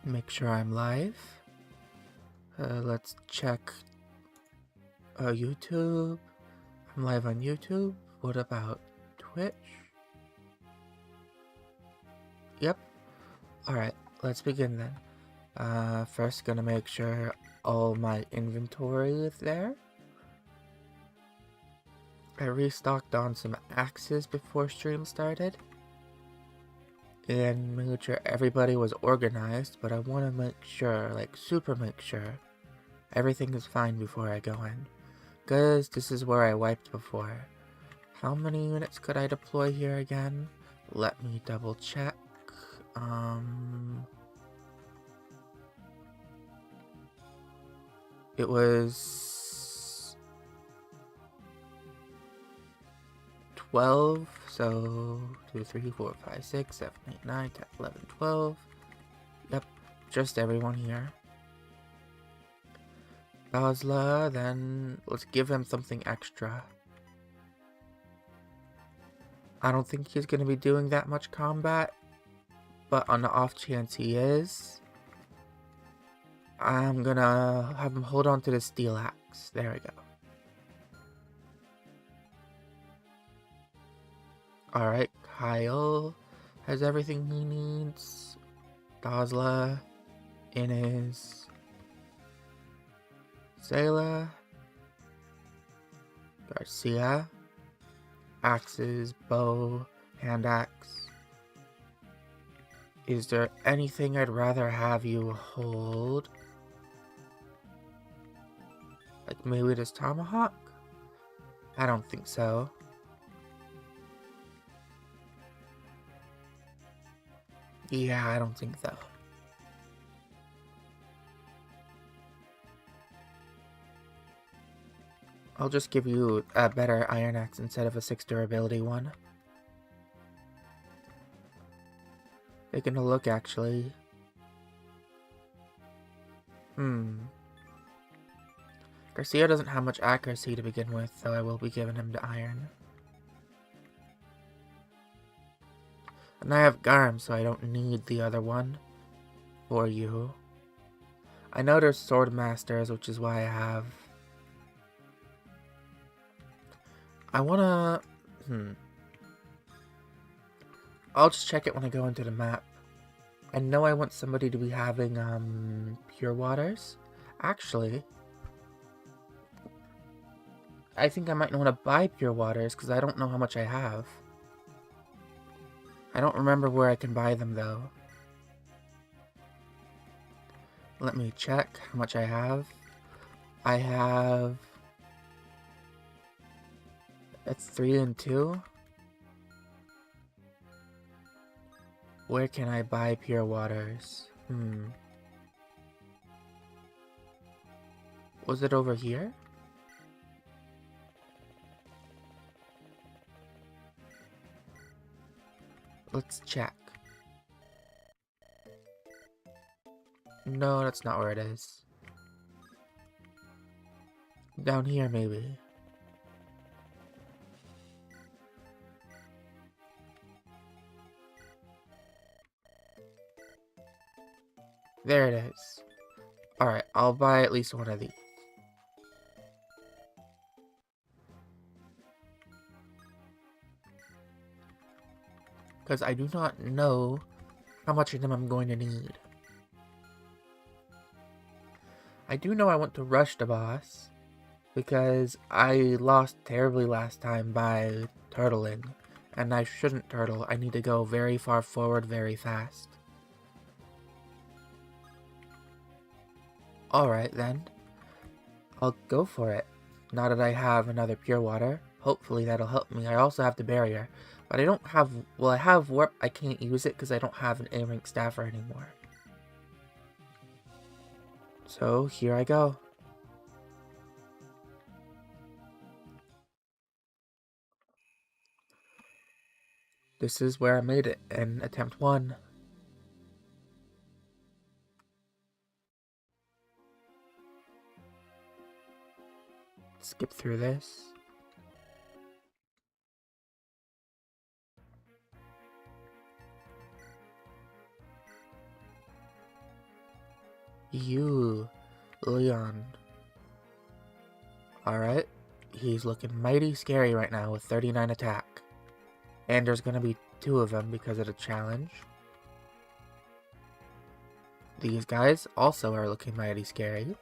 Make sure I'm live. Let's check YouTube. I'm live on YouTube. What about Twitch? Yep. Alright, let's begin then. First gonna make sure all my inventory is there. I restocked on some axes before stream started. And made sure everybody was organized, but I want to make sure, like super make sure, everything is fine before I go in. Because this is where I wiped before. How many units could I deploy here again? Let me double check. It was 12, so 2, 3, 4, 5, 6, 7, 8, 9, 10, 11, 12. Yep, just everyone here. Basla, then let's give him something extra. I don't think he's going to be doing that much combat, but on the off chance he is, I'm going to have him hold on to the steel axe. There we go. Alright, Kyle has everything he needs. Basla, Inez, Zayla, Garcia, axes, bow, hand axe. Is there anything I'd rather have you hold? Like maybe this tomahawk? I don't think so. Yeah, I don't think so. I'll just give you a better iron axe instead of a 6 durability one. Taking a look, actually. Garcia doesn't have much accuracy to begin with, so I will be giving him the iron. And I have Garm, so I don't need the other one for you. I know there's sword masters, which is why I have... I wanna... I'll just check it when I go into the map. I know I want somebody to be having, pure waters. Actually, I think I might want to buy pure waters, because I don't know how much I have. I don't remember where I can buy them, though. Let me check how much I have. I have... That's 3 and 2. Where can I buy pure waters? Was it over here? Let's check. No, that's not where it is. Down here, maybe. There it is. Alright, I'll buy at least one of these. Because I do not know how much of them I'm going to need. I do know I want to rush the boss, because I lost terribly last time by turtling, and I shouldn't turtle. I need to go very far forward very fast. Alright then, I'll go for it. Now that I have another pure water, hopefully that'll help me. I also have the barrier, but I don't have, well, I have warp. I can't use it because I don't have an A-rank staffer anymore. So here I go. This is where I made it in attempt 1. Skip through this. You, Leon. Alright. He's looking mighty scary right now with 39 attack. And there's gonna be 2 of them because of the challenge. These guys also are looking mighty scary.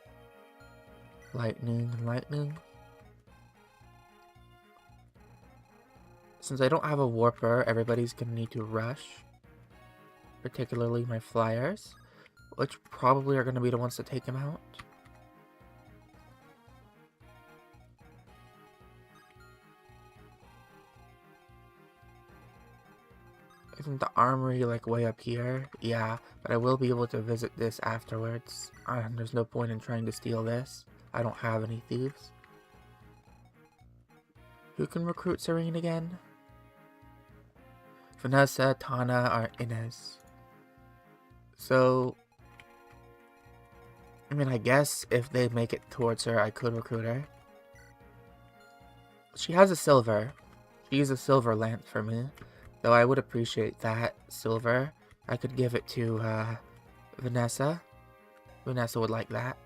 Lightning, lightning. Since I don't have a warper, everybody's gonna need to rush. Particularly my flyers, which probably are gonna be the ones to take him out. Isn't the armory like way up here? Yeah, but I will be able to visit this afterwards. There's no point in trying to steal this. I don't have any thieves. Who can recruit Serene again? Vanessa, Tana, or Inez. So, I mean, I guess if they make it towards her, I could recruit her. She has a silver. She's a silver lance for me. Though I would appreciate that silver. I could give it to Vanessa. Vanessa would like that.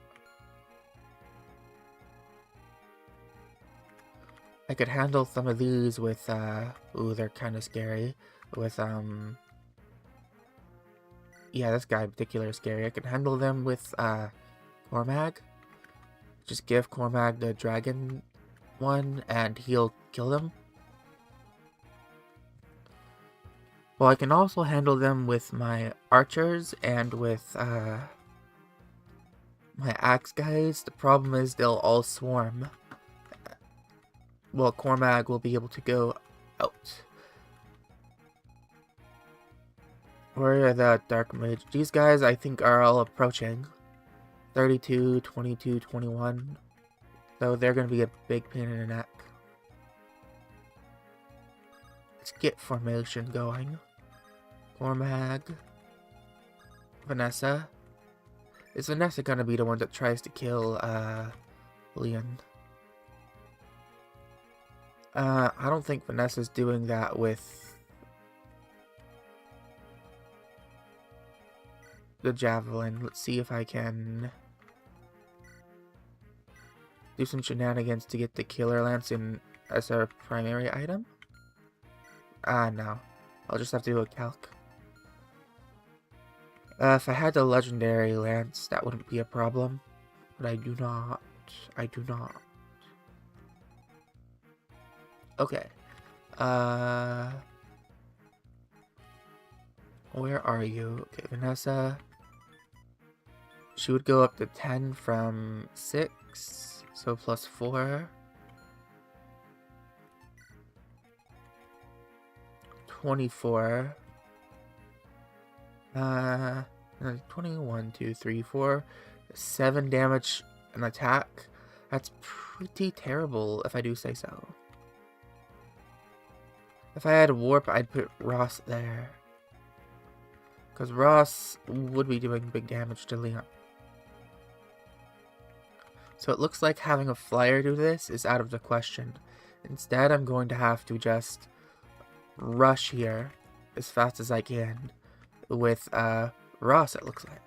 I could handle some of these with, ooh, they're kind of scary. With, yeah, this guy in particular is scary. I could handle them with, Cormag. Just give Cormag the dragon one, and he'll kill them. Well, I can also handle them with my archers and with, my axe guys. The problem is they'll all swarm. Well, Cormag will be able to go out. Where are the Dark Mage? These guys, I think, are all approaching. 32, 22, 21. So they're going to be a big pain in the neck. Let's get formation going. Cormag. Vanessa. Is Vanessa going to be the one that tries to kill, Leon? I don't think Vanessa's doing that with the javelin. Let's see if I can do some shenanigans to get the killer lance in as our primary item. No. I'll just have to do a calc. If I had the legendary lance, that wouldn't be a problem. But I do not. I do not. Okay. Where are you? Okay, Vanessa. She would go up to 10 from 6, so plus 4. 24. 21, 2, 3, 4. 7 damage an attack. That's pretty terrible, if I do say so. If I had a warp, I'd put Ross there. Because Ross would be doing big damage to Leon. So it looks like having a flyer do this is out of the question. Instead, I'm going to have to just rush here as fast as I can with Ross, it looks like.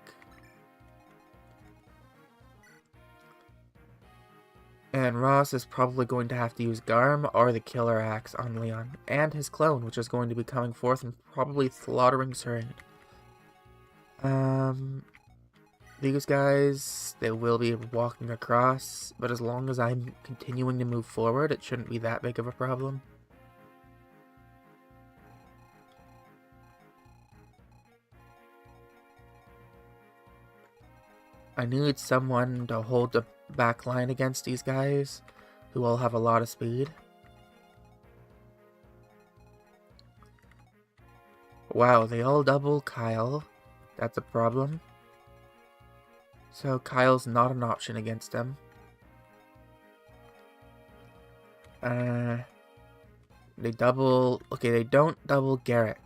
And Ross is probably going to have to use Garm or the Killer Axe on Leon, and his clone, which is going to be coming forth and probably slaughtering Serene. These guys, they will be walking across, but as long as I'm continuing to move forward, it shouldn't be that big of a problem. I need someone to hold the back line against these guys, who all have a lot of speed. Wow, they all double Kyle. That's a problem. So Kyle's not an option against them. They double... Okay, they don't double Garrick.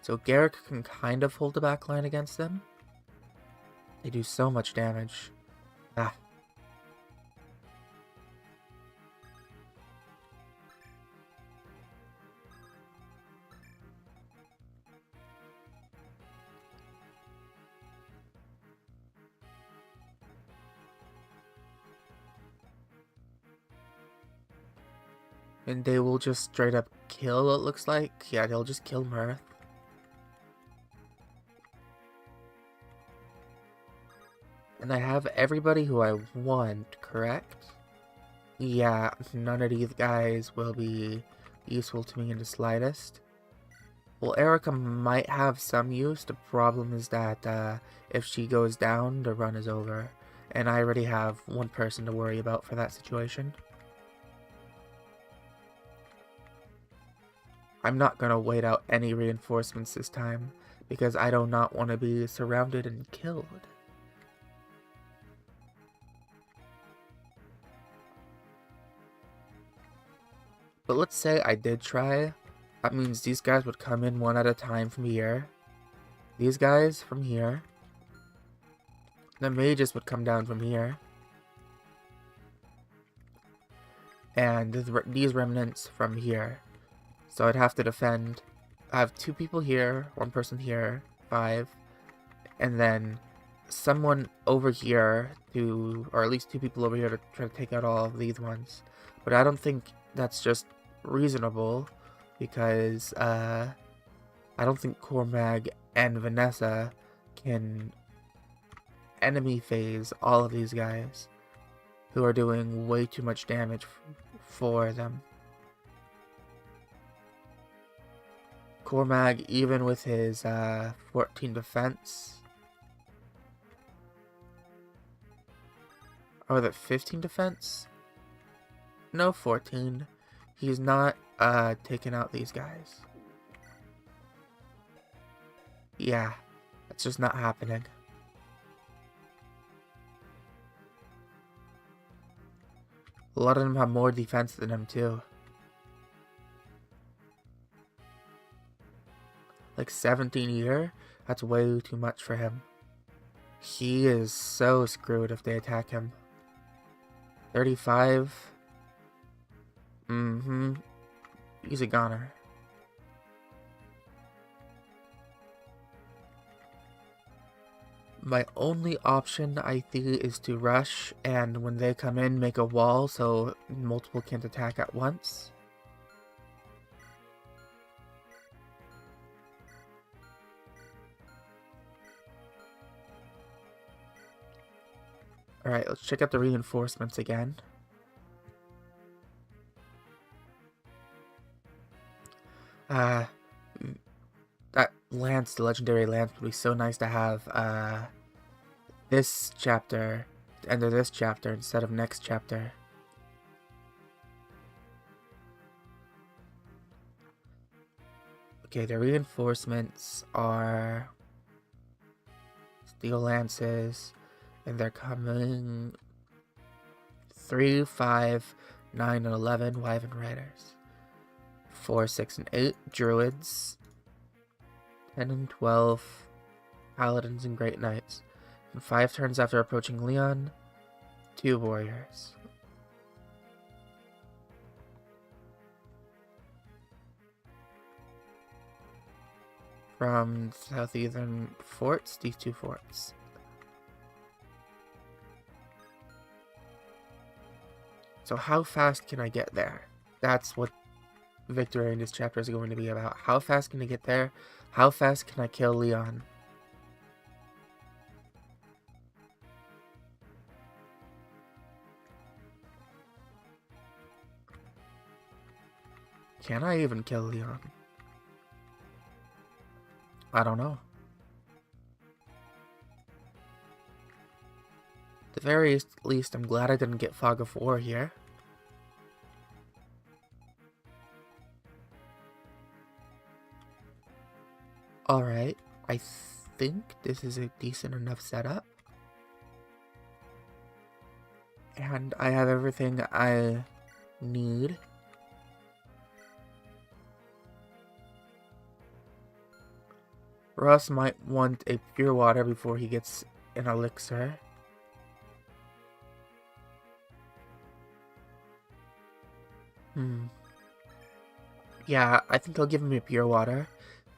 So Garrick can kind of hold the back line against them. They do so much damage. Ah. And they will just straight up kill, it looks like. Yeah, they'll just kill Mirth. And I have everybody who I want, correct? Yeah, none of these guys will be useful to me in the slightest. Well, Erica might have some use. The problem is that if she goes down, the run is over. And I already have one person to worry about for that situation. I'm not gonna wait out any reinforcements this time, because I do not want to be surrounded and killed. But let's say I did try. That means these guys would come in one at a time from here. These guys from here. The mages would come down from here. And these remnants from here. So I'd have to defend. I have 2 people here, 1 person here, 5. And then someone over here or at least 2 people over here to try to take out all of these ones. But I don't think that's just reasonable, because I don't think Cormag and Vanessa can enemy phase all of these guys who are doing way too much damage for them. Cormag, even with his 14 defense, or was it 15 defense? No, 14. He's not taking out these guys. Yeah, that's just not happening. A lot of them have more defense than him too. Like 17 here? That's way too much for him. He is so screwed if they attack him. 35. He's a goner. My only option, I think, is to rush, and when they come in, make a wall so multiple can't attack at once. Alright, let's check out the reinforcements again. That lance, the legendary lance, would be so nice to have this chapter, the end of this chapter, instead of next chapter. Okay, the reinforcements are steel lances, and they're coming 3, 5, 9, and 11 Wyvern Riders. 4, 6, and 8 Druids. 10 and 12 Paladins and Great Knights. And 5 turns after approaching Leon, 2 Warriors. From southeastern forts, these 2 forts. So how fast can I get there? That's what victory in this chapter is going to be about. How fast can I get there? How fast can I kill Leon? Can I even kill Leon? I don't know. At the very least, I'm glad I didn't get Fog of War here. Alright, I think this is a decent enough setup. And I have everything I need. Russ might want a pure water before he gets an elixir. Yeah, I think I'll give him a pure water.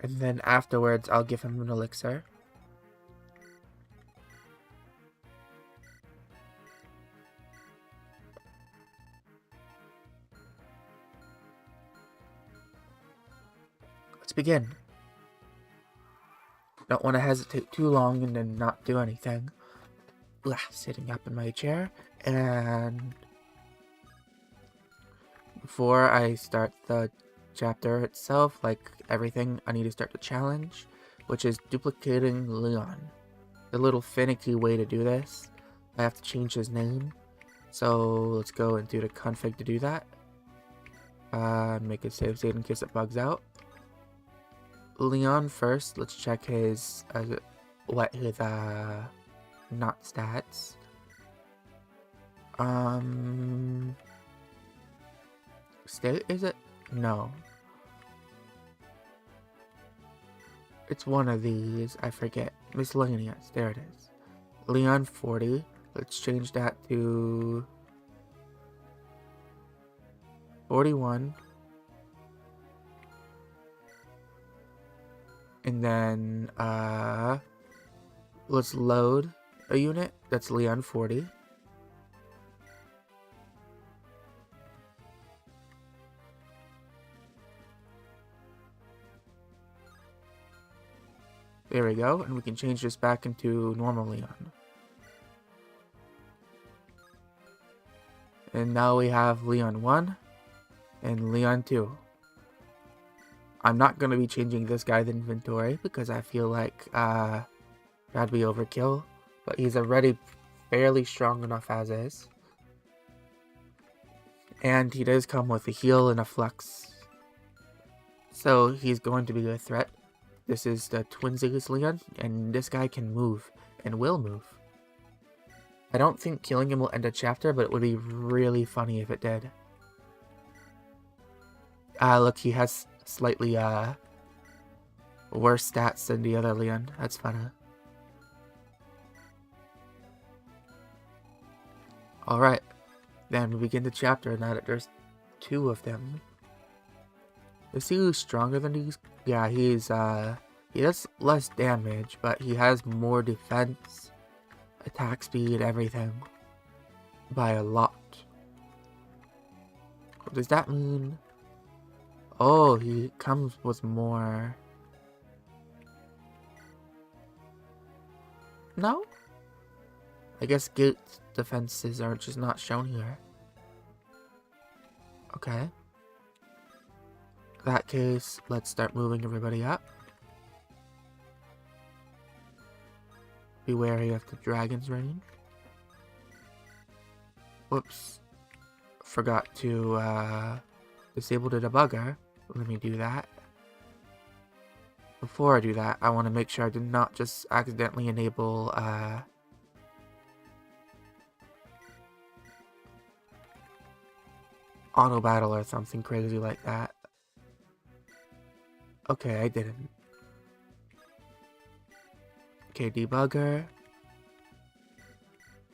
And then afterwards, I'll give him an elixir. let's begin. Don't want to hesitate too long and then not do anything. Sitting up in my chair, and before I start the chapter itself, like everything, I need to start the challenge, which is duplicating Leon. The little finicky way to do this, I have to change his name. So let's go and do the config to do that. Make a save state in case it bugs out. Leon first, let's check his not stats. State, is it? No. It's one of these, I forget. Miscellaneous, there it is. Leon 40. Let's change that to 41. And then, let's load a unit. That's Leon 40. There we go, and we can change this back into normal Leon. And now we have Leon 1 and Leon 2. I'm not going to be changing this guy's inventory because I feel like that'd be overkill, but he's already fairly strong enough as is. And he does come with a heal and a flex, so he's going to be a threat. This is the Twinsies Leon, and this guy can move, and will move. I don't think killing him will end a chapter, but it would be really funny if it did. Look, he has slightly, worse stats than the other Leon. That's funny. Alright, then we begin the chapter now that there's 2 of them. Is he stronger than these? Yeah, he does less damage, but he has more defense, attack speed, everything. By a lot. What does that mean? Oh, he comes with more. No? I guess gate defenses are just not shown here. Okay. In that case, let's start moving everybody up. Be wary of the dragon's range. Whoops. Forgot to disable the debugger. Let me do that. Before I do that, I want to make sure I did not just accidentally enable auto battle or something crazy like that. Okay, I didn't. Okay, debugger.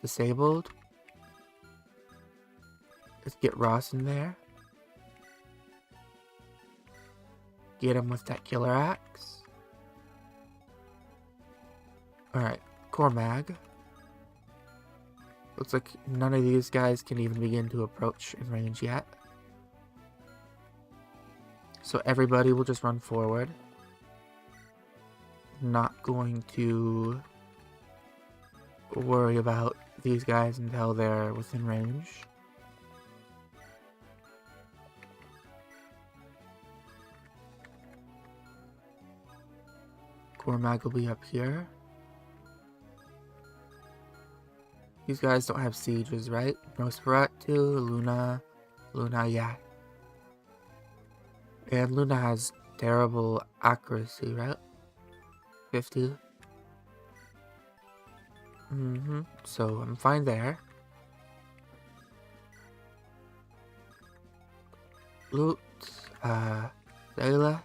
Disabled. Let's get Ross in there. Get him with that killer axe. Alright, core mag. Looks like none of these guys can even begin to approach in range yet. So everybody will just run forward. Not going to worry about these guys until they're within range. Core mag will be up here. These guys don't have sieges, right? Nosferatu, Luna, yeah. And Luna has terrible accuracy, right? 50. So I'm fine there. Loot, Layla.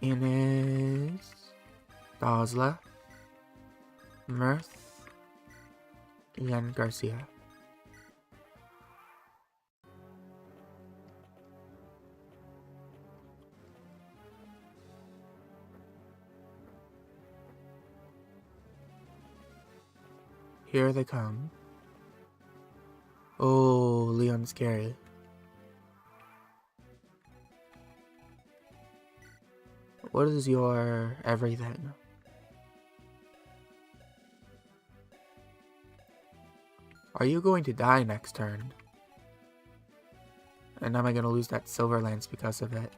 Inez. Dazla. Mirth. And Garcia. Here they come. Oh, Leon's scary. What is your everything? Are you going to die next turn? And am I going to lose that silver lance because of it?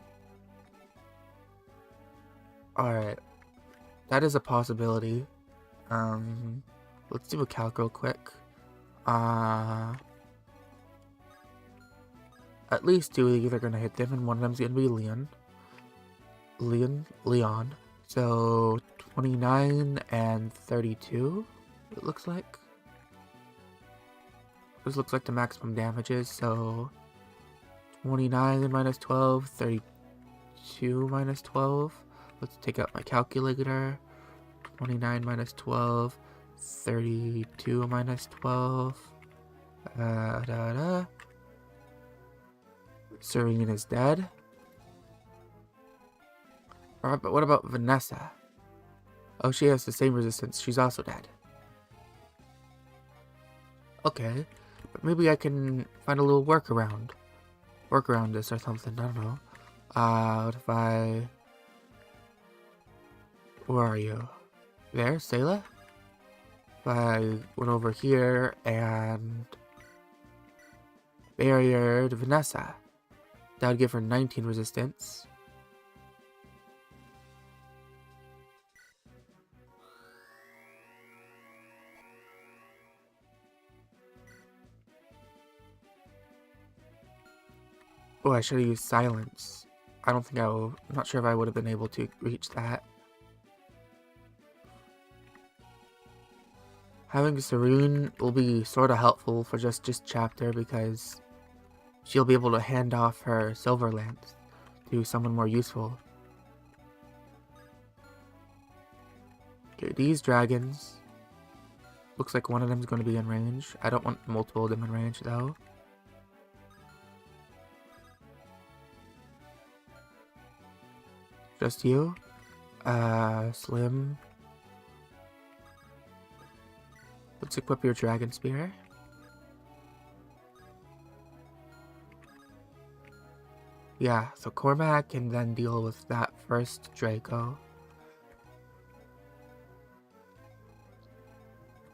Alright. That is a possibility. Let's do a calc real quick. At least two are either going to hit them, and one of them's going to be Leon. So, 29 and 32, it looks like. This looks like the maximum damages, so 29 minus 12, 32 minus 12. Let's take out my calculator. 29 minus 12, 32 minus 12. Serene is dead. Alright, but what about Vanessa? Oh, she has the same resistance. She's also dead. Okay, but maybe I can find a little workaround. Work around this or something, I don't know. What if I... Where are you? There, Sayla? If I went over here and... barriered Vanessa. That would give her 19 resistance. Oh, I should have used silence. I don't think I'm not sure if I would have been able to reach that. Having Serene will be sort of helpful for just this chapter because she'll be able to hand off her silver lance to someone more useful. Okay, these dragons. Looks like one of them is going to be in range. I don't want multiple of them in range though. Just you? Slim. Let's equip your dragon spear. Yeah, so Cormac can then deal with that first Draco.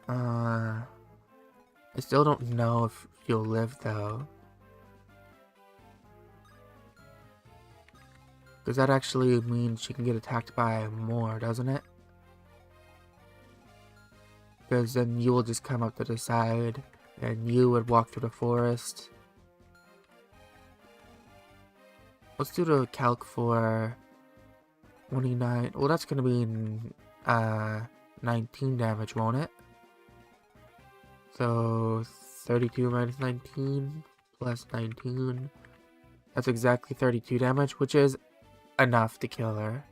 I still don't know if you'll live though. Because that actually means she can get attacked by more, doesn't it? Because then you will just come up to the side, and you would walk through the forest. Let's do the calc for 29. Well, that's going to be 19 damage, won't it? So 32 minus 19 plus 19. That's exactly 32 damage, which is enough to kill her.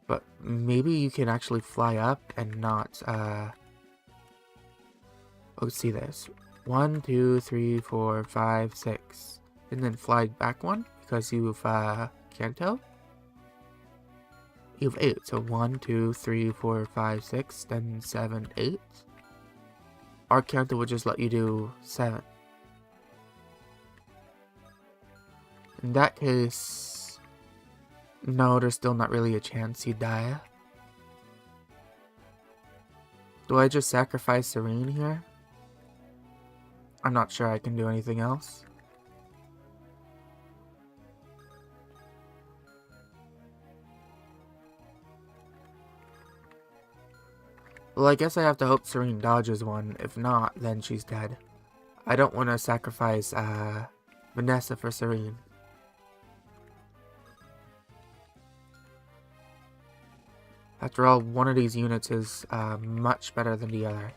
But maybe you can actually fly up and not, let's see this. 1, 2, 3, 4, 5, 6. And then fly back one, because you've, Kanto. You have 8, so 1, 2, 3, 4, 5, 6, then 7, 8. Our Kanto would just let you do 7. In that case, no, there's still not really a chance you die. Do I just sacrifice Serene here? I'm not sure I can do anything else. Well, I guess I have to hope Serene dodges one. If not, then she's dead. I don't want to sacrifice Vanessa for Serene. After all, one of these units is much better than the other.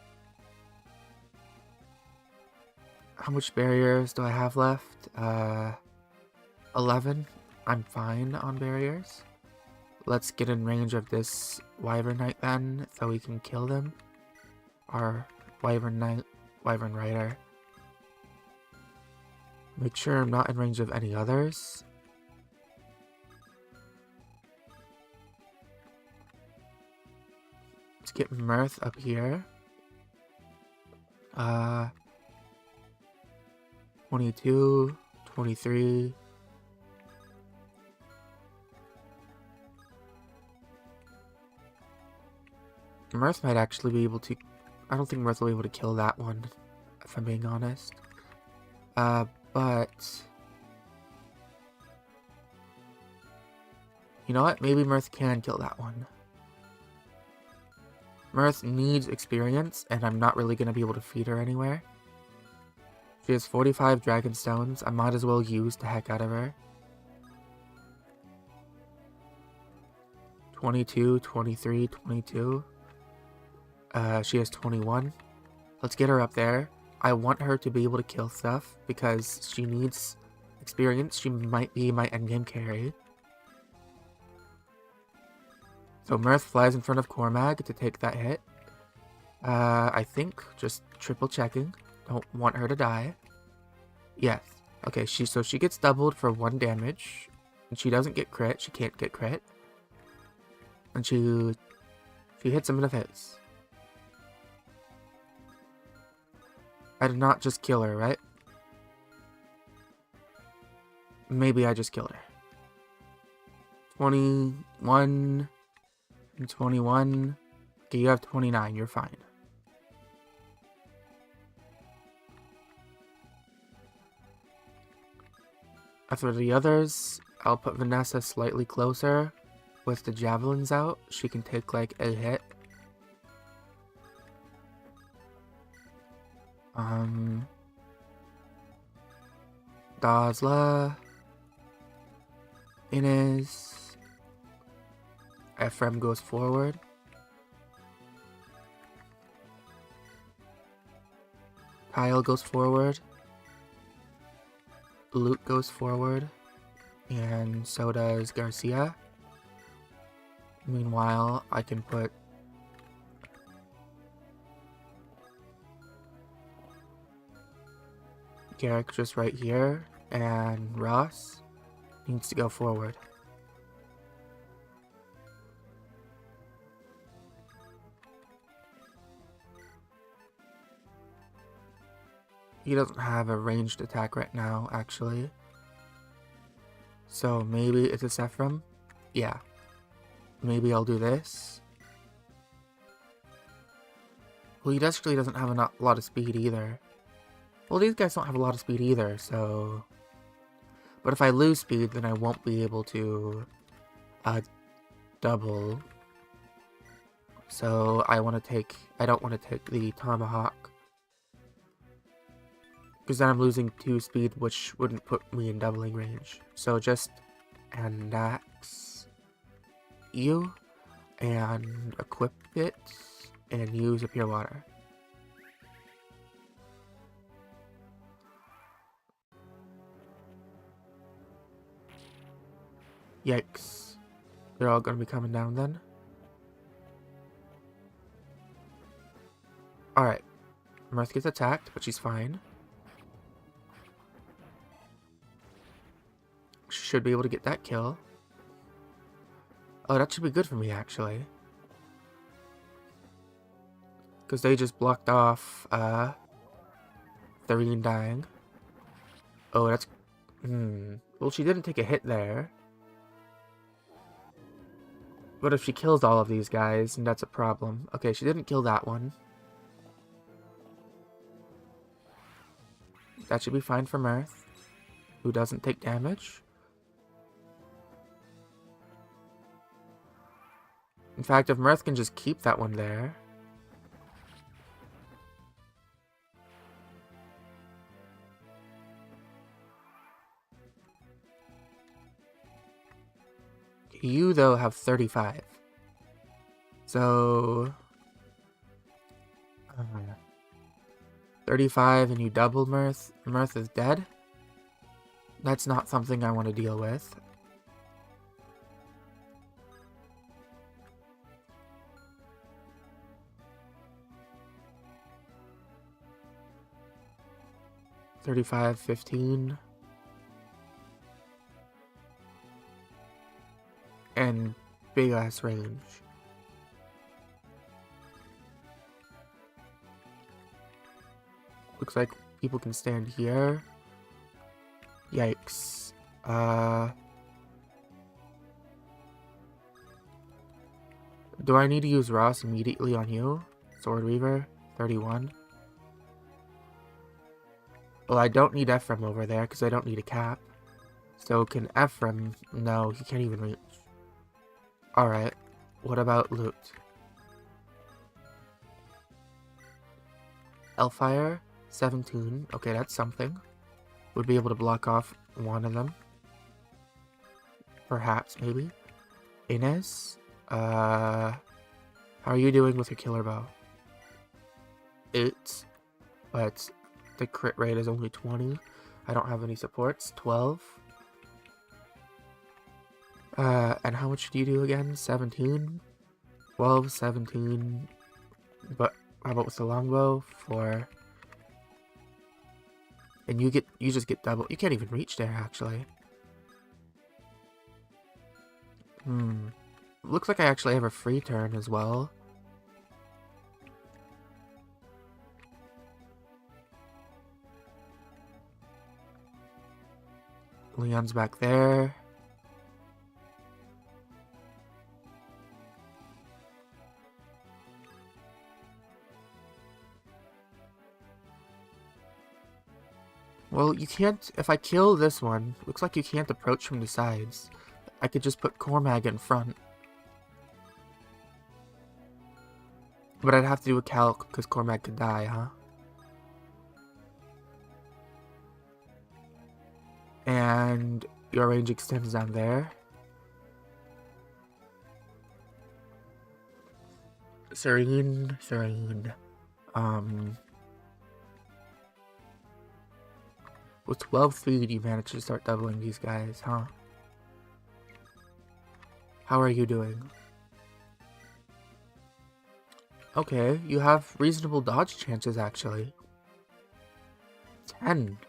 How much barriers do I have left? 11. I'm fine on barriers. Let's get in range of this Wyvern Knight then, so we can kill them. Our Wyvern Knight, Wyvern Rider. Make sure I'm not in range of any others. Let's get Mirth up here. 22, 23. Mirth might actually be able to... I don't think Mirth will be able to kill that one, if I'm being honest. But... You know what? Maybe Mirth can kill that one. Mirth needs experience, and I'm not really going to be able to feed her anywhere. She has 45 dragon stones. I might as well use the heck out of her. 22, 23, 22. She has 21. Let's get her up there. I want her to be able to kill stuff because she needs experience. She might be my endgame carry. So Mirth flies in front of Cormag to take that hit. I think just triple checking. Don't want her to die. Yes. Okay, so she gets doubled for 1 damage. And she doesn't get crit. She can't get crit. And she hits him in the face. I did not just kill her, right? Maybe I just killed her. 21 and 21. Okay, you have 29. You're fine. After the others, I'll put Vanessa slightly closer. With the javelins out, she can take like a hit. Dazla, Inez, Ephraim goes forward. Kyle goes forward. Luke goes forward. And so does Garcia. Meanwhile, I can put Garrick just right here, and Ross needs to go forward. He doesn't have a ranged attack right now, actually. So maybe it's a Ephraim? Yeah. Maybe I'll do this. Well, he actually doesn't have a lot of speed either. Well, these guys don't have a lot of speed either, so... But if I lose speed, then I won't be able to double. So I don't want to take the Tomahawk. Because then I'm losing 2 speed, which wouldn't put me in doubling range. So just Andax you, and equip it, and use a pure water. Yikes. They're all gonna be coming down then. Alright. Mirth gets attacked, but she's fine. She should be able to get that kill. Oh, that should be good for me, actually. Because they just blocked off, Thureen dying. Oh, that's... Well, she didn't take a hit there. But if she kills all of these guys, then that's a problem. Okay, she didn't kill that one. That should be fine for Mirth, who doesn't take damage. In fact, if Mirth can just keep that one there. You, though, have 35. So... 35 and you double Mirth. Mirth is dead. That's not something I want to deal with. $35, 15. And big ass range. Looks like people can stand here. Yikes. Do I need to use Ross immediately on you? Sword Weaver, 31. Well, I don't need Ephraim over there because I don't need a cap. So can Ephraim... No, he can't even reach. Alright. What about loot? Elfire, 17. Okay, that's something. Would be able to block off one of them. Perhaps, maybe. Ines? How are you doing with your killer bow? 8. But the crit rate is only 20. I don't have any supports. 12. And how much do you do again? 17? 12, 17. But how about with the longbow? 4. And you just get double. You can't even reach there, actually. Looks like I actually have a free turn as well. Leon's back there. Well, you can't... If I kill this one, looks like you can't approach from the sides. I could just put Cormag in front. But I'd have to do a calc, because Cormag could die, huh? And your range extends down there. Serene. With 12 speed, you managed to start doubling these guys, huh? How are you doing? Okay, you have reasonable dodge chances, actually. 10.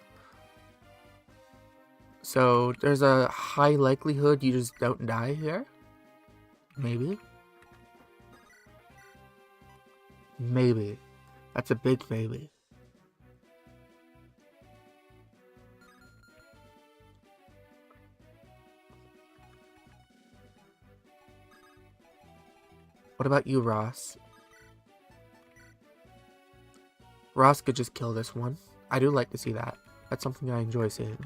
So, there's a high likelihood you just don't die here? Maybe? Maybe. That's a big maybe. What about you, Ross? Ross could just kill this one. I do like to see that. That's something I enjoy seeing.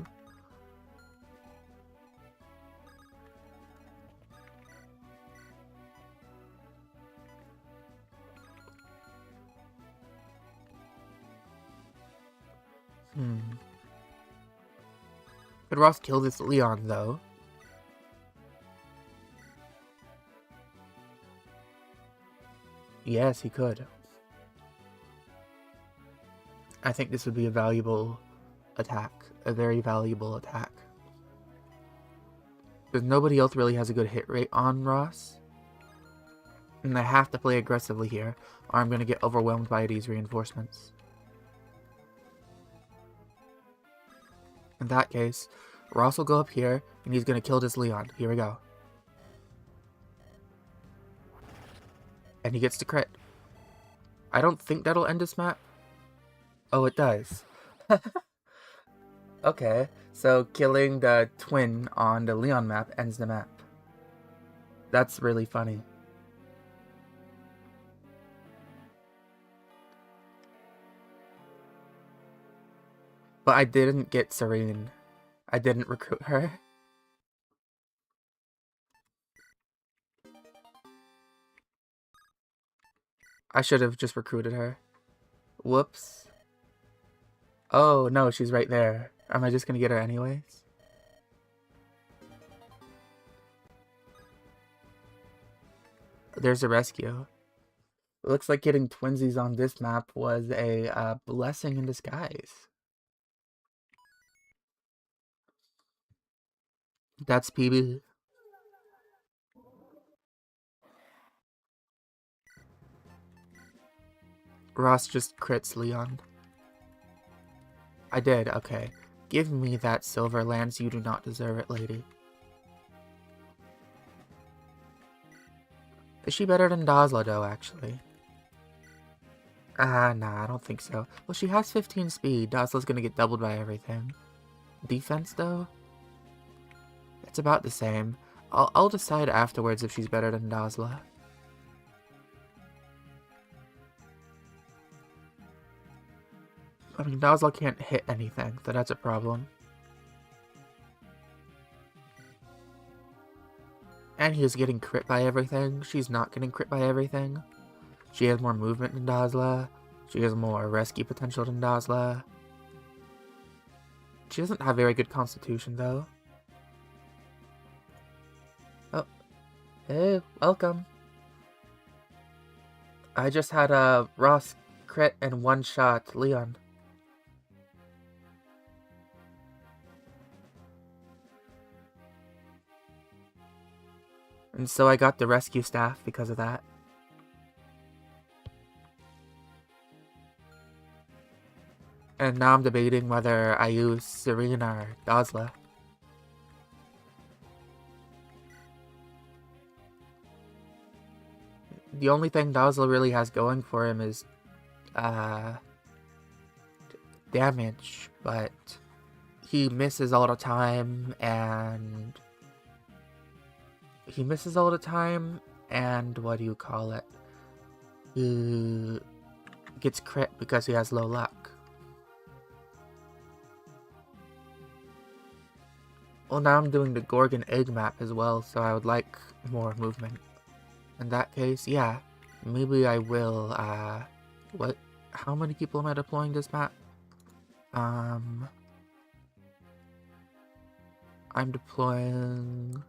Could Ross kill this Leon, though? Yes, he could. I think this would be a valuable attack. A very valuable attack. Because nobody else really has a good hit rate on Ross. And I have to play aggressively here, or I'm going to get overwhelmed by these reinforcements. In that case, Ross will go up here, and he's going to kill this Leon. Here we go. And he gets to crit. I don't think that'll end this map. Oh, it does. Okay, so killing the twin on the Leon map ends the map. That's really funny. But I didn't get Serene. I didn't recruit her. I should have just recruited her. Whoops. Oh, no, she's right there. Am I just gonna get her anyways? There's a rescue. It looks like getting twinsies on this map was a blessing in disguise. That's PB. Ross just crits Leon. I did, okay. Give me that silver lance, you do not deserve it, lady. Is she better than Dazla, though, actually? Nah, I don't think so. Well, she has 15 speed. Dazla's gonna get doubled by everything. Defense, though? It's about the same. I'll decide afterwards if she's better than Dazzler. I mean, Dazzler can't hit anything, so that's a problem. And he is getting crit by everything. She's not getting crit by everything. She has more movement than Dazzler. She has more rescue potential than Dazzler. She doesn't have very good constitution, though. Oh. Hey, welcome. I just had a Ross crit and one-shot Leon. And so I got the rescue staff because of that. And now I'm debating whether I use Serena or Dazzler. The only thing Dazzler really has going for him is damage, but he misses all the time, and what do you call it? He gets crit because he has low luck. Well, now I'm doing the Gorgon egg map as well, so I would like more movement. In that case, yeah, maybe I will, what? How many people am I deploying this map? I'm deploying...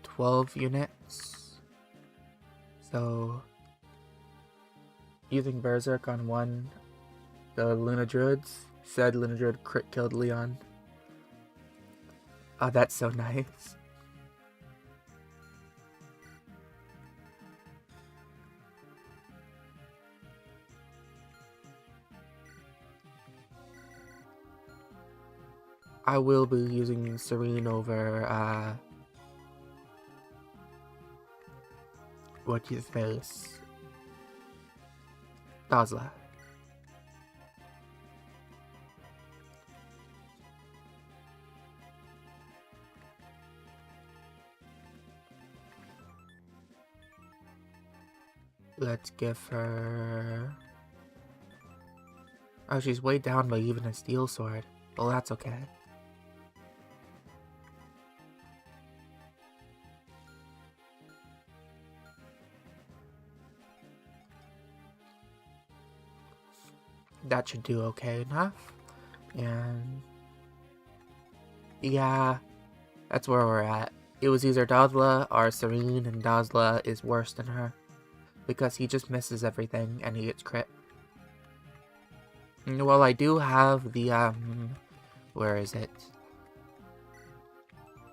12 units. So, using Berserk on one, the Luna Druids. Said Luna Druid crit killed Leon. Oh, that's so nice. I will be using Serene over, what's his face? Dazzler. Let's give her... Oh, she's weighed down by even a steel sword. Well, that's okay. That should do okay enough. And... yeah, that's where we're at. It was either Dazzler or Serene, and Dazzler is worse than her. Because he just misses everything and he gets crit. Well, I do have the, where is it?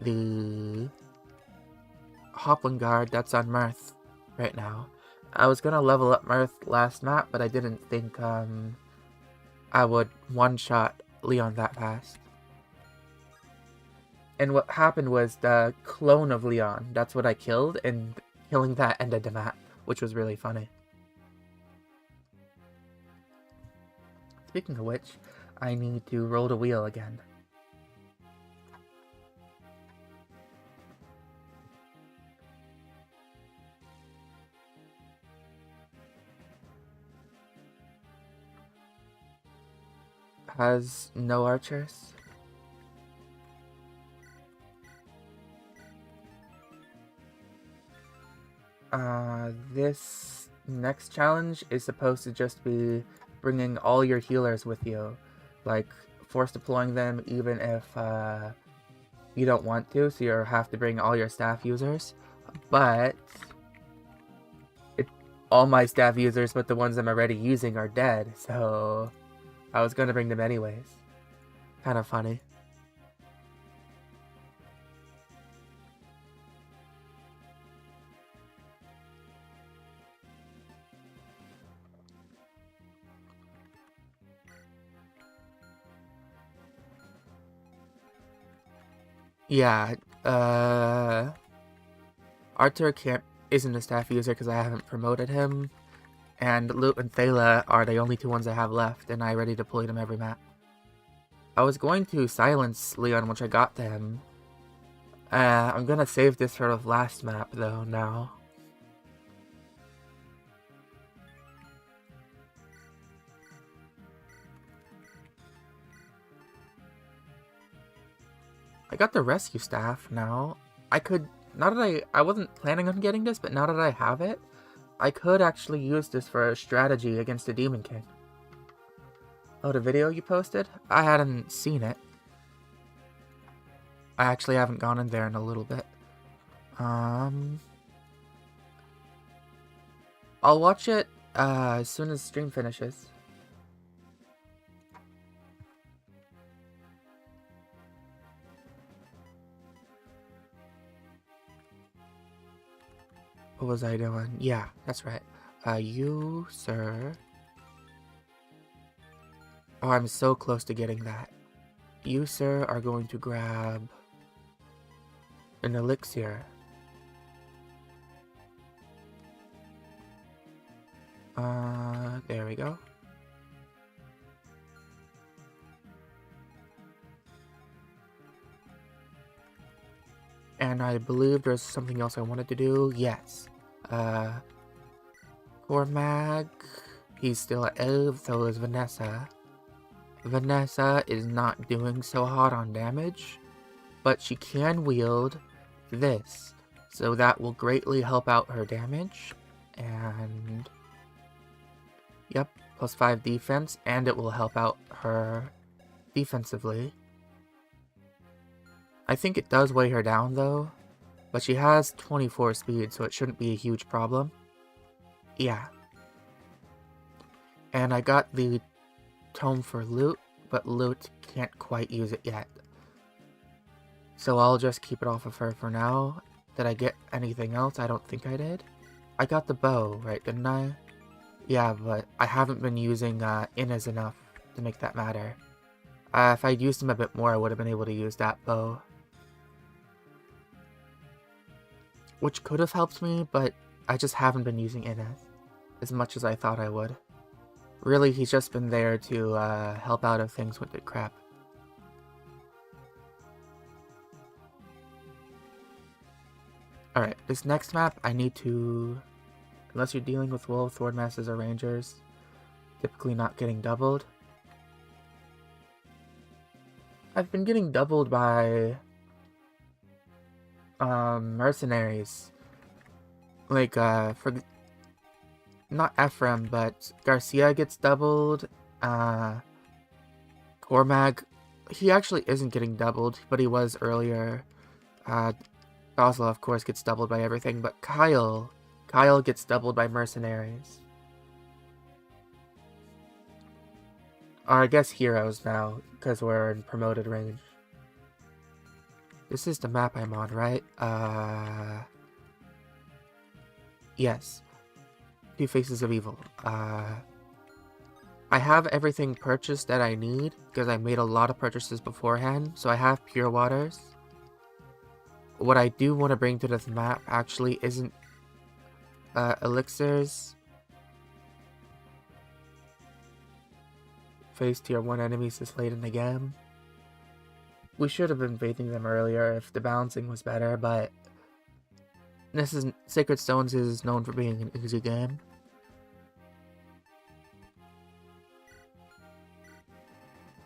The Hoplin Guard that's on Mirth right now. I was gonna level up Mirth last map, but I didn't think, I would one-shot Leon that fast. And what happened was the clone of Leon, that's what I killed, and killing that ended the map, which was really funny. Speaking of which, I need to roll the wheel again. Has no archers. This next challenge is supposed to just be bringing all your healers with you. Like, force deploying them even if you don't want to, so you have to bring all your staff users. But all my staff users, but the ones I'm already using are dead, so I was gonna bring them anyways. Kind of funny. Yeah, Arthur can't isn't a staff user because I haven't promoted him, and Lute and Thala are the only two ones I have left, and I already deployed them every map. I was going to silence Leon once I got to him. I'm gonna save this for the last map though now. I got the rescue staff now. I could, now that I wasn't planning on getting this, but now that I have it, I could actually use this for a strategy against the Demon King. Oh, the video you posted? I hadn't seen it. I actually haven't gone in there in a little bit. I'll watch it as soon as stream finishes. What was I doing? Yeah, that's right. You, sir. Oh, I'm so close to getting that. You, sir, are going to grab an elixir. There we go. And I believe there's something else I wanted to do. Yes. Cormag, he's still at 11, so is Vanessa. Vanessa is not doing so hot on damage, but she can wield this, so that will greatly help out her damage. And yep, +5 defense, and it will help out her defensively. I think it does weigh her down though, but she has 24 speed, so it shouldn't be a huge problem. Yeah. And I got the tome for Lute, but Lute can't quite use it yet. So I'll just keep it off of her for now. Did I get anything else? I don't think I did. I got the bow, right, didn't I? Yeah, but I haven't been using Innas enough to make that matter. If I'd used him a bit more, I would have been able to use that bow. Which could have helped me, but I just haven't been using Innas as much as I thought I would. Really, he's just been there to help out if things went to crap. Alright, this next map, I need to... Unless you're dealing with Wolves, Swordmasters, or Rangers, typically not getting doubled. I've been getting doubled by... mercenaries. Like, for... Not Ephraim, but Garcia gets doubled. Cormag, he actually isn't getting doubled, but he was earlier. Gosla, of course, gets doubled by everything, but Kyle gets doubled by mercenaries. Or I guess heroes now, because we're in promoted range. This is the map I'm on, right? Yes. Two Faces of Evil. I have everything purchased that I need, because I made a lot of purchases beforehand, so I have Pure Waters. What I do want to bring to this map actually isn't elixirs. Face tier 1 enemies this late in the game. We should have been bathing them earlier if the balancing was better, but this is Sacred Stones is known for being an easy game.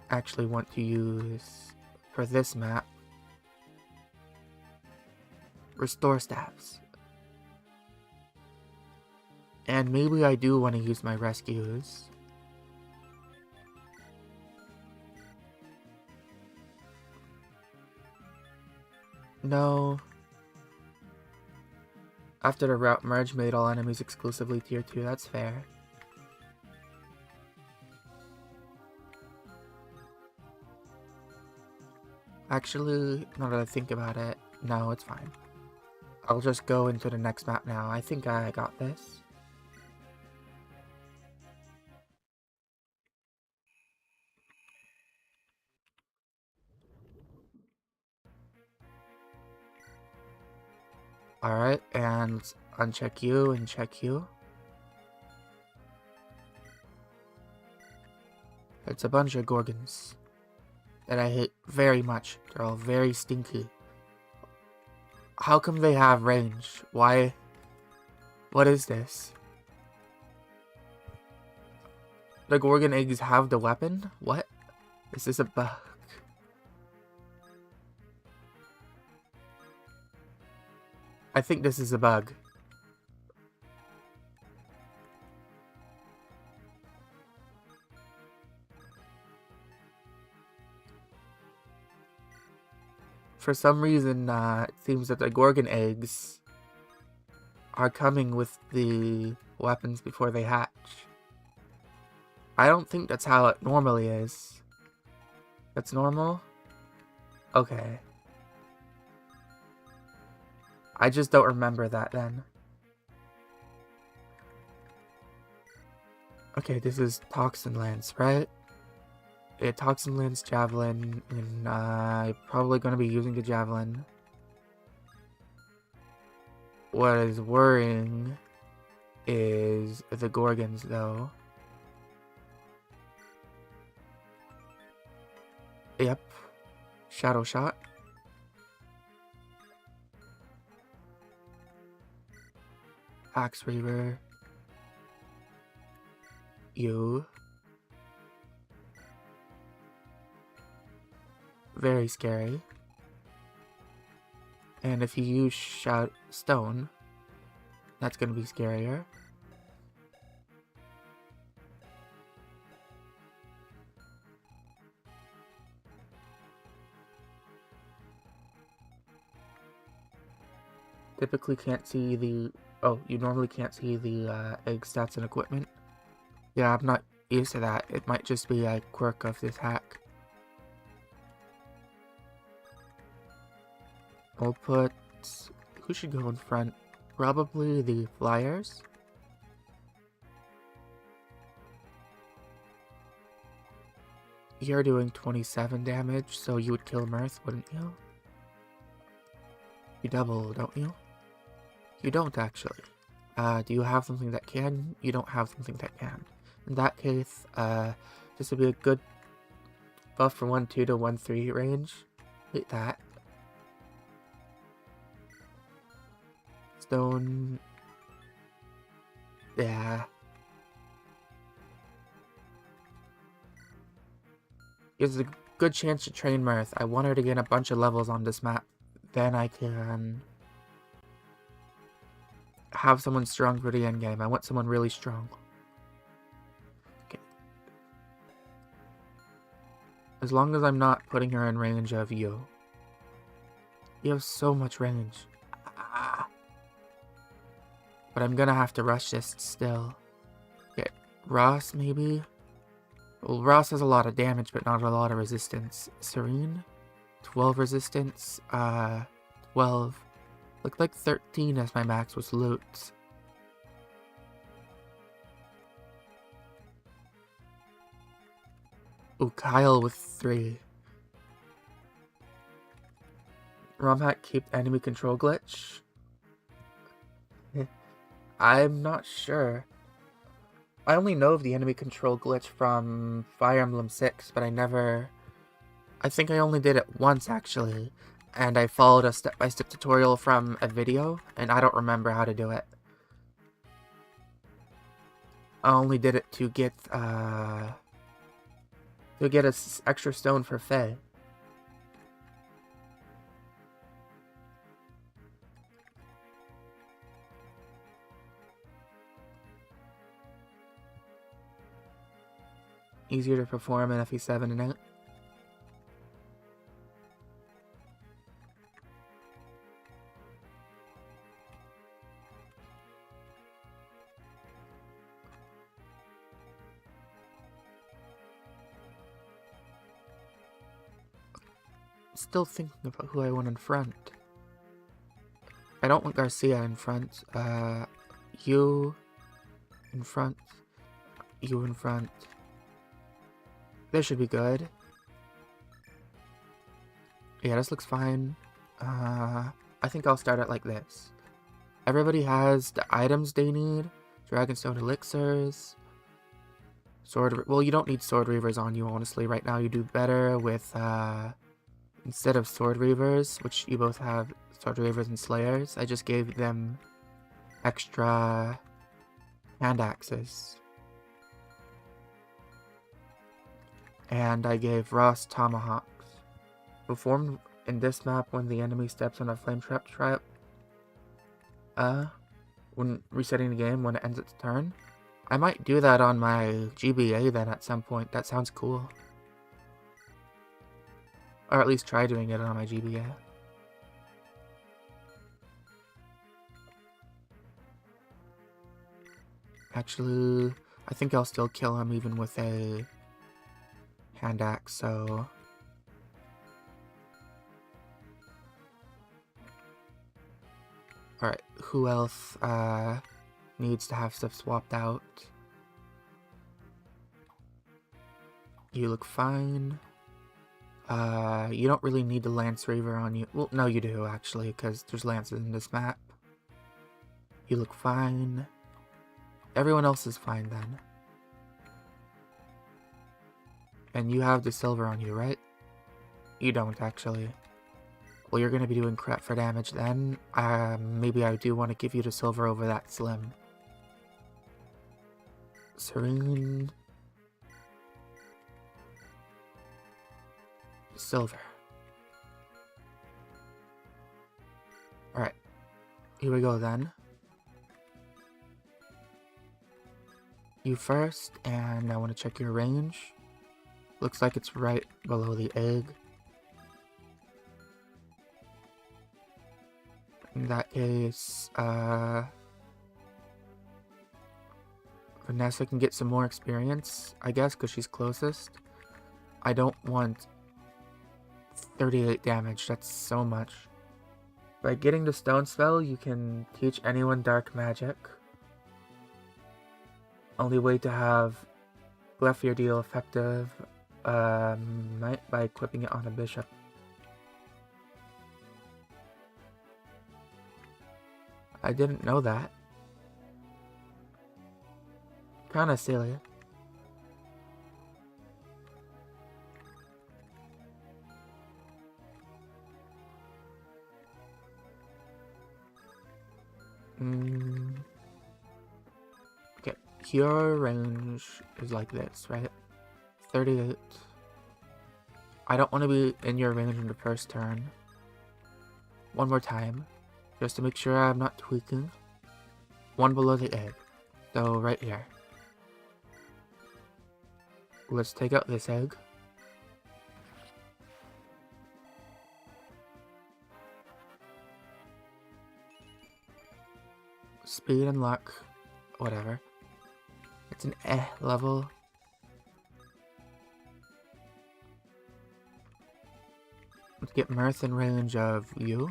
Actually want to use for this map Restore Staffs. And maybe I do want to use my rescues. No. After the route merge made all enemies exclusively tier 2, that's fair. Actually, now that I think about it, no, it's fine. I'll just go into the next map now. I think I got this. Alright, and Uncheck you and check you. It's a bunch of Gorgons that I hate very much. They're all very stinky. How come they have range? Why? What is this? The Gorgon eggs have the weapon? What? Is this a bug? I think this is a bug. For some reason, it seems that the Gorgon eggs are coming with the weapons before they hatch. I don't think that's how it normally is. That's normal? Okay. I just don't remember that then. Okay, this is Toxin Lance, right? Yeah, Toxin Lance Javelin, and I'm probably going to be using the Javelin. What is worrying is the Gorgons, though. Yep. Shadow Shot. Axe Reaver. You. Very scary. And if you use Stone, that's gonna be scarier. Typically can't see the... Oh, you normally can't see the egg stats and equipment. Yeah, I'm not used to that. It might just be a quirk of this hack. I'll put... Who should go in front? Probably the Flyers. You're doing 27 damage, so you would kill Mirth, wouldn't you? You double, don't you? You don't, actually. Do you have something that can? You don't have something that can. In that case, this would be a good buff for 1-2 to 1-3 range. Hit that. Stone. Yeah. Gives a good chance to train Mirth. I want her to get a bunch of levels on this map. Then I can have someone strong for the end game. I want someone really strong. Okay. As long as I'm not putting her in range of you. You have so much range. Ah. But I'm gonna have to rush this still. Okay, Ross maybe? Well, Ross has a lot of damage, but not a lot of resistance. Serene? 12 resistance, 12. Looked like 13 as my max was loot. Ooh, Kyle with 3. Romhack keep enemy control glitch? I'm not sure. I only know of the enemy control glitch from Fire Emblem 6, but I think I only did it once, actually. And I followed a step-by-step tutorial from a video, and I don't remember how to do it. I only did it to get an extra stone for Faye. Easier to perform in FE7 and 8. Still thinking about who I want in front. I don't want Garcia in front. You in front. You in front. This should be good. Yeah, this looks fine. I think I'll start it like this. everybody has the items they need. Dragonstone elixirs. Well, you don't need Sword Reavers on you, honestly. Right now, you do better with, instead of Sword Reavers, which you both have Sword Reavers and Slayers, I just gave them extra hand axes. And I gave Ross tomahawks. Performed in this map when the enemy steps on a flame trap when resetting the game when it ends its turn. I might do that on my GBA then at some point. That sounds cool. Or at least try doing it on my GBA. Actually, I think I'll still kill him even with a hand axe, so... Alright, who else needs to have stuff swapped out? You look fine. You don't really need the Lance Reaver on you. Well, no you do, actually, because there's lances in this map. You look fine. Everyone else is fine, then. And you have the silver on you, right? You don't, actually. Well, you're going to be doing crap for damage then. Maybe I do want to give you the silver over that Slim. Serene. Silver. Alright. Here we go then. You first, and I want to check your range. Looks like it's right below the egg. In that case, Vanessa can get some more experience, I guess, because she's closest. I don't want 38 damage, that's so much. By getting the stone spell, you can teach anyone dark magic. Only way to have Glefier deal effective by equipping it on a bishop. I didn't know that. Kinda silly. Okay, your range is like this, right? 38. I don't want to be in your range in the first turn. One more time. Just to make sure I'm not tweaking. One below the egg. So, right here. Let's take out this egg. Speed and luck. Whatever. It's an level. Let's get Mirth in range of you.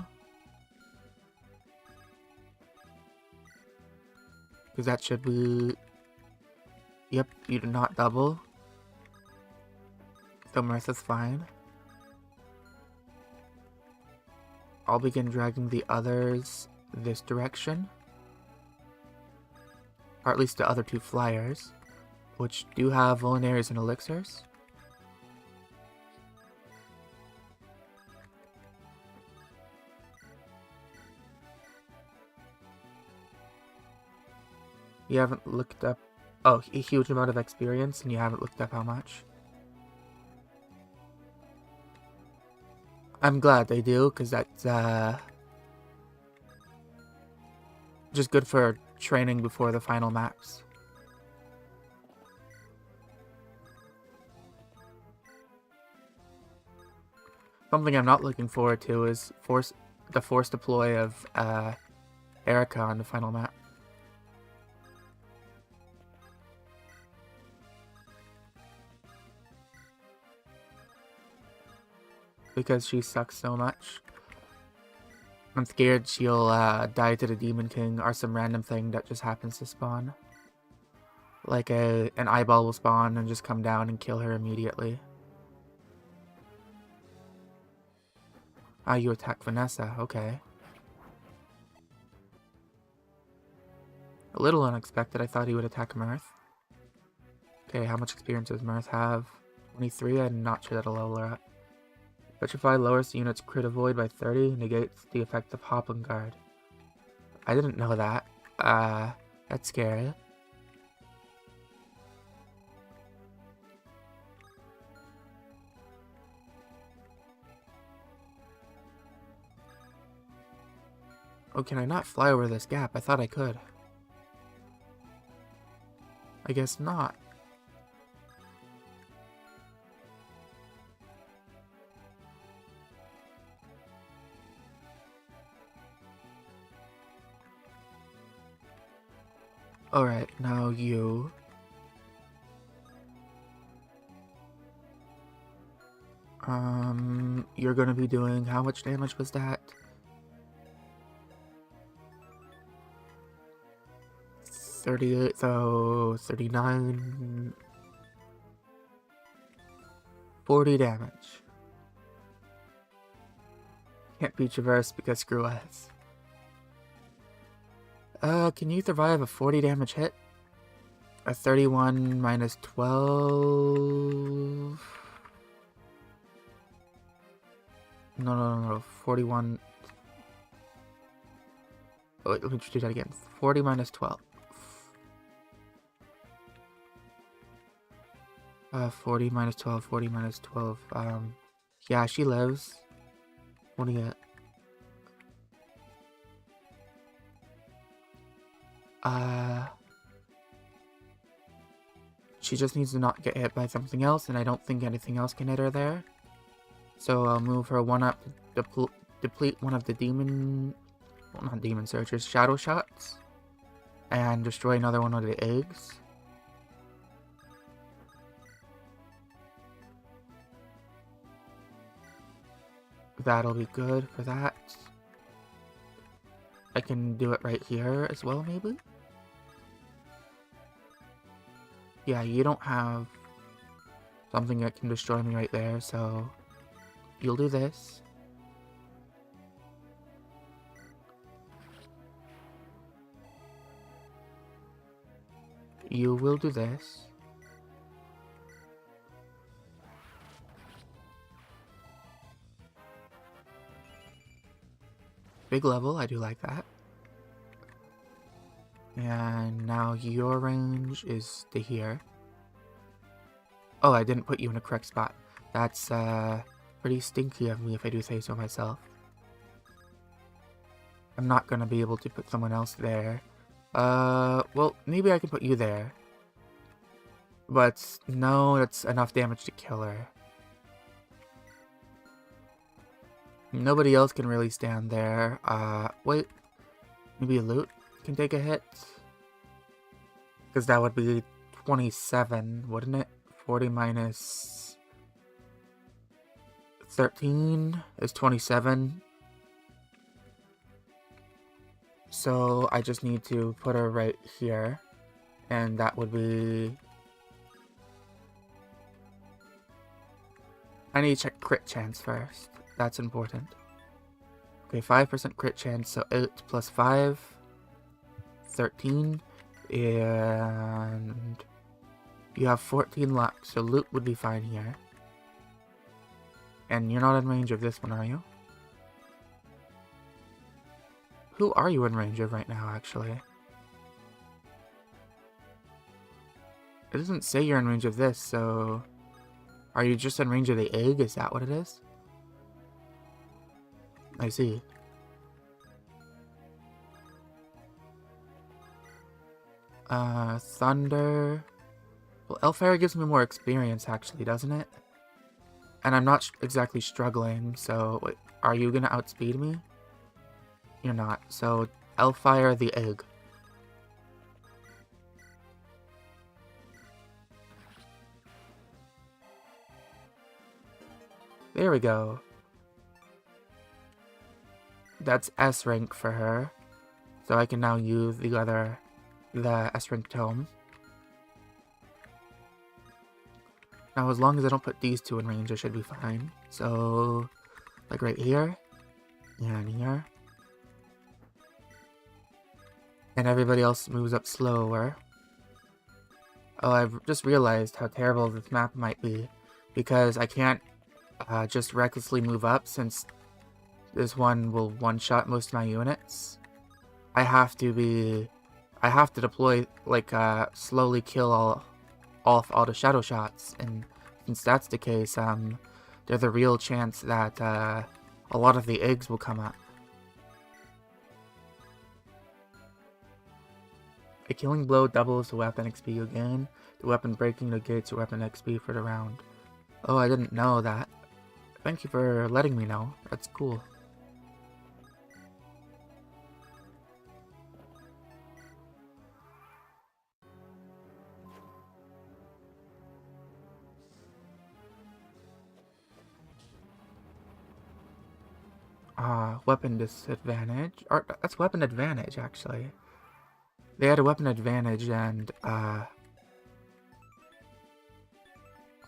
Because that should be... Yep, you do not double. So Mirth is fine. I'll begin dragging the others this direction. Or at least the other two flyers, which do have vulneraries and elixirs. You haven't looked up... Oh, a huge amount of experience, and you haven't looked up how much. I'm glad they do, because that's, just good for training before the final maps. Something I'm not looking forward to is the force deploy of, Erica on the final map. Because she sucks so much. I'm scared she'll die to the Demon King or some random thing that just happens to spawn. Like an eyeball will spawn and just come down and kill her immediately. Ah, you attack Vanessa, okay. A little unexpected. I thought he would attack Mirth. Okay, how much experience does Mirth have? 23? I'm not sure that'll level her up. Petrify lowers the unit's crit avoid by 30, negates the effect of Hop and Guard. I didn't know that. That's scary. Oh, can I not fly over this gap? I thought I could. I guess not. Alright, now you. You're gonna be doing, how much damage was that? 38, so 39, 40 damage. Can't be traversed because screw us. Can you survive a 40 damage hit? A 31 minus 12... No, 41... Oh, wait, let me do that again. 40 minus 12. 40 minus 12, 40 minus 12. Yeah, she lives. What do you get? She just needs to not get hit by something else, and I don't think anything else can hit her there. So I'll move her one up, deplete one of the demon... Well, not demon searchers, shadow shots. And destroy another one of the eggs. That'll be good for that. I can do it right here as well, maybe? Yeah, you don't have something that can destroy me right there, so you'll do this. You will do this. Big level, I do like that. And now your range is to here. Oh, I didn't put you in a correct spot. That's pretty stinky of me if I do say so myself. I'm not gonna be able to put someone else there. Well, maybe I can put you there. But no, that's enough damage to kill her. Nobody else can really stand there. Wait. Maybe Loot can take a hit? Because that would be 27, wouldn't it? 40 minus 13 is 27. So I just need to put her right here. And that would be... I need to check crit chance first. That's important. Okay, 5% crit chance, so 8 plus 5, 13, and you have 14 luck, so Loot would be fine here. And you're not in range of this one, are you? Who are you in range of right now, actually? It doesn't say you're in range of this, so... Are you just in range of the egg? Is that what it is? I see. Thunder... Well, Elfire gives me more experience, actually, doesn't it? And I'm not exactly struggling, so... Wait, are you gonna outspeed me? You're not. So, Elfire the egg. There we go. That's S rank for her. So I can now use the S rank tome. Now as long as I don't put these two in range, I should be fine. So, like right here, and here. and everybody else moves up slower. Oh, I've just realized how terrible this map might be, because I can't just recklessly move up, since this one will one-shot most of my units. I have to deploy, like, slowly kill all the shadow shots, and since that's the case, there's a real chance that a lot of the eggs will come up. A killing blow doubles the weapon XP you gain. The weapon breaking negates your weapon XP for the round. Oh, I didn't know that. Thank you for letting me know. That's cool. Weapon disadvantage. Or, that's weapon advantage, actually. They had a weapon advantage, and, I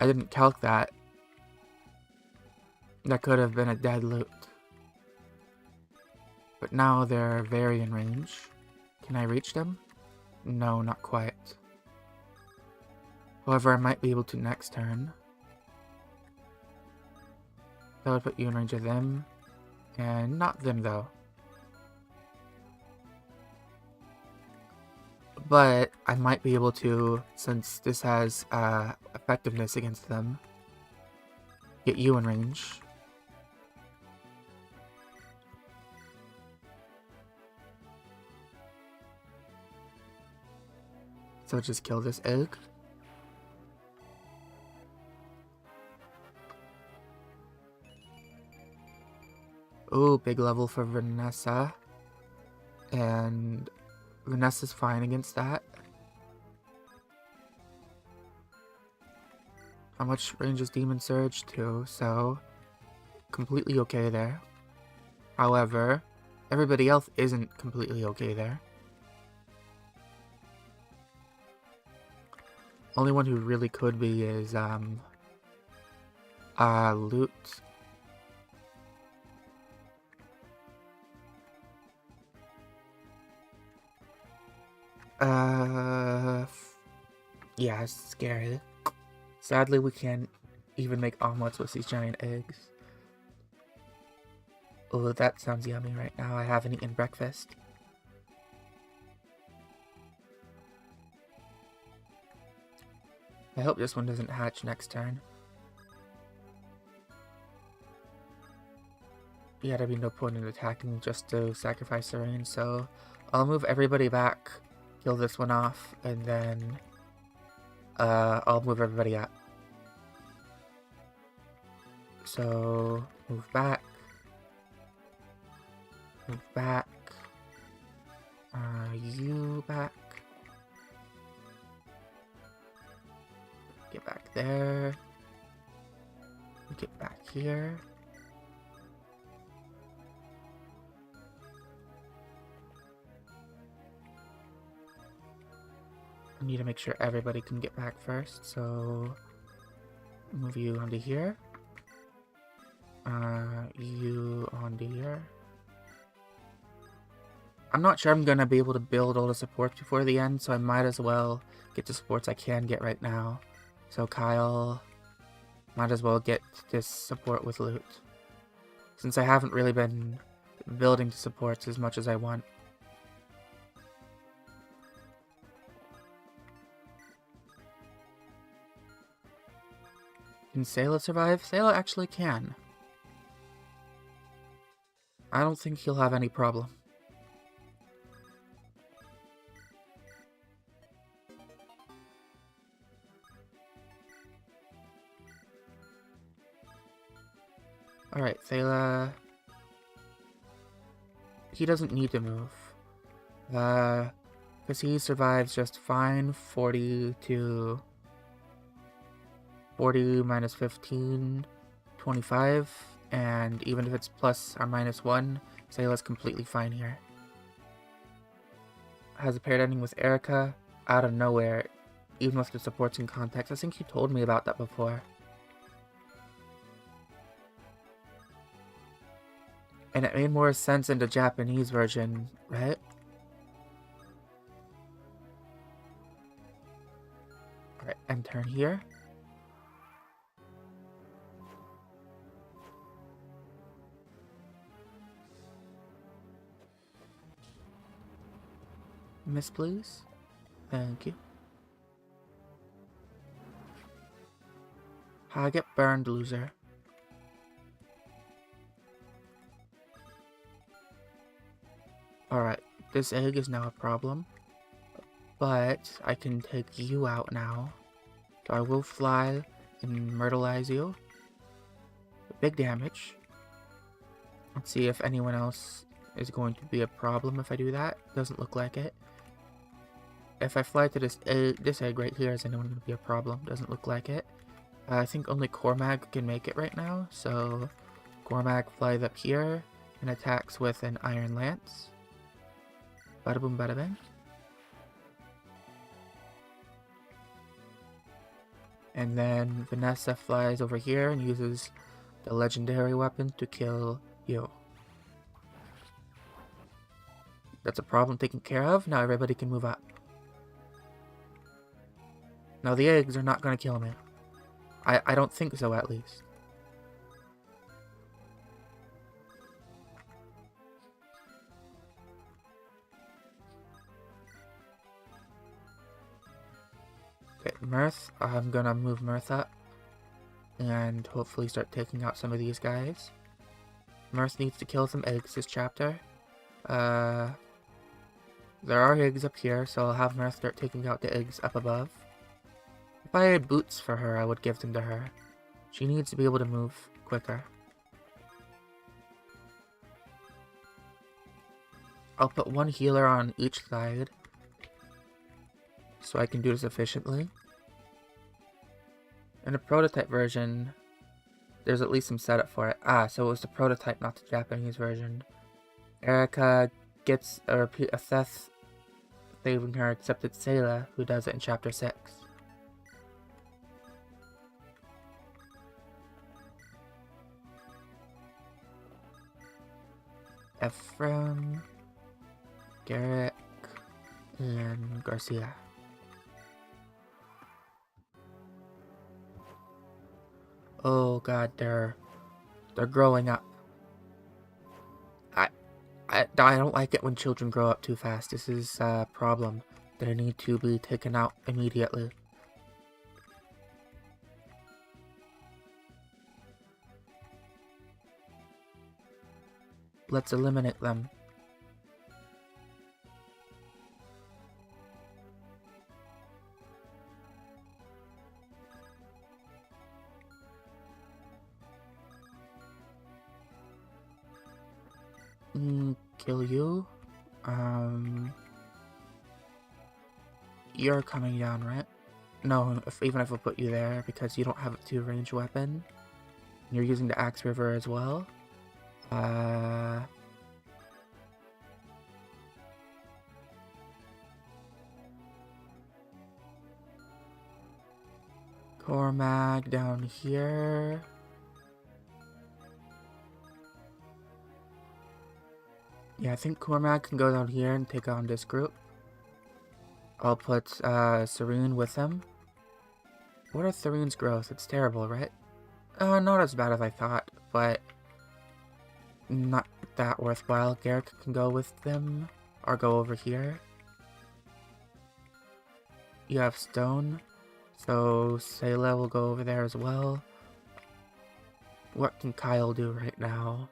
didn't calc that. That could have been a dead loot. But now they're very in range. Can I reach them? No, not quite. However, I might be able to next turn. That would put you in range of them. And not them, though. But I might be able to, since this has effectiveness against them, get you in range. So just kill this egg. Ooh, big level for Vanessa. And Vanessa's fine against that. How much range is Demon Surge? 2, so completely okay there. However, everybody else isn't completely okay there. Only one who really could be is Loot. Yeah, it's scary. Sadly, we can't even make omelets with these giant eggs. Oh, that sounds yummy right now. I haven't eaten breakfast. I hope this one doesn't hatch next turn. Yeah, there'd be no point in attacking just to sacrifice the range, so I'll move everybody back, kill this one off, and then I'll move everybody up. So, move back, you back, get back there, get back here. I need to make sure everybody can get back first, so move you onto here. You onto here. I'm not sure I'm gonna be able to build all the supports before the end, so I might as well get the supports I can get right now. So Kyle, might as well get this support with loot, since I haven't really been building the supports as much as I want. Can Sayla survive? Sayla actually can. I don't think he'll have any problem. Alright, Sayla. He doesn't need to move. Because he survives just fine. 40 to 40 minus 15, 25. And even if it's plus or minus 1, Sayla's completely fine here. Has a paired ending with Erica out of nowhere, even with the supports in context. I think you told me about that before. And it made more sense in the Japanese version, right? and turn here. Miss, please. Thank you. How I get burned, loser. Alright, this egg is now a problem. But I can take you out now. So I will fly and myrtleize you. Big damage. Let's see if anyone else is going to be a problem if I do that. Doesn't look like it. If I fly to this egg right here, is anyone going to be a problem? Doesn't look like it. I think only Cormag can make it right now, so Cormag flies up here and attacks with an Iron Lance. Bada boom, bada bang. And then Vanessa flies over here and uses the legendary weapon to kill you. That's a problem taken care of. Now everybody can move up. Now the eggs are not going to kill me. I don't think so, at least. Okay, Mirth. I'm gonna move Mirth up. And hopefully start taking out some of these guys. Mirth needs to kill some eggs this chapter. There are eggs up here, so I'll have Mirth start taking out the eggs up above. If I had boots for her, I would give them to her. She needs to be able to move quicker. I'll put one healer on each side, so I can do this efficiently. In the prototype version, there's at least some setup for it. So it was the prototype, not the Japanese version. Erica gets a repeat of Seth saving her, except it's Sayla who does it in chapter 6. Ephraim, Garrick, and Garcia. Oh god, they're growing up. I don't like it when children grow up too fast. This is a problem. They need to be taken out immediately. Let's eliminate them. Kill you. You're coming down, right? No, even if I put you there, because you don't have a 2-range weapon. You're using the Axe River as well. Cormag down here. Yeah, I think Cormag can go down here and take on this group. I'll put Serene with him. What are Serene's growth? It's terrible, right? Not as bad as I thought, but not that worthwhile. Garrick can go with them, or go over here. You have Stone, so Sayla will go over there as well. What can Kyle do right now?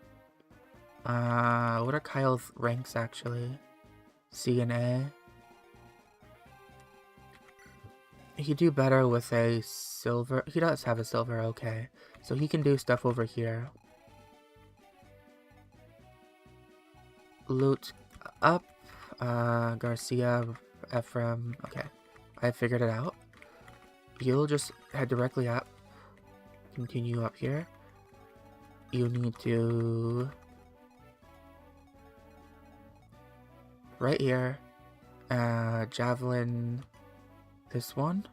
What are Kyle's ranks actually? C and A. He'd do better with a silver. He does have a silver, okay. So he can do stuff over here. Loot up. Garcia, Ephraim. Okay. I figured it out. You'll just head directly up. Continue up here. You need to... right here. Javelin... this one.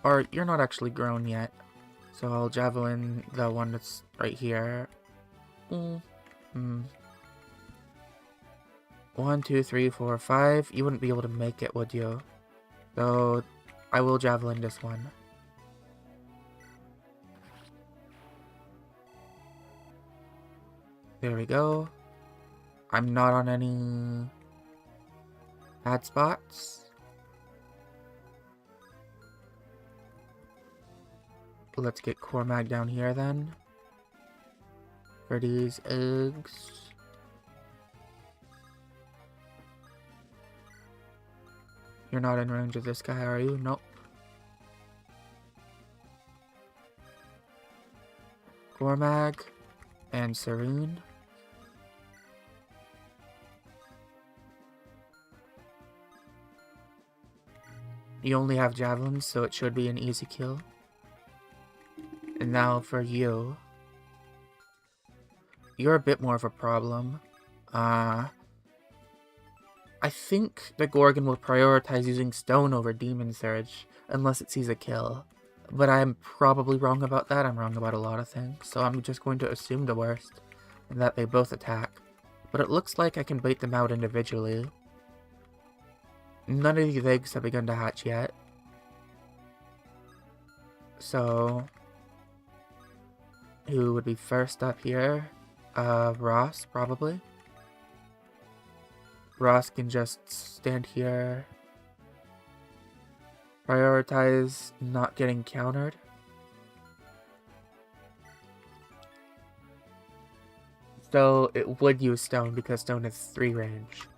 Or, you're not actually grown yet. So I'll javelin the one that's right here. 1, 2, 3, 4, 5. You wouldn't be able to make it, would you? So, I will javelin this one. There we go. I'm not on any bad spots. Let's get Cormag down here then. For these eggs. You're not in range of this guy, are you? Nope. Cormag and Serene. You only have javelins, so it should be an easy kill. And now for you. You're a bit more of a problem. I think the Gorgon will prioritize using stone over Demon Surge, unless it sees a kill. But I'm probably wrong about that. I'm wrong about a lot of things, so I'm just going to assume the worst, and that they both attack. But it looks like I can bait them out individually. None of these eggs have begun to hatch yet. So, who would be first up here? Ross, probably. Ross can just stand here. Prioritize not getting countered. So it would use stone because stone is 3 range.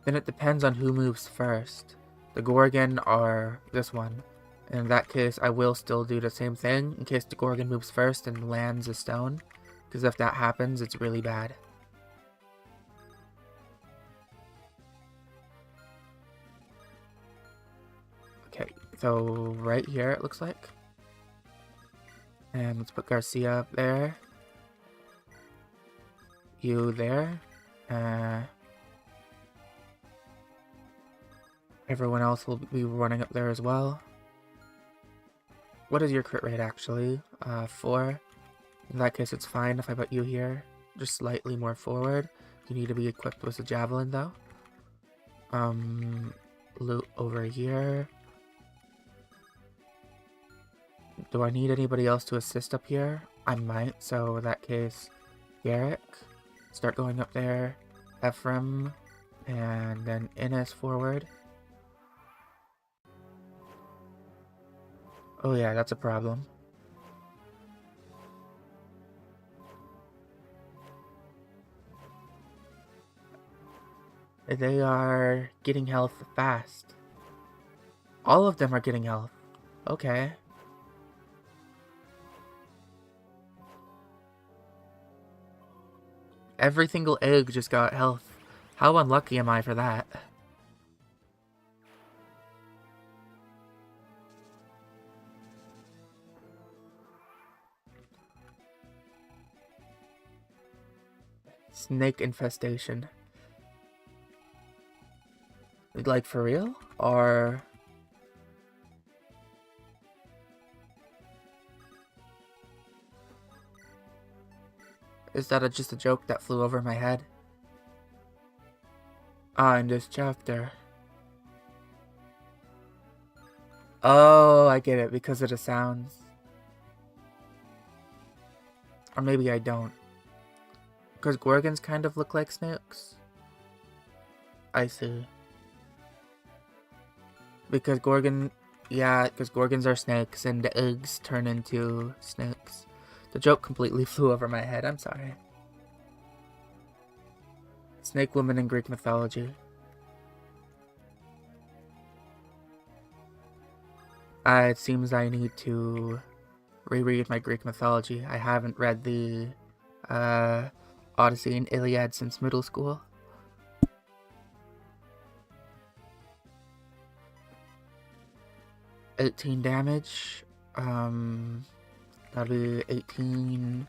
Then it depends on who moves first. The Gorgon or this one. In that case, I will still do the same thing in case the Gorgon moves first and lands a stone. Because if that happens, it's really bad. Okay, so right here it looks like. And let's put Garcia up there. You there. Everyone else will be running up there as well. What is your crit rate actually? 4. In that case, it's fine if I put you here, just slightly more forward. You need to be equipped with a javelin, though. Loot over here. Do I need anybody else to assist up here? I might, so in that case, Garrick. Start going up there. Ephraim, and then Ines forward. Oh yeah, that's a problem. They are getting health fast. All of them are getting health. Okay. Every single egg just got health. How unlucky am I for that? Snake infestation. Like, for real? Or... is that just a joke that flew over my head? In this chapter. Oh, I get it, because of the sounds. Or maybe I don't. Because Gorgons kind of look like snakes. I see. Because Gorgons are snakes and the eggs turn into snakes. The joke completely flew over my head, I'm sorry. Snake woman in Greek mythology. It seems I need to reread my Greek mythology. I haven't read the Odyssey and Iliad since middle school. $18 damage. That'll be 18,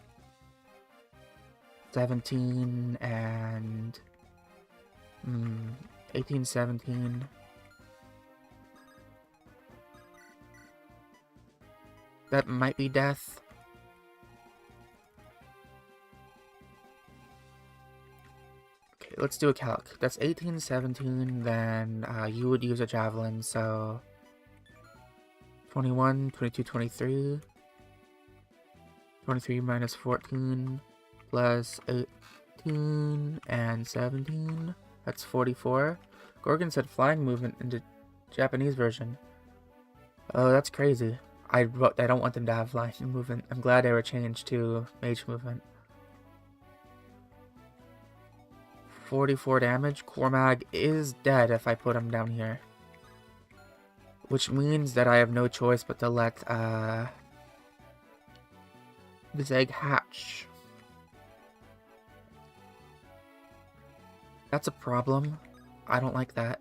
17, and 18, 17. That might be death. let's do a calc. That's 18, 17, then you would use a javelin, so 21, 22, 23. 23 minus 14 plus 18 and 17. That's 44. Gorgon said flying movement in the Japanese version. Oh, that's crazy. I don't want them to have flying movement. I'm glad they were changed to mage movement. 44 damage. Cormag is dead if I put him down here. Which means that I have no choice but to let this egg hatch. That's a problem. I don't like that.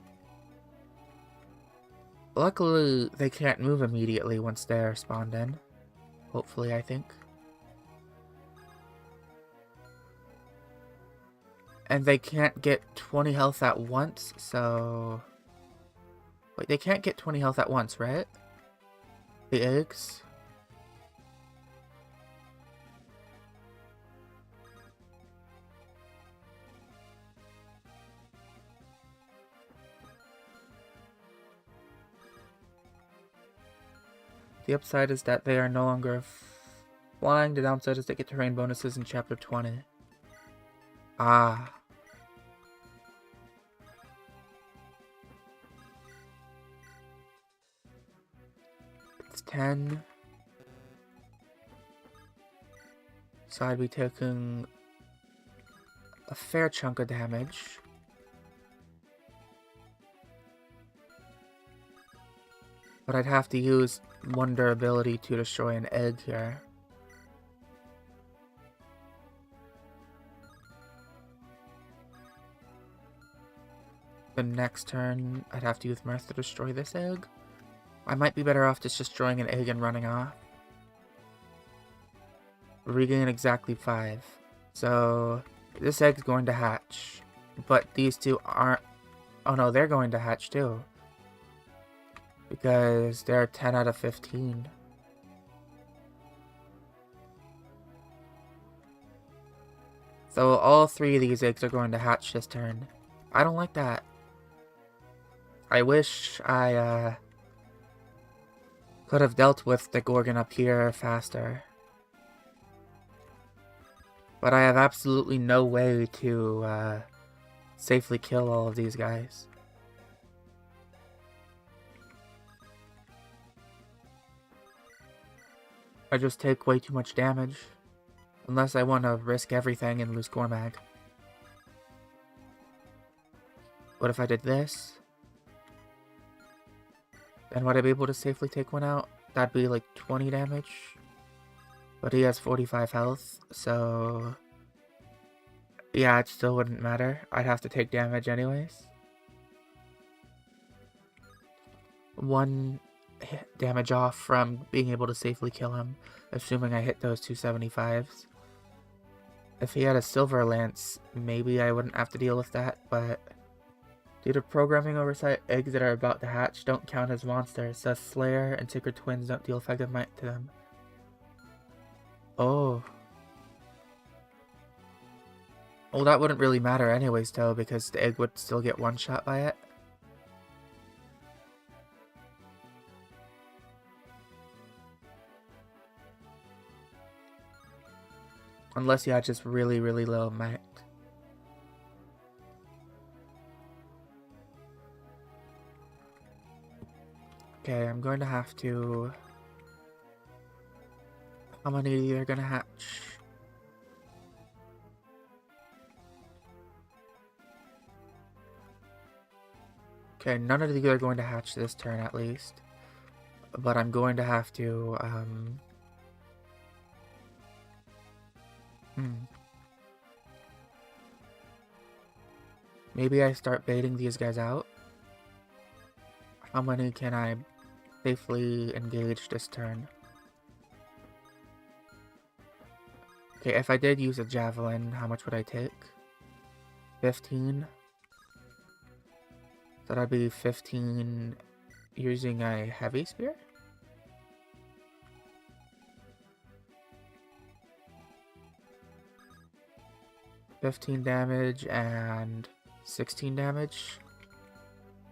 Luckily, they can't move immediately once they're spawned in. Hopefully, I think. And they can't get 20 health at once, so... Wait, they can't get 20 health at once, right? The eggs? The upside is that they are no longer flying. The downside is they get terrain bonuses in Chapter 20. Ah. It's 10. So I'd be taking a fair chunk of damage. But I'd have to use one durability to destroy an egg here. The next turn, I'd have to use Mirth to destroy this egg. I might be better off just destroying an egg and running off. Regain exactly 5. So, this egg's going to hatch. But these two aren't... Oh no, they're going to hatch too. Because they're 10 out of 15. So all 3 of these eggs are going to hatch this turn. I don't like that. I wish I could have dealt with the Gorgon up here faster. But I have absolutely no way to safely kill all of these guys. I just take way too much damage. Unless I want to risk everything and lose Cormag. What if I did this? Then would I be able to safely take one out? That'd be like 20 damage. But he has 45 health, so... Yeah, it still wouldn't matter. I'd have to take damage anyways. 1 damage off from being able to safely kill him, assuming I hit those 275s. If he had a silver lance, maybe I wouldn't have to deal with that, but due to programming oversight, eggs that are about to hatch don't count as monsters, thus Slayer and Sacred Twins don't deal effective might to them. Oh. Well, that wouldn't really matter anyways, though, because the egg would still get one shot by it. Unless you had just really, really low might. Okay, I'm going to have to... How many of you are going to hatch? Okay, none of these are going to hatch this turn at least. But I'm going to have to, Maybe I start baiting these guys out. How many can I safely engage this turn? Okay, if I did use a javelin, how much would I take? 15? So that'd be 15 using a heavy spear? 15 damage and 16 damage.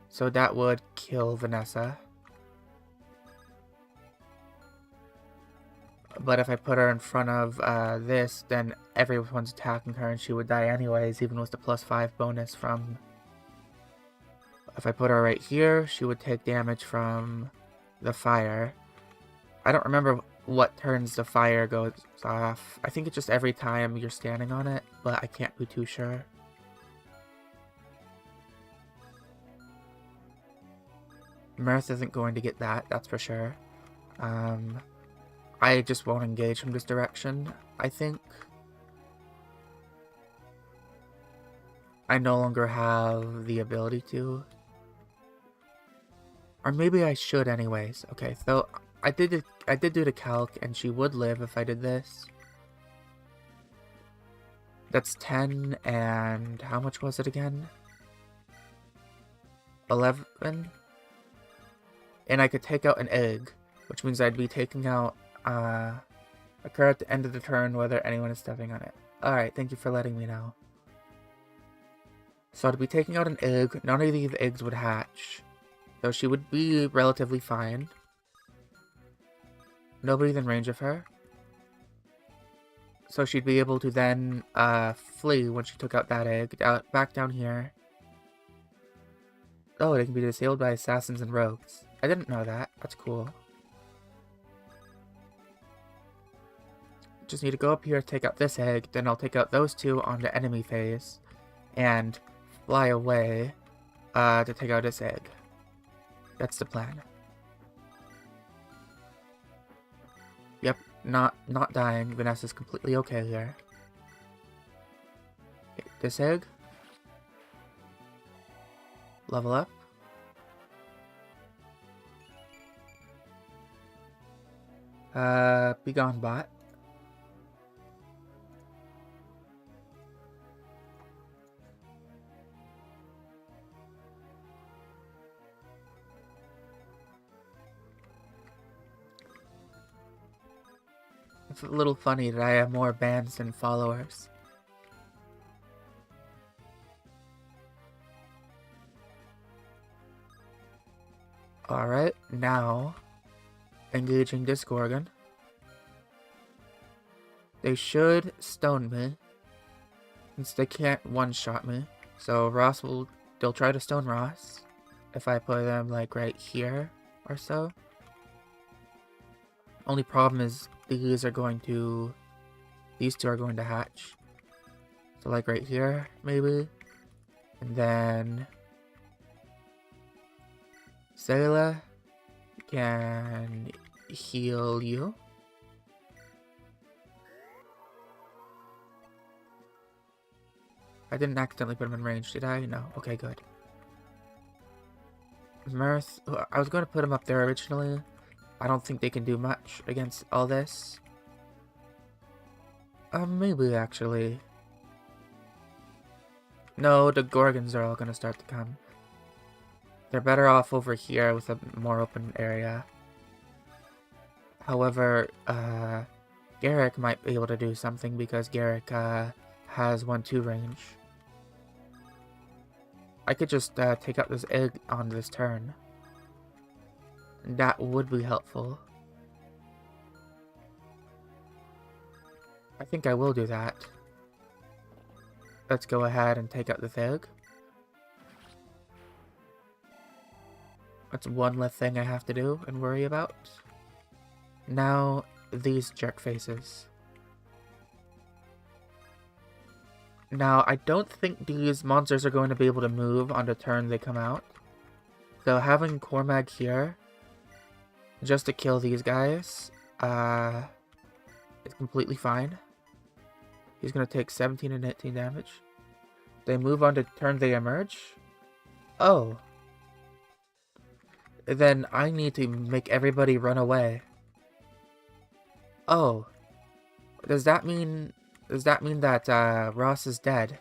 So that would kill Vanessa. But if I put her in front of this, then everyone's attacking her and she would die anyways, even with the +5 bonus from... If I put her right here, she would take damage from the fire. I don't remember what turns the fire goes off. I think it's just every time you're standing on it, but I can't be too sure. Mirth isn't going to get that, that's for sure. I just won't engage from this direction, I think. I no longer have the ability to. Or maybe I should anyways. Okay, so I did do the calc, and she would live if I did this. That's 10, and how much was it again? 11? And I could take out an egg, which means I'd be taking out occur at the end of the turn whether anyone is stepping on it. Alright, thank you for letting me know. So I'd be taking out an egg. None of these eggs would hatch. So she would be relatively fine. Nobody's in range of her. So she'd be able to then flee when she took out that egg. Back down here. Oh, they can be disabled by assassins and rogues. I didn't know that. That's cool. Just need to go up here, take out this egg, then I'll take out those two on the enemy phase, and fly away to take out this egg. That's the plan. Yep, not dying. Vanessa's completely okay here. Okay, this egg. Level up. Be gone, bot. It's a little funny that I have more bans than followers. Alright, now engaging this Gorgon. They should stone me, since they can't one-shot me. So they'll try to stone Ross, if I put them like right here or so. Only problem is these two are going to hatch. So like right here, maybe. And then Sayla can heal you. I didn't accidentally put him in range, did I? No. Okay, good. Mirth, I was going to put him up there originally. I don't think they can do much against all this. Maybe actually. No, the Gorgons are all going to start to come. They're better off over here with a more open area. However, Garrick might be able to do something because Garrick has 1-2 range. I could just take out this egg on this turn. That would be helpful. I think I will do that. Let's go ahead and take out this egg. That's one less thing I have to do and worry about. Now, these jerk faces. Now, I don't think these monsters are going to be able to move on the turn they come out. So having Cormag here, just to kill these guys, is completely fine. He's going to take 17 and 18 damage. They move on to turn they emerge. Oh. Then I need to make everybody run away. Oh. Does that mean that Ross is dead?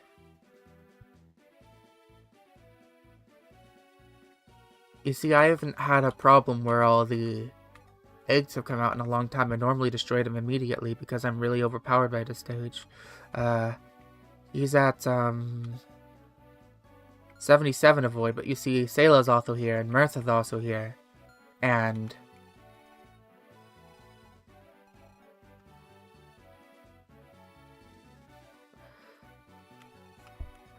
You see, I haven't had a problem where all the eggs have come out in a long time. I normally destroy them immediately because I'm really overpowered by this stage. He's at 77 avoid, but you see Sayla's also here, and Mirtha's also here. And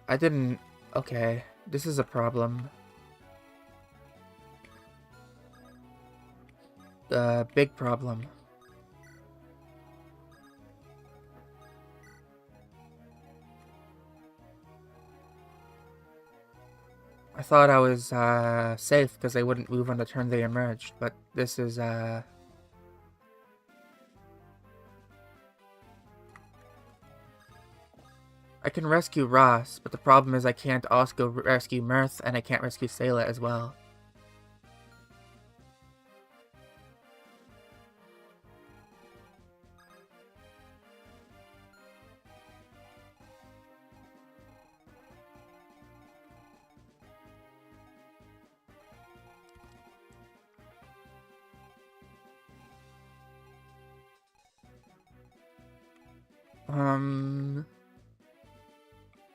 I didn't... Okay, this is a problem. Big problem. I thought I was safe because they wouldn't move on the turn they emerged, but this is I can rescue Ross, but the problem is I can't also rescue Mirth, and I can't rescue Sayla as well.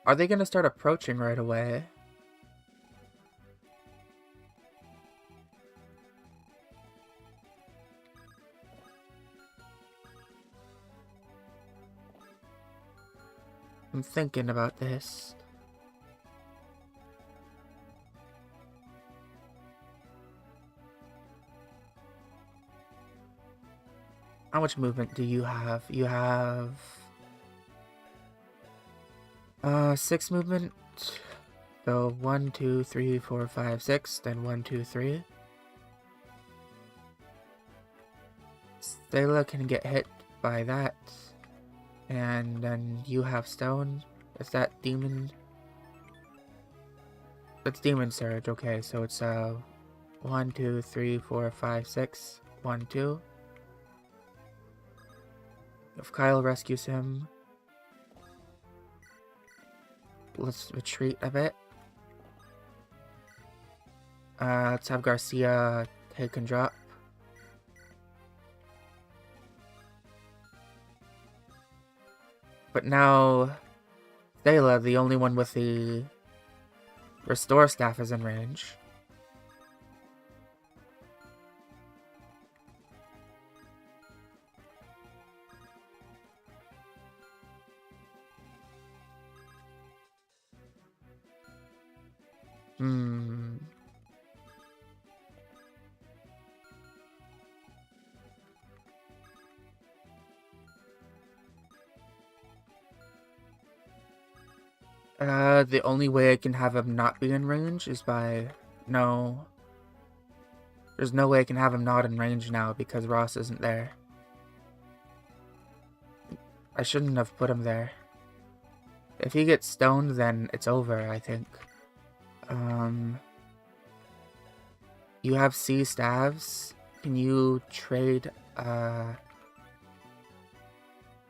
Are they gonna start approaching right away? I'm thinking about this. How much movement do you have? You have 6 movement. So 1, 2, 3, 4, 5, 6, then 1, 2, 3. Sayla can get hit by that. And then you have stone. Is that demon? That's demon surge. Okay, so it's 1, 2, 3, 4, 5, 6. 1, 2. If Kyle rescues him, let's retreat a bit. Let's have Garcia take and drop. But now, Sayla, the only one with the restore staff, is in range. The only way I can have him not be in range is by... No. There's no way I can have him not in range now because Ross isn't there. I shouldn't have put him there. If he gets stoned, then it's over, I think. You have C staves. Can you trade,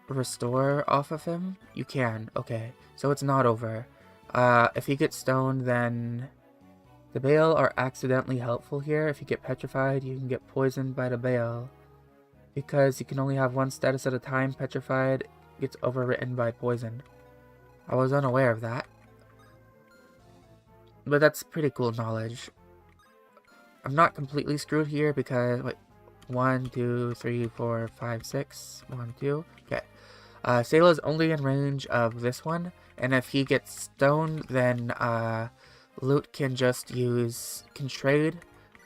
restore off of him? You can, okay. So it's not over. If you get stoned, then the Bale are accidentally helpful here. If you get petrified, you can get poisoned by the Bale. Because you can only have one status at a time, petrified gets overwritten by poison. I was unaware of that. But that's pretty cool knowledge. I'm not completely screwed here because, wait, 1, 2, 3, 4, 5, 6. 1, 2. Okay. Sayla's only in range of this one, and if he gets stoned, then Loot can just trade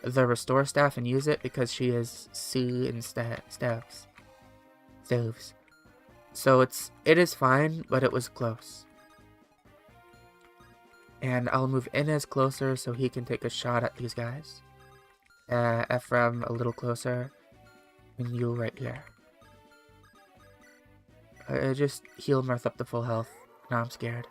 the restore staff and use it because she is C in staves. So it is fine, but it was close. And I'll move Inez closer so he can take a shot at these guys. Ephraim a little closer, and you right here. Just heal Mirth up to full health. Now I'm scared.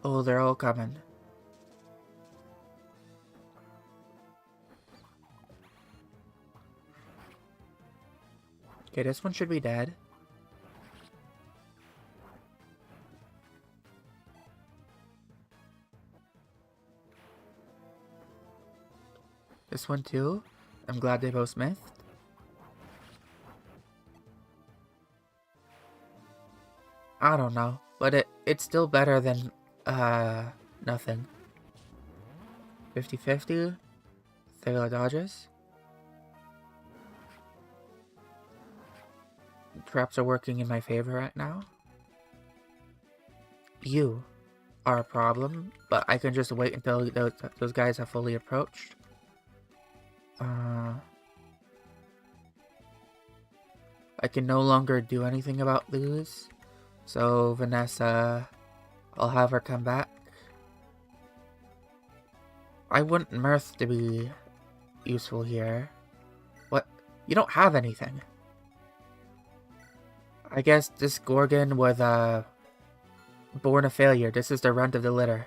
Oh, they're all coming. Okay, this one should be dead. This one too. I'm glad they both missed. I don't know, but it's still better than nothing. 50-50. Taylor dodges. Traps are working in my favor right now. You are a problem, but I can just wait until those guys have fully approached. I can no longer do anything about lose. So Vanessa, I'll have her come back. I want Mirth to be useful here. What? You don't have anything. I guess this Gorgon was born a failure. This is the runt of the litter.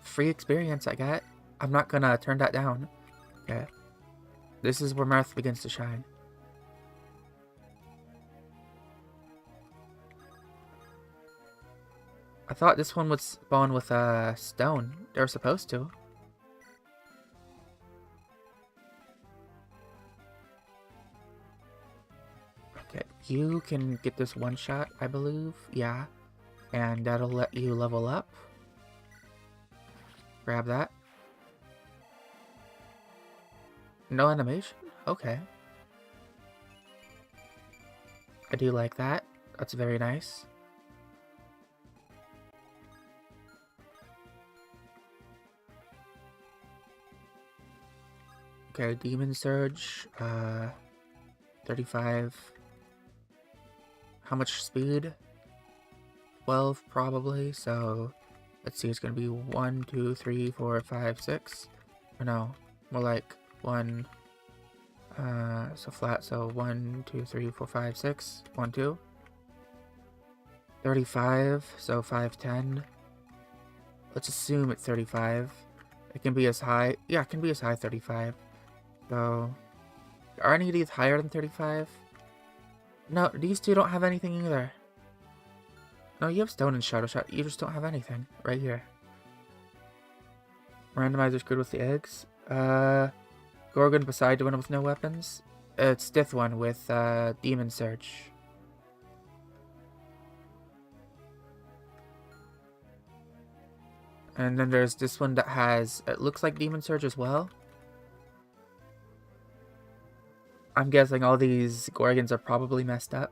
Free experience I got. I'm not gonna turn that down. Okay. This is where Mirth begins to shine. I thought this one would spawn with a stone. They were supposed to. Okay, you can get this one shot, I believe. Yeah. And that'll let you level up. Grab that. No animation? Okay. I do like that. That's very nice. Okay, Demon Surge. 35. How much speed? 12 probably, so let's see, it's gonna be 1, 2, 3, 4, 5, 6. Or no, more like 1, so flat, so 1, 2, 3, 4, 5, 6, 1, 2. 35, so 5, 10. Let's assume it's 35. It can be as high, yeah, it can be as high as 35. So, are any of these higher than 35? No, these two don't have anything either. No, you have Stone and Shadow Shot. You just don't have anything. Right here. Randomizer's good with the eggs. Gorgon beside the one with no weapons. It's this one with Demon Surge. And then there's this one that has, it looks like Demon Surge as well. I'm guessing all these Gorgons are probably messed up.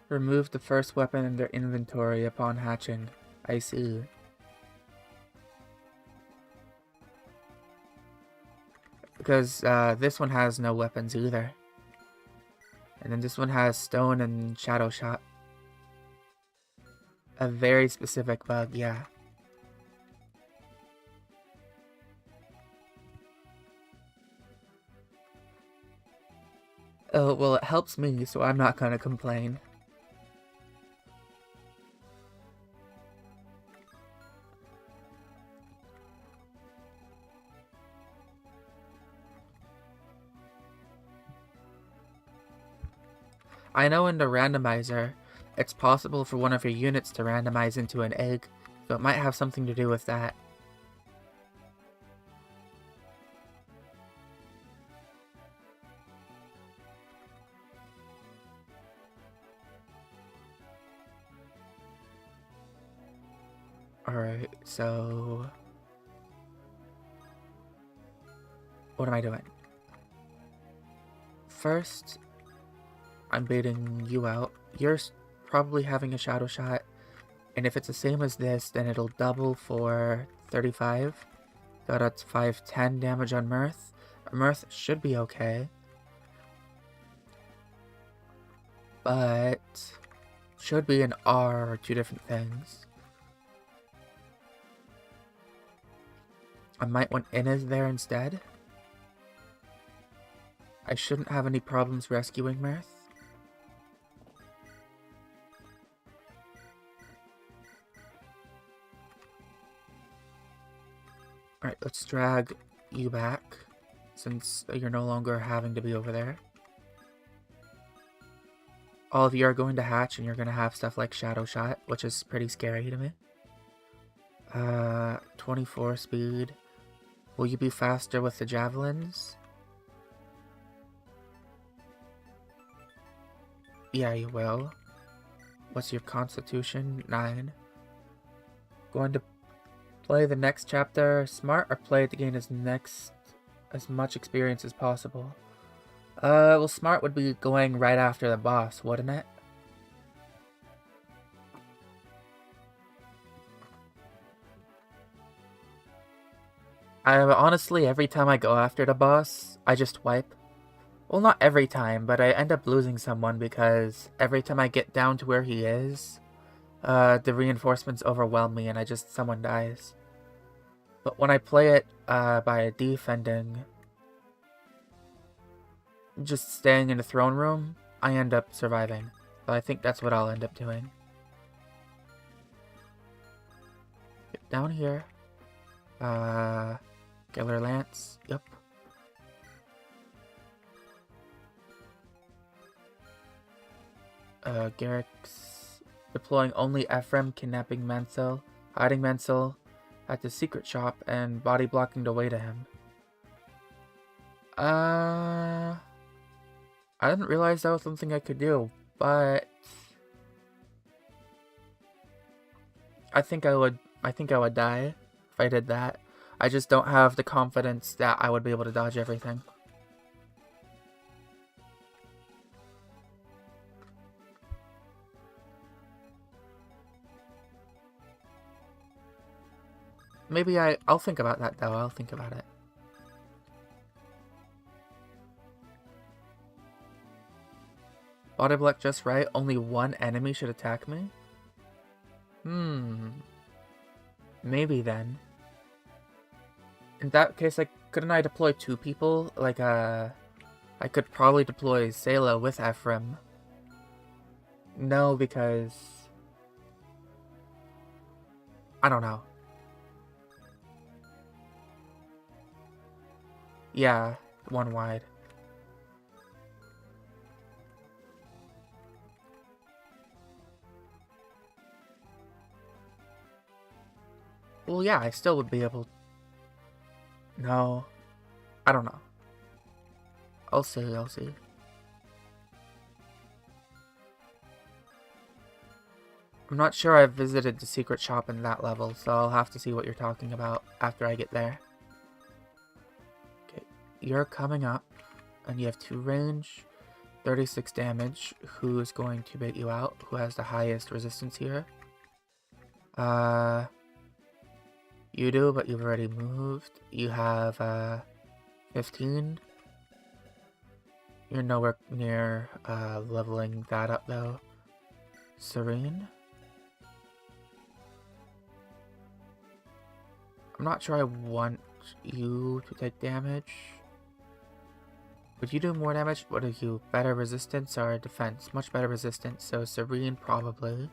Remove the first weapon in their inventory upon hatching. I see. Because this one has no weapons either. And then this one has Stone and Shadow Shot. A very specific bug, yeah. Oh, well, it helps me, so I'm not gonna complain. I know in the randomizer, it's possible for one of your units to randomize into an egg, so it might have something to do with that. Alright, so... what am I doing? First, I'm baiting you out. You're probably having a Shadow Shot, and if it's the same as this, then it'll double for 35. So that's 510 damage on Mirth, Mirth should be okay. But should be and are two different things. I might want Inez there instead. I shouldn't have any problems rescuing Mirth. Alright, let's drag you back, since you're no longer having to be over there. All of you are going to hatch, and you're going to have stuff like Shadow Shot, which is pretty scary to me. 24 speed. Will you be faster with the javelins? Yeah, you will. What's your constitution? 9. Going to play the next chapter smart, or play it to gain as much experience as possible? Well, smart would be going right after the boss, wouldn't it? Honestly, every time I go after the boss, I just wipe. Well, not every time, but I end up losing someone because every time I get down to where he is, the reinforcements overwhelm me and someone dies. But when I play it by defending, just staying in the throne room, I end up surviving. So I think that's what I'll end up doing. Get down here. Killer Lance, yep. Garrick's deploying only Ephraim, kidnapping Mansell, hiding Mansell at the secret shop, and body blocking the way to him. I didn't realize that was something I could do, but I think I would die if I did that. I just don't have the confidence that I would be able to dodge everything. Maybe I'll think about that though, I'll think about it. Body block just right, only one enemy should attack me? Maybe then. In that case, couldn't I deploy 2 people? Like, I could probably deploy Sayla with Ephraim. No, because I don't know. Yeah, 1 wide. Well, yeah, I still would be able... No. I don't know. I'll see. I'm not sure I've visited the secret shop in that level, so I'll have to see what you're talking about after I get there. Okay, you're coming up, and you have 2 range, 36 damage. Who is going to bait you out? Who has the highest resistance here? You do, but you've already moved. You have, 15. You're nowhere near, leveling that up, though. Serene? I'm not sure I want you to take damage. Would you do more damage? What are you? Better resistance or defense? Much better resistance, so Serene probably.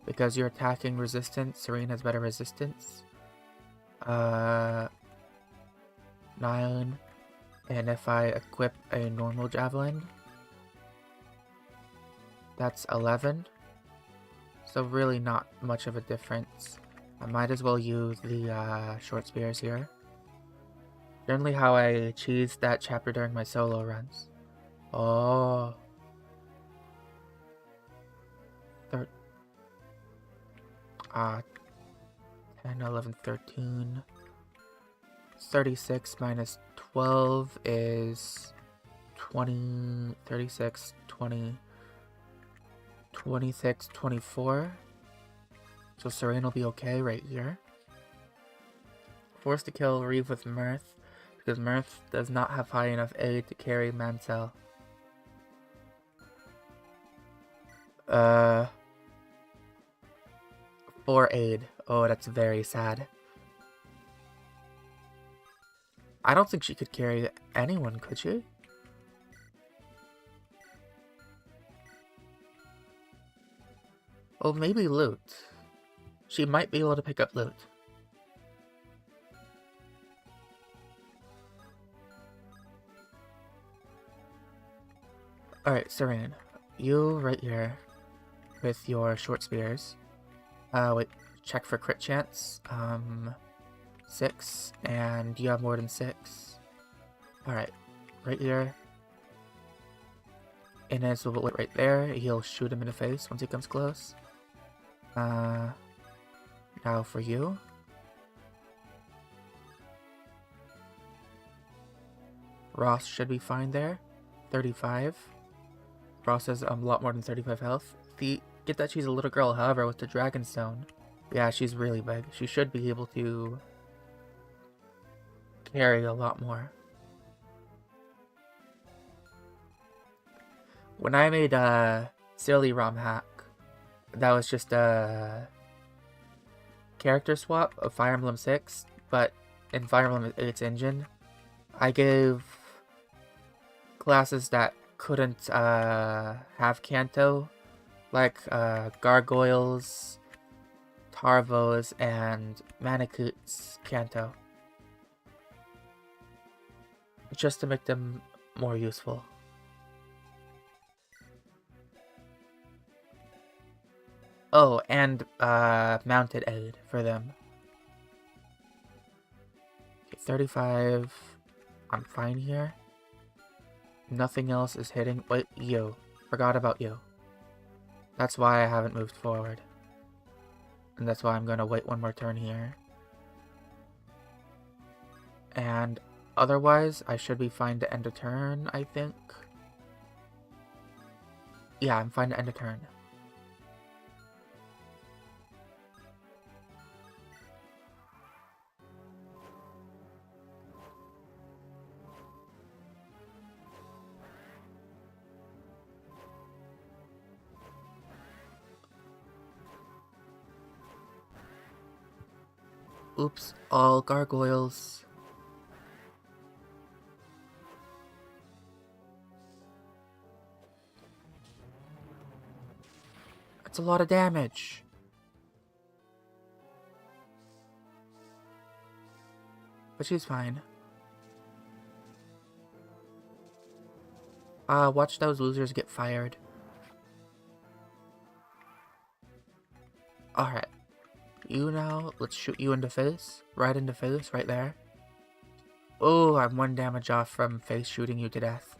Because you're attacking resistance, Serene has better resistance. 9. And if I equip a normal javelin, that's 11. So really not much of a difference. I might as well use the short spears here. Generally how I cheesed that chapter during my solo runs. Oh. 10, 11, 13. 36 minus 12 is 20, 36, 20, 26, 24. So Serene will be okay right here. Forced to kill Reeve with Mirth because Mirth does not have high enough aid to carry Mansell. 4 aid. Oh, that's very sad. I don't think she could carry anyone, could she? Well, maybe loot. She might be able to pick up loot. Alright, Serene. You right here with your short spears. Wait, check for crit chance. 6, and you have more than 6. Alright, right here. Inez will wait right there. He'll shoot him in the face once he comes close. Now for you. Ross should be fine there. 35. Ross has a lot more than 35 health. Get that she's a little girl, however, with the Dragonstone. Yeah, she's really big. She should be able to carry a lot more. When I made a Silly ROM hack, that was just a character swap of Fire Emblem 6, but in Fire Emblem 8's engine, I gave classes that couldn't have Kanto, like Gargoyles, Tarvos, and Manicoots Kanto, just to make them more useful. Oh, and mounted aid for them. Okay, 35. I'm fine here. Nothing else is hitting. Wait, you. Forgot about you. That's why I haven't moved forward. And that's why I'm gonna wait one more turn here. And otherwise, I should be fine to end a turn, I think. Yeah, I'm fine to end a turn. Oops, all gargoyles. That's a lot of damage. But she's fine. Watch those losers get fired. Alright. You now, let's shoot you in the face. Right in the face, right there. Oh, I'm 1 damage off from face shooting you to death.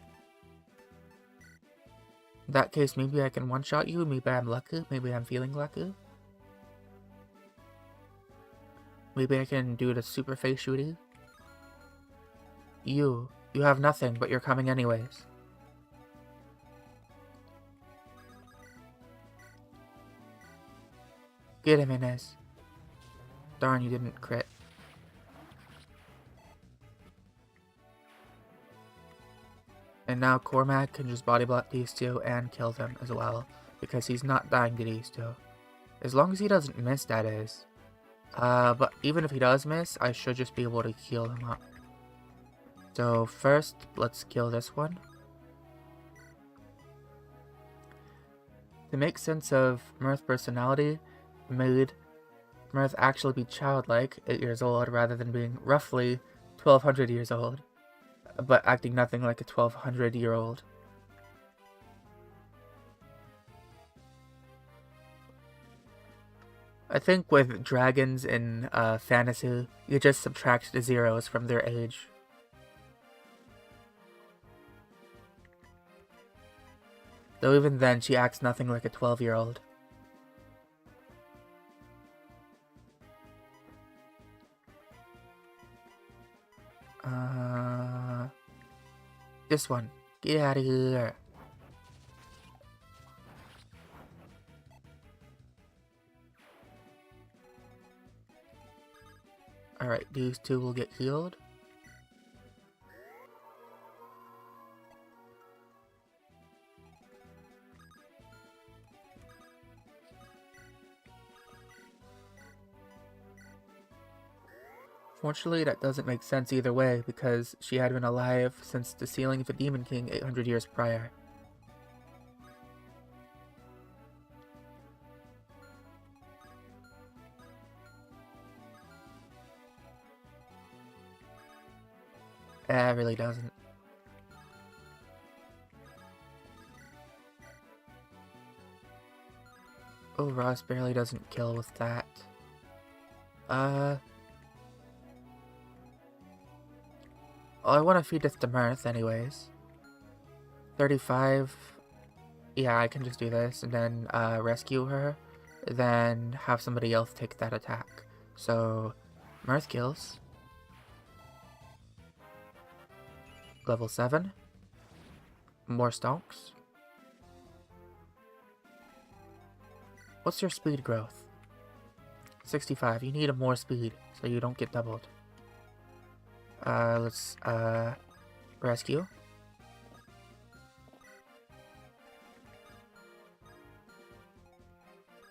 In that case, maybe I can one-shot you. Maybe I'm lucky. Maybe I'm feeling lucky. Maybe I can do the super face shooting. You have nothing, but you're coming anyways. Get him, Inez. Darn, you didn't crit. And now Cormac can just body block these two and kill them as well, because he's not dying to these two. As long as he doesn't miss, that is. But even if he does miss, I should just be able to heal him up. So first, let's kill this one. To make sense of Mirth's personality, made Mirth actually be childlike, 8 years old, rather than being roughly 1200 years old, but acting nothing like a 1200-year-old. I think with dragons in fantasy, you just subtract the zeros from their age. Though even then, she acts nothing like a 12-year-old. This one. Get out of here. Alright, these two will get healed. Fortunately, that doesn't make sense either way, because she had been alive since the sealing of the Demon King 800 years prior. It really doesn't. Oh, Ross barely doesn't kill with that. Oh, I want to feed this to Mirth anyways. 35. Yeah, I can just do this and then rescue her. Then have somebody else take that attack. So, Mirth kills. Level 7. More stonks. What's your speed growth? 65. You need more speed so you don't get doubled. Let's rescue.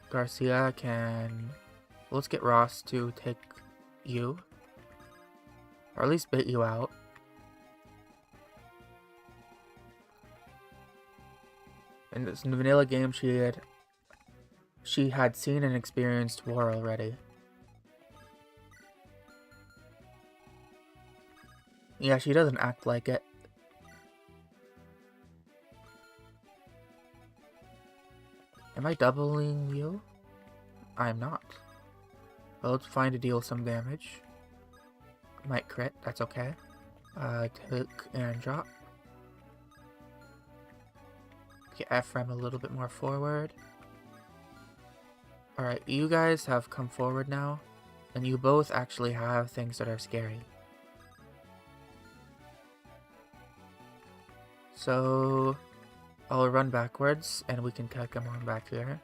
Garcia can... Let's get Ross to take you. Or at least bait you out. In this vanilla game, she had seen and experienced war already. Yeah, she doesn't act like it. Am I doubling you? I'm not. Well, it's fine to deal some damage. Might crit, that's okay. Take and drop. Get Ephraim a little bit more forward. Alright, you guys have come forward now, and you both actually have things that are scary. So, I'll run backwards, and we can kick him on back here.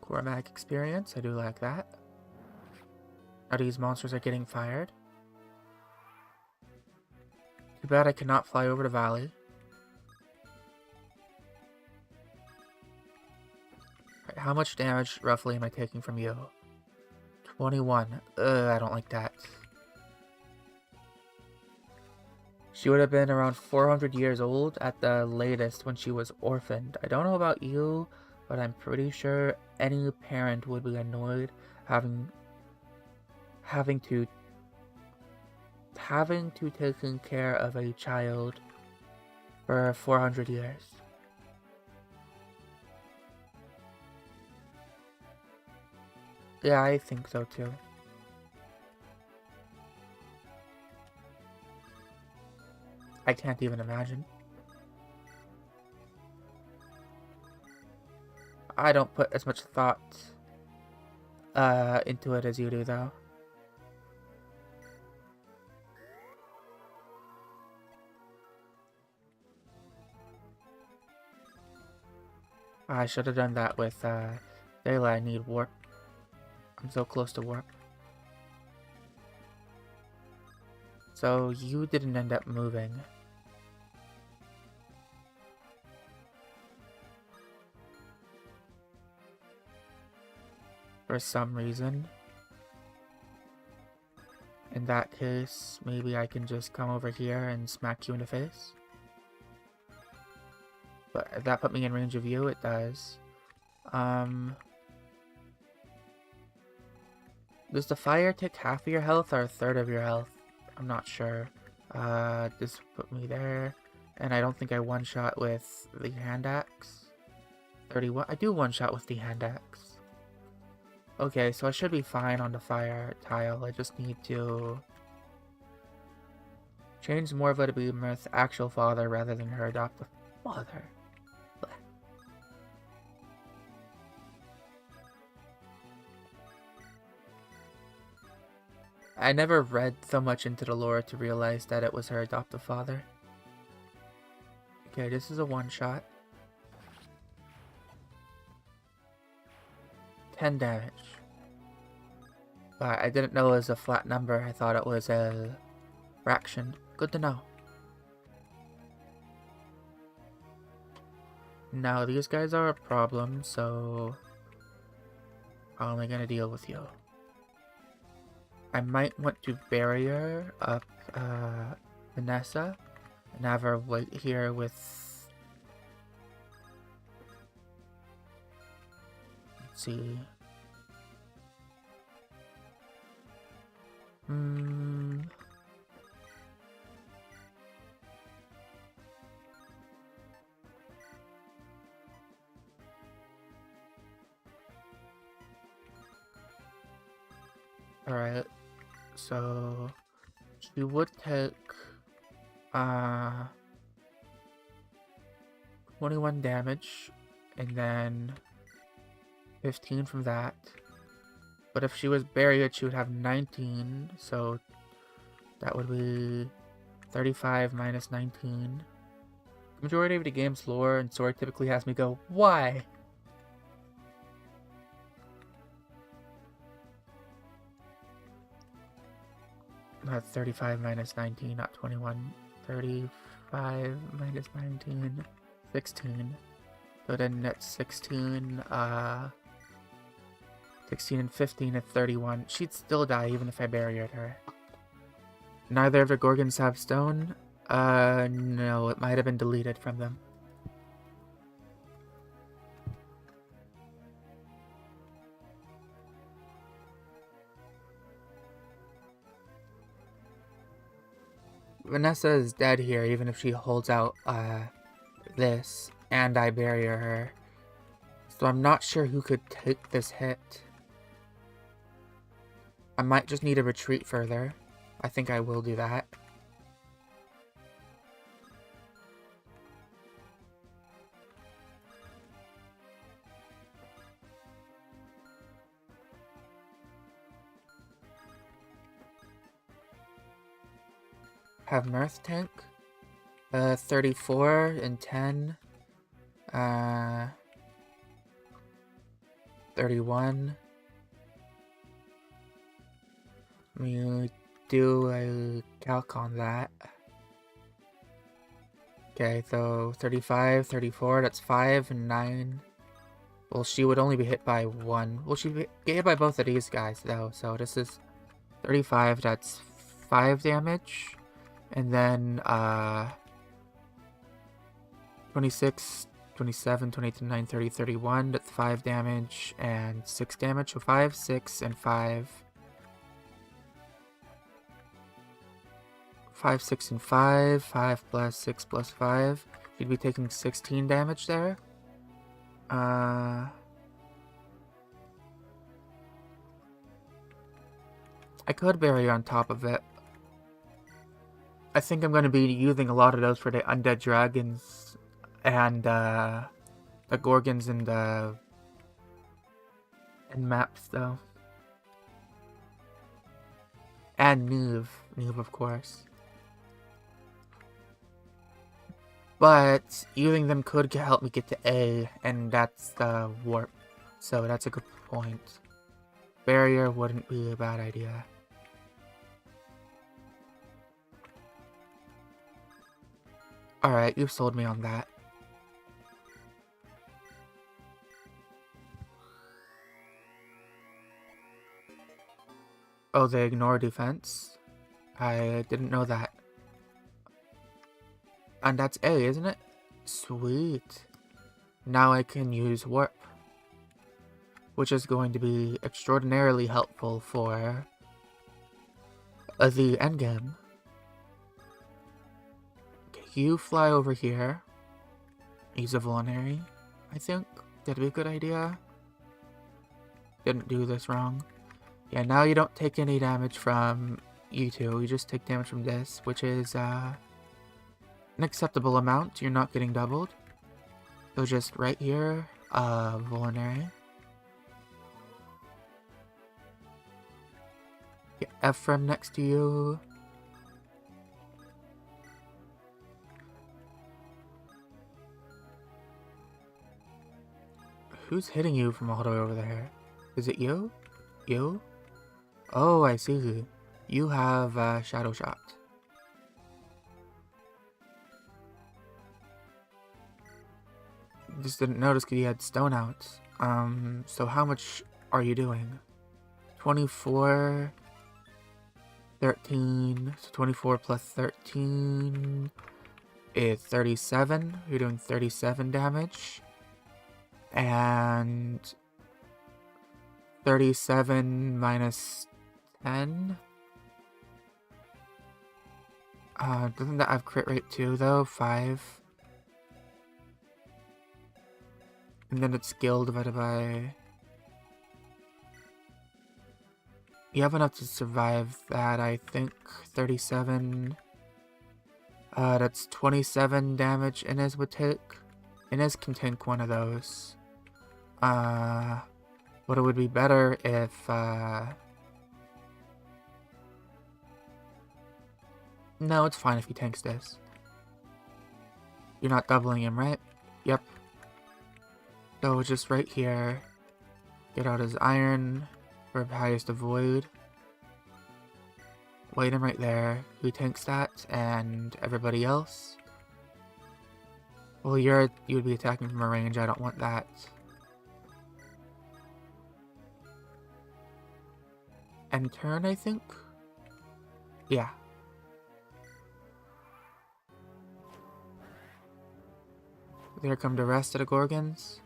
Cormac experience, I do like that. Now these monsters are getting fired. Too bad I cannot fly over the valley. Right, how much damage roughly am I taking from you? 21. I don't like that. She would have been around 400 years old at the latest when she was orphaned. I don't know about you, but I'm pretty sure any parent would be annoyed having to taking care of a child for 400 years. Yeah, I think so too. I can't even imagine. I don't put as much thought into it as you do, though. I should have done that with Dayla. I need warp. I'm so close to warp. So you didn't end up moving. For some reason. In that case, maybe I can just come over here and smack you in the face. But if that put me in range of you, it does. Does the fire take half of your health or a third of your health? I'm not sure. This put me there. And I don't think I one-shot with the hand axe. 31. I do one-shot with the hand axe. Okay, so I should be fine on the fire tile. I just need to change Morva to be Mirth's actual father rather than her adoptive father. I never read so much into the lore to realize that it was her adoptive father. Okay, this is a one-shot. 10 damage. But I didn't know it was a flat number. I thought it was a fraction. Good to know. Now, these guys are a problem, so how am I gonna deal with you? I might want to barrier up Vanessa and have her wait here with... Let's see. Alright, so she would take 21 damage and then 15 from that. But if she was barriered, she would have 19, so that would be 35 minus 19. The majority of the game's lore and story typically has me go, why? Not 35 minus 19, not 21. 35 minus 19, 16. So then that's 16, 16 and 15 at 31. She'd still die even if I barriered her. Neither of the Gorgons have stone? No, it might have been deleted from them. Vanessa is dead here even if she holds out, this, and I barrier her. So I'm not sure who could take this hit. I might just need to retreat further. I think I will do that. Have Mirth tank. 34 and 10. 31. Let me do a calc on that. Okay, so 35, 34, that's 5 and 9. Well, she would only be hit by 1. Well, she'd get hit by both of these guys, though. So this is 35, that's 5 damage. And then, 26, 27, 28, 29, 30, 31, that's 5 damage and 6 damage. So 5, 6, and 5. 5, 6, and 5. 5 plus 6 plus 5. She'd be taking 16 damage there. I could bury on top of it. I think I'm going to be using a lot of those for the undead dragons and the gorgons and maps though. And Neve of course. But using them could help me get to A, and that's the warp. So that's a good point. Barrier wouldn't be a bad idea. Alright, you've sold me on that. Oh, they ignore defense? I didn't know that. And that's A, isn't it? Sweet. Now I can use warp, which is going to be extraordinarily helpful for the endgame. Okay, you fly over here. Use a vulnerary, I think. That'd be a good idea. Didn't do this wrong. Yeah, now you don't take any damage from you two. You just take damage from this, which is an acceptable amount. You're not getting doubled. So just right here, vulnerary. Get Ephraim next to you. Who's hitting you from all the way over there? Is it you? You? Oh, I see. You have Shadow Shot. Just didn't notice because you had Stone out. So how much are you doing? 24, 13, so 24 plus 13 is 37. You're doing 37 damage. And 37 minus 10. Doesn't that have crit rate too, though? 5. And then it's skill divided by... You have enough to survive that, I think. 37... that's 27 damage Inez would take. Inez can tank one of those. But it would be better if, No, it's fine if he tanks this. You're not doubling him, right? Yep. So just right here, get out his iron for highest avoid. Wait him right there. Who tanks that? And everybody else? Well, you would be attacking from a range. I don't want that. End turn, I think? Yeah. There come the rest of the Gorgons.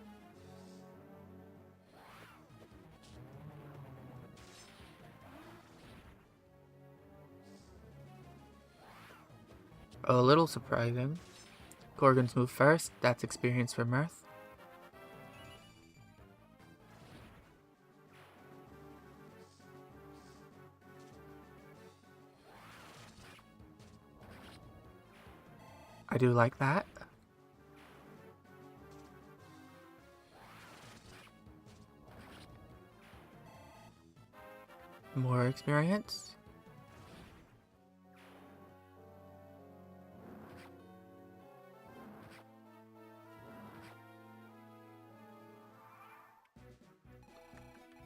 A little surprising. Gorgons move first. That's experience for Mirth. I do like that. More experience.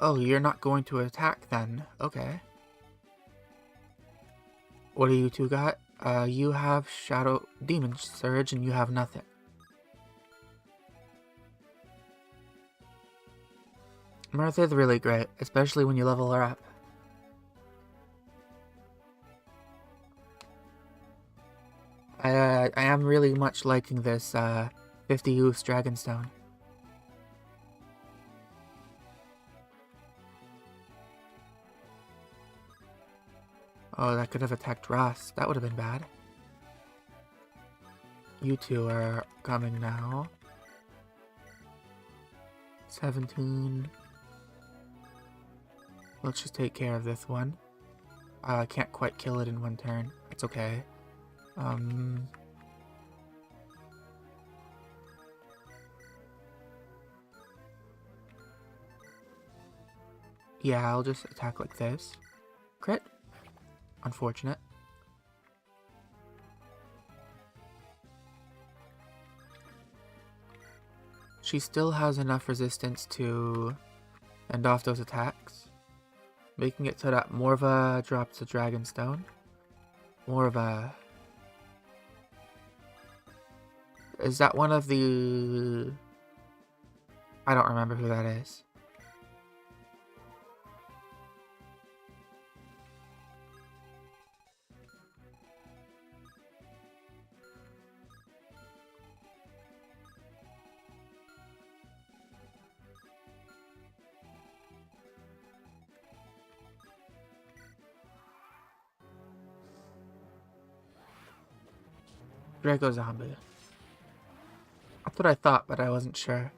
Oh, you're not going to attack then. Okay. What do you two got? You have Shadow Demon Surge and you have nothing. Mirth is really great, especially when you level her up. I am really much liking this 50 use Dragonstone. Oh, that could have attacked Ross. That would have been bad. You two are coming now. 17. Let's just take care of this one. I can't quite kill it in one turn. It's okay. Yeah, I'll just attack like this. Crit. Unfortunate. She still has enough resistance to end off those attacks, making it so that Morva drops a Dragonstone. Morva... Is that one of the... I don't remember who that is. Draco Zombie. That's what I thought, but I wasn't sure.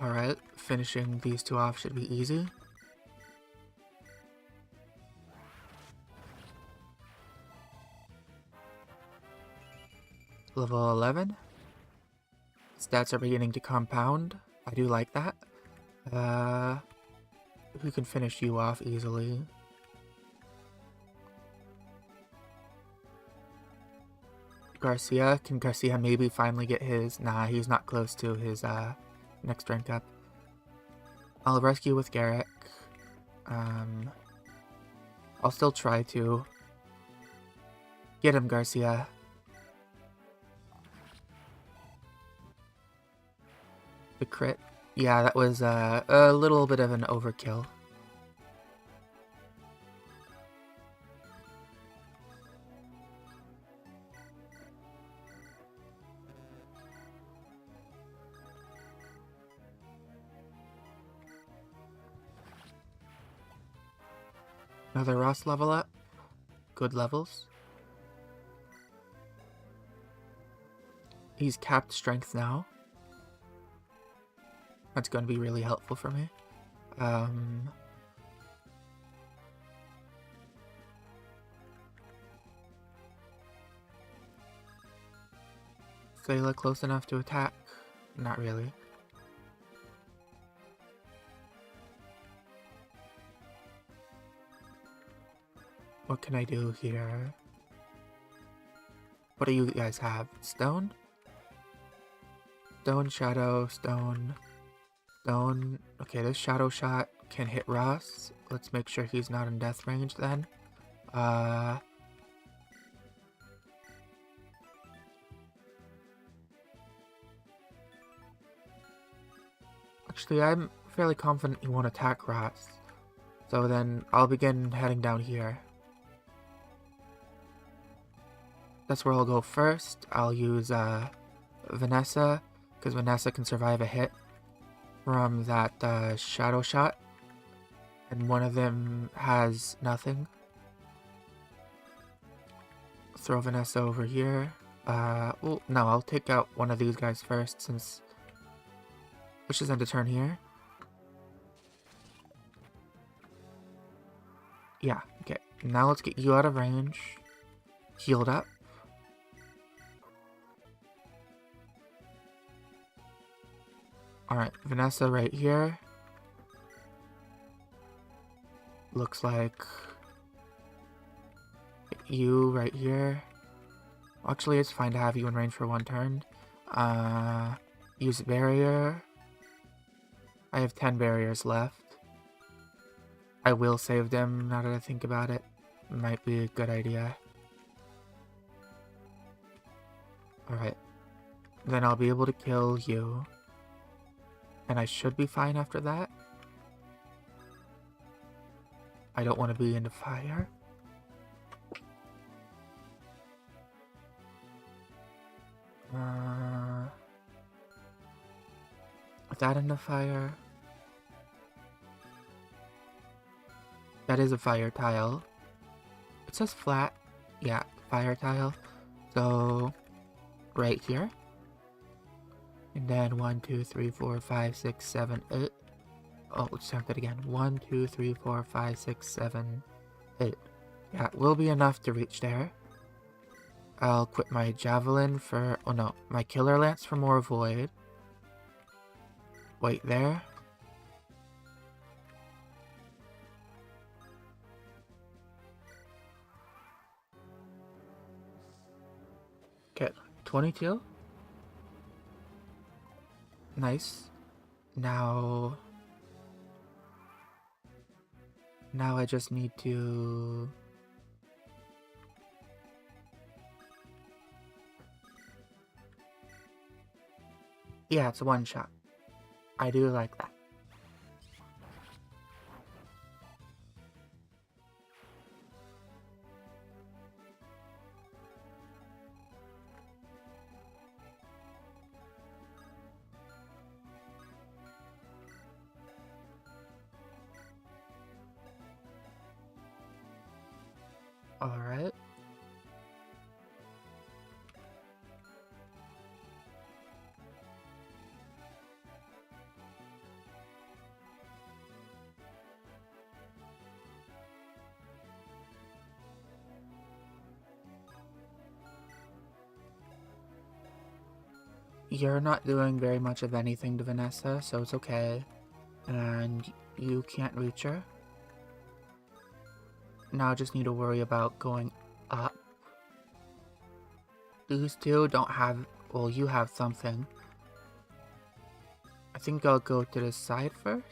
Alright, finishing these two off should be easy. Level 11. Stats are beginning to compound. I do like that. Who can finish you off easily? Garcia. Can Garcia maybe finally get his... Nah, he's not close to his next rank up. I'll rescue with Garrick. I'll still try to get him, Garcia. The crit. Yeah, that was a little bit of an overkill. Another Ross level up. Good levels. He's capped strength now. That's going to be really helpful for me. Sayla close enough to attack? Not really. What can I do here? What do you guys have? Stone? Stone, shadow, stone, stone. Okay, this shadow shot can hit Ross. Let's make sure he's not in death range then. Actually, I'm fairly confident he won't attack Ross. So then I'll begin heading down here. That's where I'll go first. I'll use Vanessa, because Vanessa can survive a hit from that shadow shot. And one of them has nothing. Throw Vanessa over here. Well, no, I'll take out one of these guys first, since wishes end to turn here. Yeah, okay. Now let's get you out of range. Healed up. Alright, Vanessa right here. Looks like you right here. Actually, it's fine to have you in range for one turn. Use barrier. I have 10 barriers left. I will save them now that I think about it. Might be a good idea. Alright. Then I'll be able to kill you. And I should be fine after that. I don't want to be into fire. Is that into fire? That is a fire tile. It says flat. Yeah, fire tile. So, right here. And then 1, 2, 3, 4, 5, 6, 7, 8. Oh, let's count that again. 1, 2, 3, 4, 5, 6, 7, 8. Yeah, it will be enough to reach there. I'll quit my javelin for... Oh no, my killer lance for more void. Wait there. Okay, 22. Nice. Now I just need to... Yeah, it's a one shot. I do like that. Alright. You're not doing very much of anything to Vanessa, so it's okay. And you can't reach her. Now I just need to worry about going up. These two don't have... Well, you have something. I think I'll go to the side first.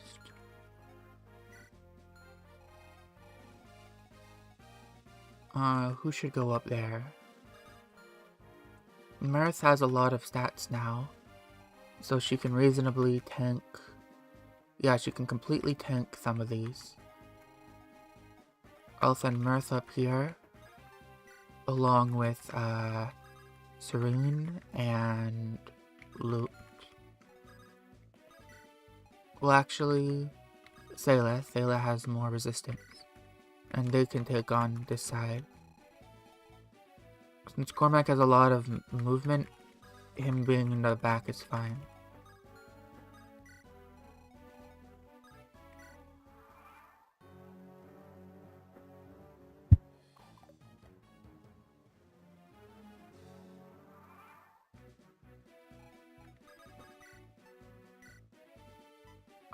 Who should go up there? Mirth has a lot of stats now, so she can reasonably tank... Yeah, she can completely tank some of these. I'll send Mirth up here, along with, Serene and Loot. Well, actually, Sayla has more resistance, and they can take on this side. Since Cormac has a lot of movement, him being in the back is fine.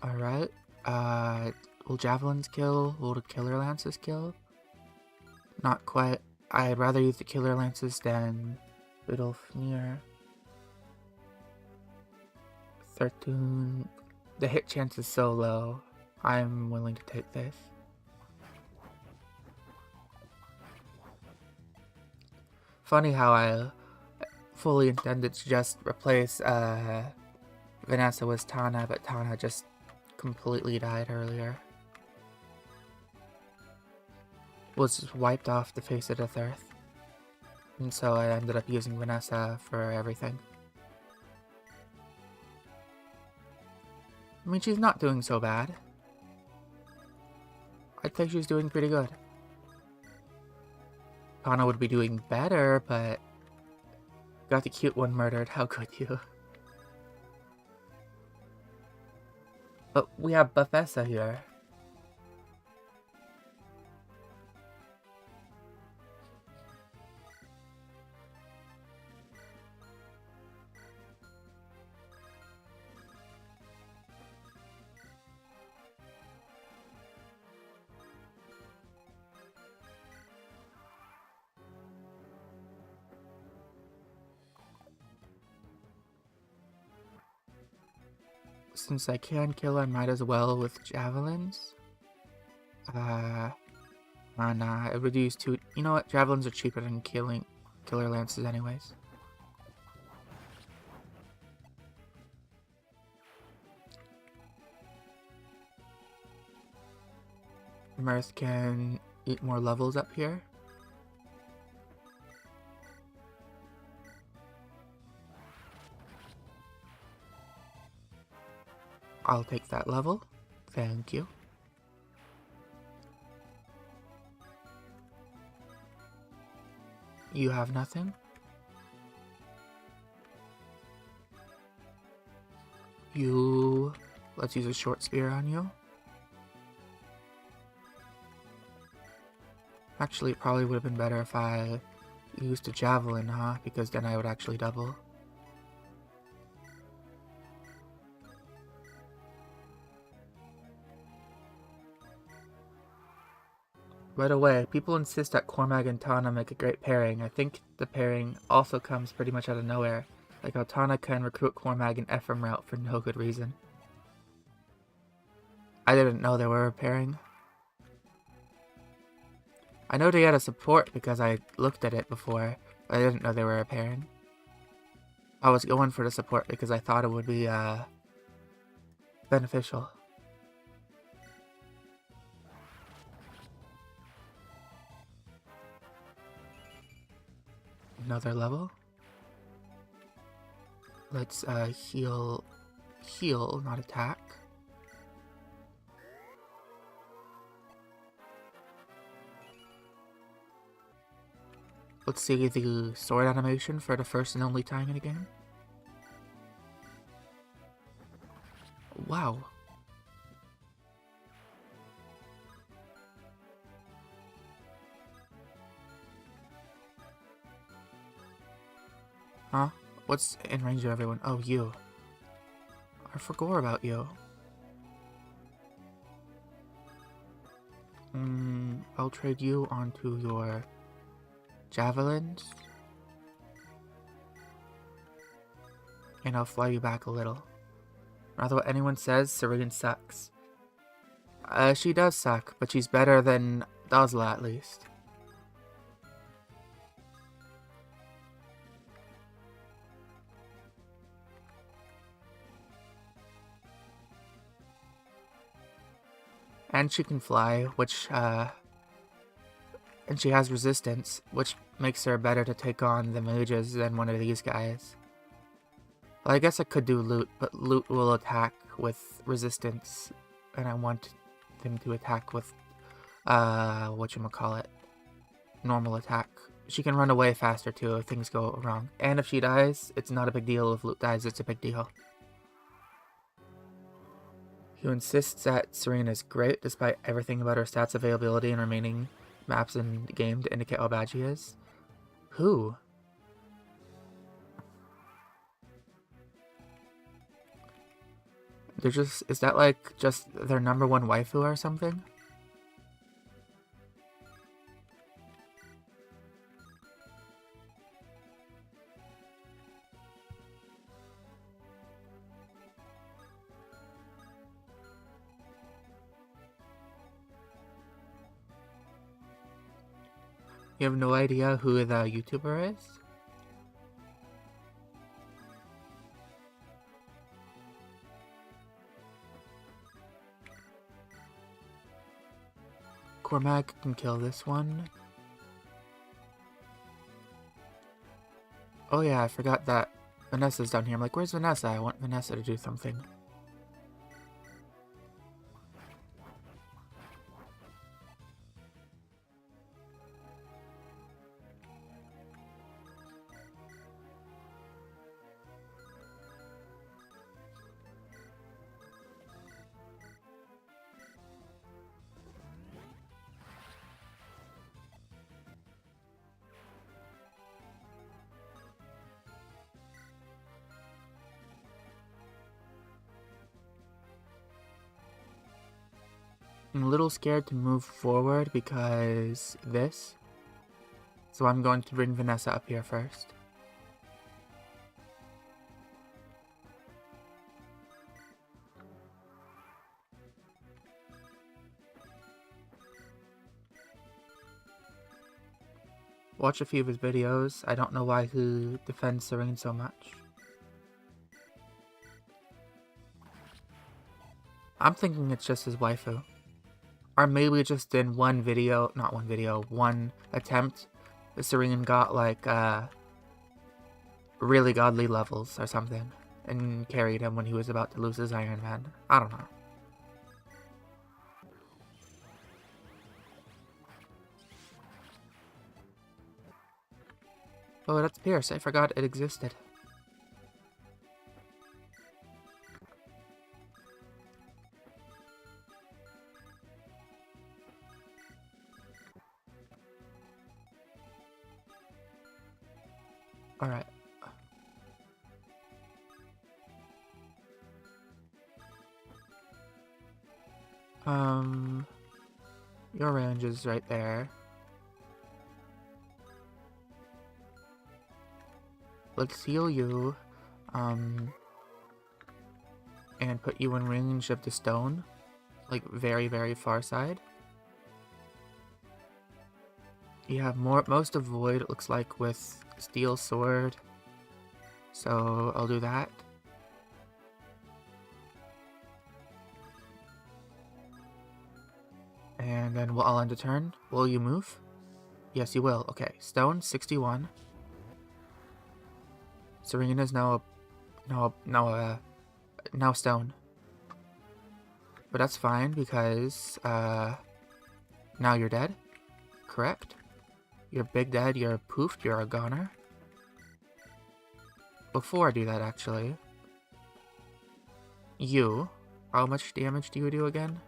Alright, will Javelins kill? Will the Killer Lances kill? Not quite. I'd rather use the Killer Lances than Fiddlefnir. 13. The hit chance is so low. I'm willing to take this. Funny how I fully intended to just replace Vanessa with Tana, but Tana just completely died earlier. Was just wiped off the face of the earth. And so I ended up using Vanessa for everything. I mean, she's not doing so bad. I think she's doing pretty good. Tana would be doing better, but... Got the cute one murdered, how could you? But we have Bethesda here. Since I can kill, I might as well with javelins. Nah, I would use two. You know what? Javelins are cheaper than killer lances, anyways. Mirth can eat more levels up here. I'll take that level. Thank you. You have nothing? You... Let's use a short spear on you. Actually, it probably would have been better if I used a javelin, huh? Because then I would actually double. By the way, people insist that Cormac and Tana make a great pairing. I think the pairing also comes pretty much out of nowhere. Like how Tana can recruit Cormac and Ephraim route for no good reason. I didn't know they were a pairing. I know they had a support because I looked at it before, but I didn't know they were a pairing. I was going for the support because I thought it would be, beneficial. Another level. Let's, heal, not attack. Let's see the sword animation for the first and only time in the game. Wow. Huh? What's in range of everyone? Oh, you. I forgot about you. I'll trade you onto your javelins. And I'll fly you back a little. No matter what anyone says, Serene sucks. She does suck, but she's better than Dazla at least. And she can fly, which, and she has resistance, which makes her better to take on the mages than one of these guys. Well, I guess I could do loot, but loot will attack with resistance, and I want them to attack with, whatchamacallit, normal attack. She can run away faster too if things go wrong. And if she dies, it's not a big deal. If loot dies, it's a big deal. He insists that Serena is great despite everything about her stats, availability, and remaining maps in the game to indicate how bad she is. Who? They're just, is that like just their #1 waifu or something? You have no idea who the YouTuber is? Cormac can kill this one. Oh yeah, I forgot that Vanessa's down here. I'm like, where's Vanessa? I want Vanessa to do something. I'm a little scared to move forward because this. So I'm going to bring Vanessa up here first. Watch a few of his videos. I don't know why he defends Serene so much. I'm thinking it's just his waifu. Or maybe just in one video, not one video, one attempt, Serene got like, really godly levels or something, and carried him when he was about to lose his Ironman. I don't know. Oh, that's Pierce. I forgot it existed. Alright. Your range is right there. Let's heal you, and put you in range of the stone, like very, very far side. You have most of Void, it looks like, with Steel Sword, so I'll do that. And then I'll end a turn. Will you move? Yes, you will. Okay, stone, 61. Serena's now stone. But that's fine because now you're dead. Correct? You're big dead, you're poofed, you're a goner. Before I do that, actually, you, how much damage do you do again?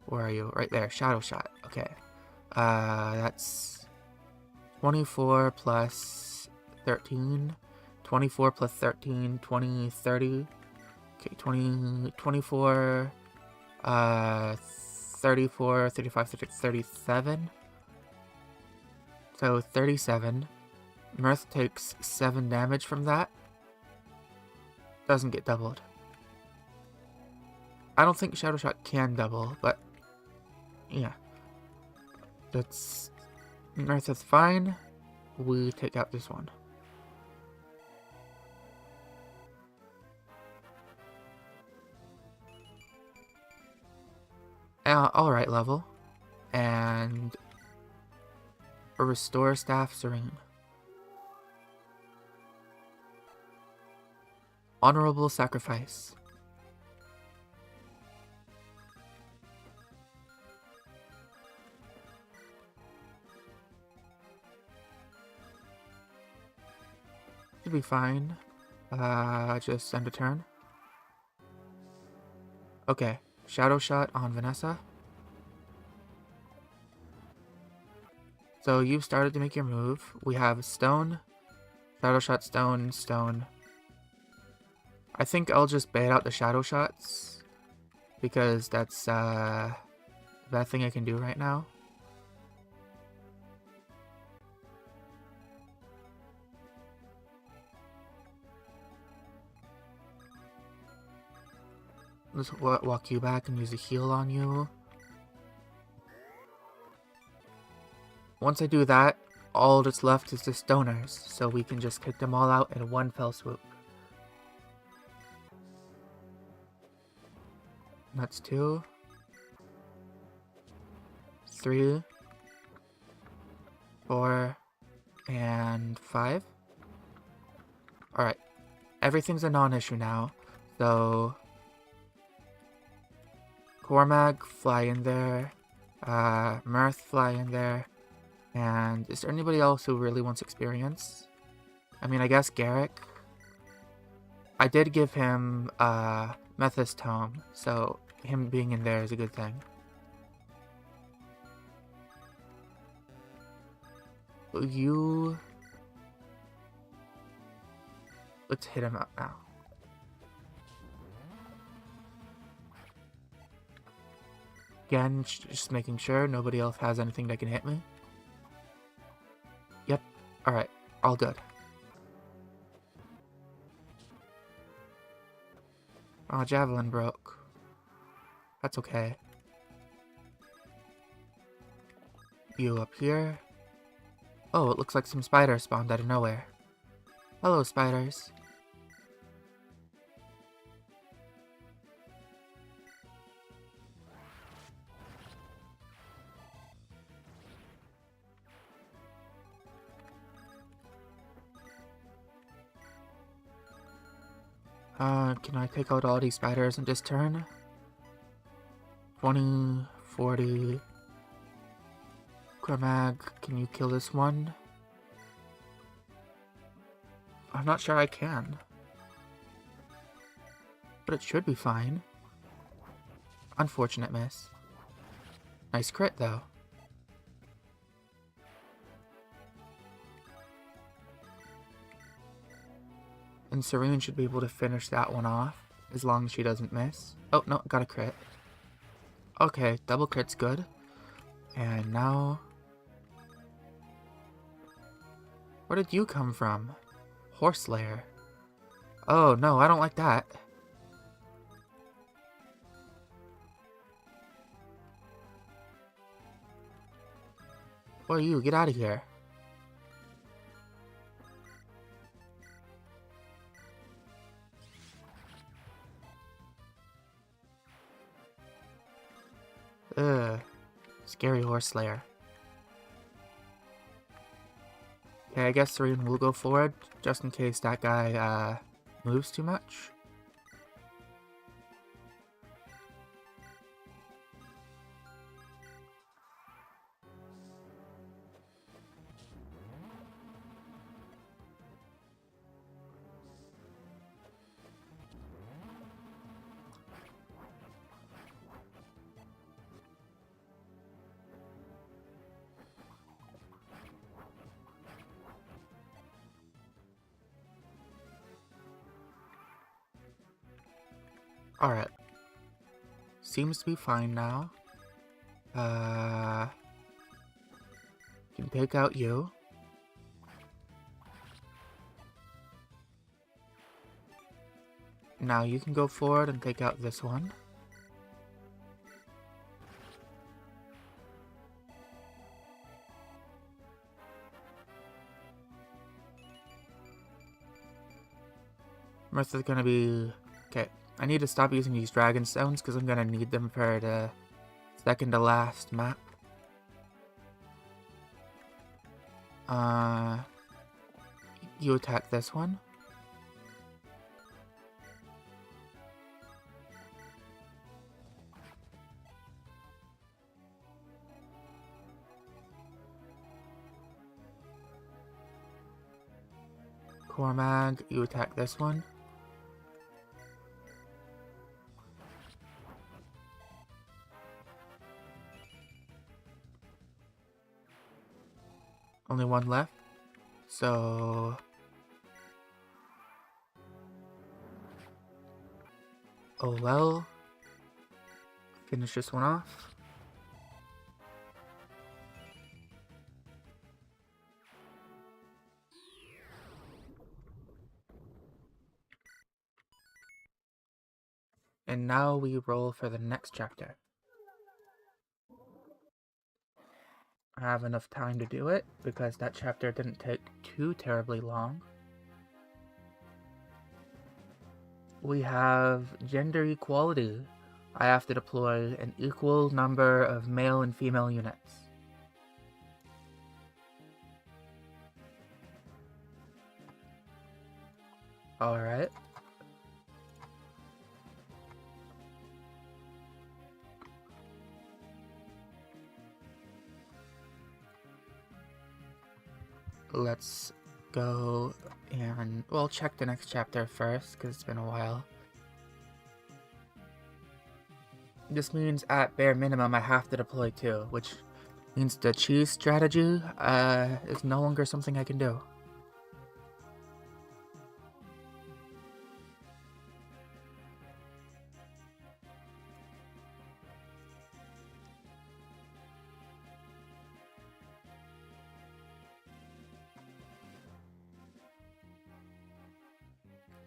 Where are you? Right there, Shadow Shot. Okay. That's 24 plus 13, 24 plus 13, 20, 30. Okay, 20, 24, 34, 35, 36, 37. So 37. Mirth takes 7 damage from that. Doesn't get doubled. I don't think Shadow Shot can double, but yeah. That's... Mirth is fine. We take out this one. Alright level. And... a Restore Staff Serene. Honorable Sacrifice. Should be fine. Just end a turn. Okay, Shadow Shot on Vanessa. So you've started to make your move. We have Stone, Shadow Shot, Stone, Stone. I think I'll just bait out the Shadow Shots, because that's the best thing I can do right now. Let's walk you back and use a heal on you. Once I do that, all that's left is the Stoners, so we can just take them all out in one fell swoop. That's 2, 3, 4, and 5. Alright, everything's a non-issue now, so... Cormag, fly in there. Mirth, fly in there. And is there anybody else who really wants experience? I mean, I guess Garrick. I did give him Methus Tome, so him being in there is a good thing. You... Let's hit him up now. Again, just making sure nobody else has anything that can hit me. Yep. Alright. All good. Oh, Javelin broke. That's okay. You up here. Oh, it looks like some spiders spawned out of nowhere. Hello, spiders. Can I take out all these spiders in this turn? 20, 40... Cormag, can you kill this one? I'm not sure I can. But it should be fine. Unfortunate miss. Nice crit, though. And Serene should be able to finish that one off, as long as she doesn't miss. Oh, no, got a crit. Okay, double crit's good. And now... Where did you come from? Horse Slayer. Oh, no, I don't like that. Boy, you, get out of here. Ugh. Scary Horse Slayer. Okay, I guess Serene will go forward, just in case that guy, moves too much. Alright. Seems to be fine now. Can take out you. Now you can go forward and take out this one. Martha's gonna be... Okay, I need to stop using these dragon stones because I'm gonna need them for the second to last map. You attack this one. Cormag, you attack this one. Only one left. So... Oh well. Finish this one off. And now we roll for the next chapter. I have enough time to do it because that chapter didn't take too terribly long. We have gender equality. I have to deploy an equal number of male and female units. Alright. Let's go and, well, check the next chapter first, because it's been a while. This means at bare minimum I have to deploy 2, which means the cheese strategy is no longer something I can do.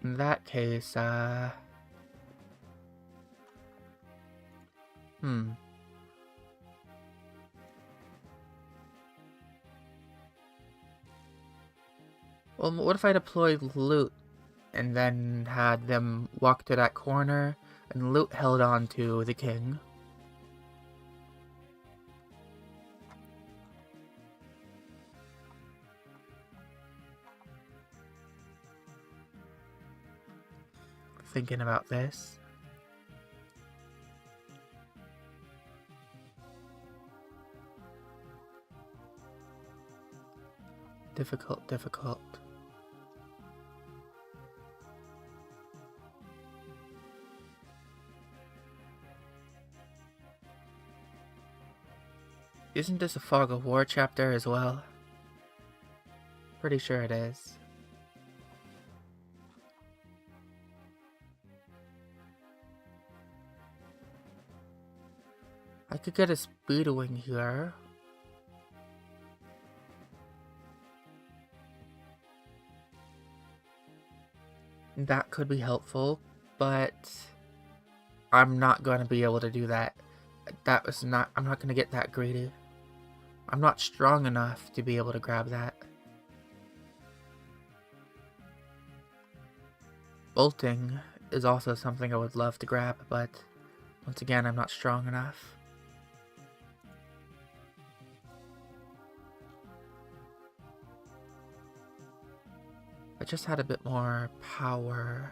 In that case, Well, what if I deployed loot and then had them walk to that corner and loot held on to the king? Thinking about this. Difficult. Isn't this a Fog of War chapter as well? Pretty sure it is. I could get a speedwing here. That could be helpful, but I'm not going to be able to do that. I'm not going to get that greedy. I'm not strong enough to be able to grab that. Bolting is also something I would love to grab, but once again, I'm not strong enough. I just had a bit more power.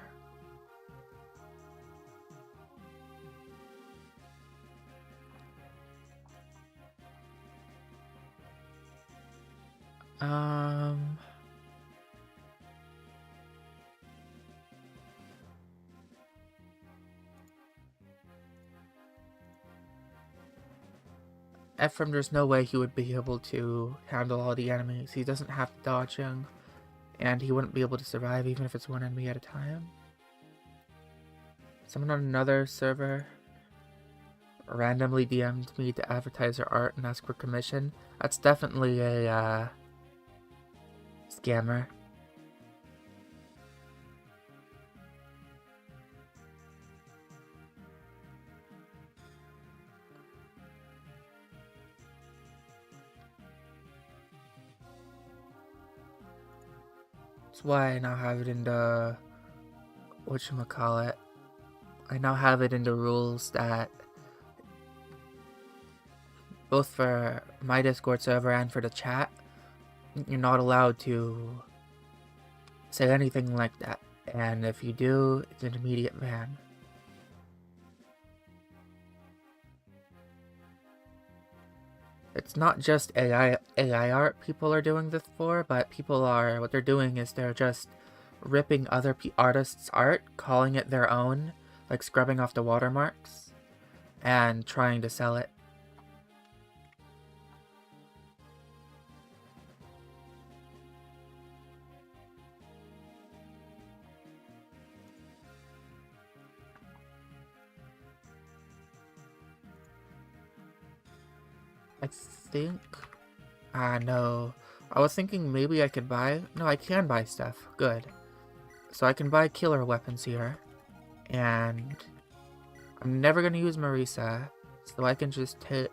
Ephraim, there's no way he would be able to handle all the enemies. He doesn't have dodging, and he wouldn't be able to survive even if it's one enemy at a time. Someone on another server randomly DM'd me to advertise their art and ask for commission. That's definitely a scammer. That's why I now have it in the whatchamacallit. I now have it in the rules that both for my Discord server and for the chat, you're not allowed to say anything like that. And if you do, it's an immediate ban. It's not just AI art people are doing this for, but what they're doing is they're just ripping other artists' art, calling it their own, like scrubbing off the watermarks, and trying to sell it. I think... no. I was thinking maybe I could buy... No, I can buy stuff. Good. So I can buy killer weapons here. And... I'm never gonna use Marisa. So I can just take...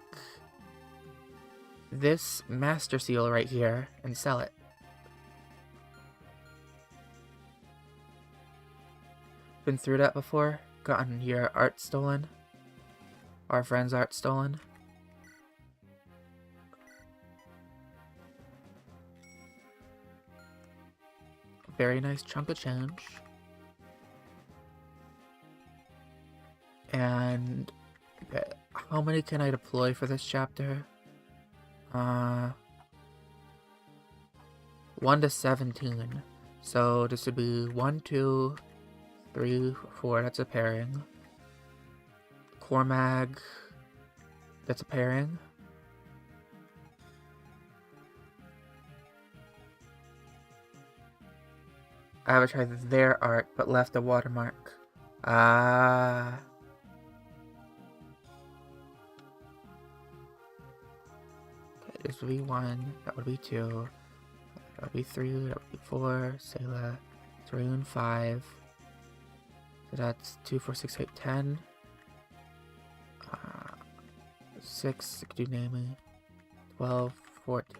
this Master Seal right here and sell it. Been through that before? Gotten your art stolen? Our friend's art stolen? Very nice chunk of change. And how many can I deploy for this chapter? 1 to 17. So this would be 1, 2, 3, 4. That's a pairing. Cormag. That's a pairing. I advertised their art, but left a watermark. Okay, this would be 1, that would be 2, that would be 3, that would be 4, Sayla, 3 and 5. So that's 2, 4, 6, 8, 10. 6, do name me. 12, 14.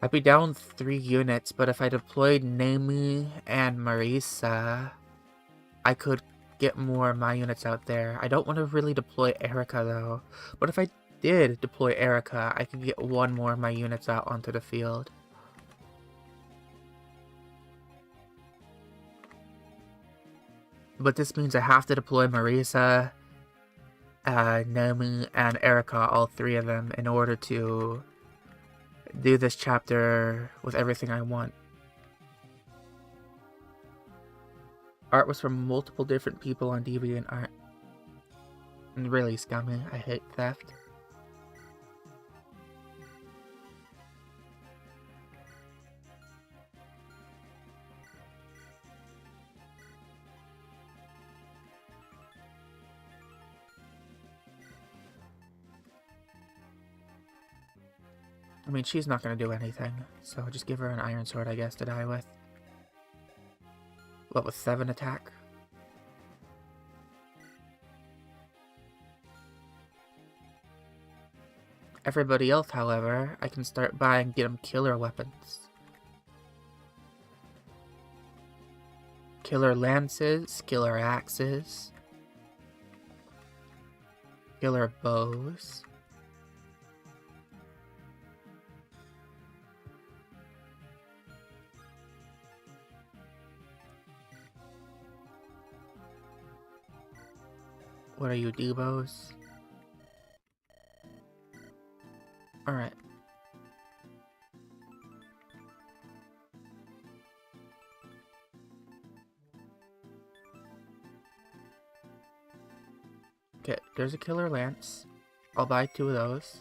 I'd be down 3 units, but if I deployed Namie and Marisa, I could get more of my units out there. I don't want to really deploy Erica though, but if I did deploy Erica, I could get 1 more of my units out onto the field. But this means I have to deploy Marisa, Namie, and Erica, all 3 of them, in order to do this chapter with everything I want. Art was from multiple different people on DeviantArt. And really scummy. I hate theft. I mean, she's not gonna do anything, so just give her an iron sword, I guess, to die with. What, with 7 attack? Everybody else, however, I can start buying, get them killer weapons. Killer lances, killer axes, killer bows. What are you, Debos? Alright. Okay, there's a killer lance. I'll buy 2 of those.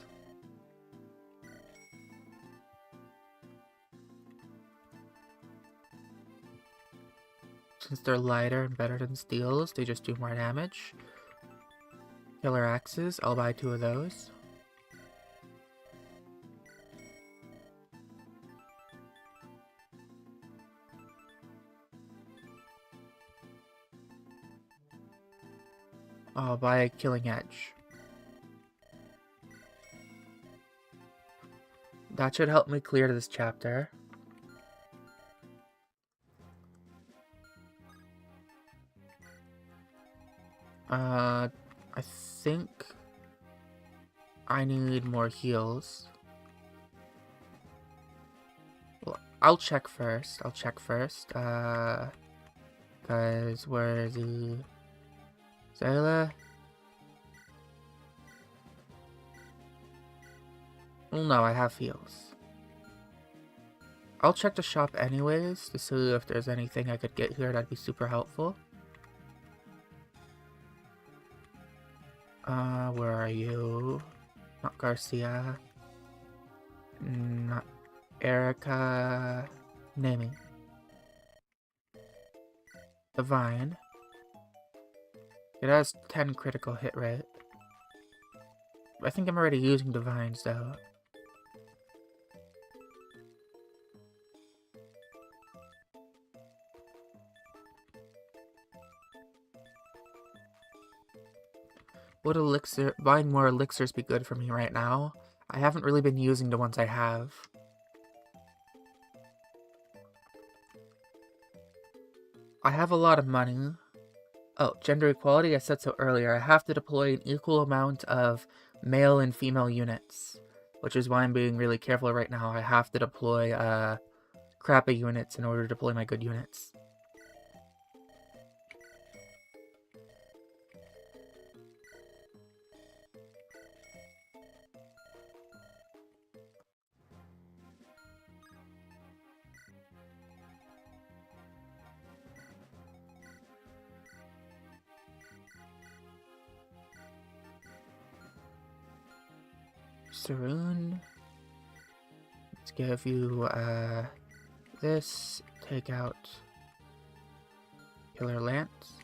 Since they're lighter and better than steels, they just do more damage. Killer axes, I'll buy 2 of those. I'll buy a killing edge. That should help me clear this chapter. I think I need more heals. Well, I'll check first. Cause where is he? Sailor? Well, no, I have heals. I'll check the shop anyways to see if there's anything I could get here that'd be super helpful. Where are you? Not Garcia. Not Erica. Naming. Divine. It has 10 critical hit rate. I think I'm already using divines though. Would elixir, buying more elixirs be good for me right now? I haven't really been using the ones I have. I have a lot of money. Oh, gender equality, I said so earlier. I have to deploy an equal amount of male and female units, which is why I'm being really careful right now. I have to deploy crappy units in order to deploy my good units. Saroon. Let's give you this. Take out Killer Lance.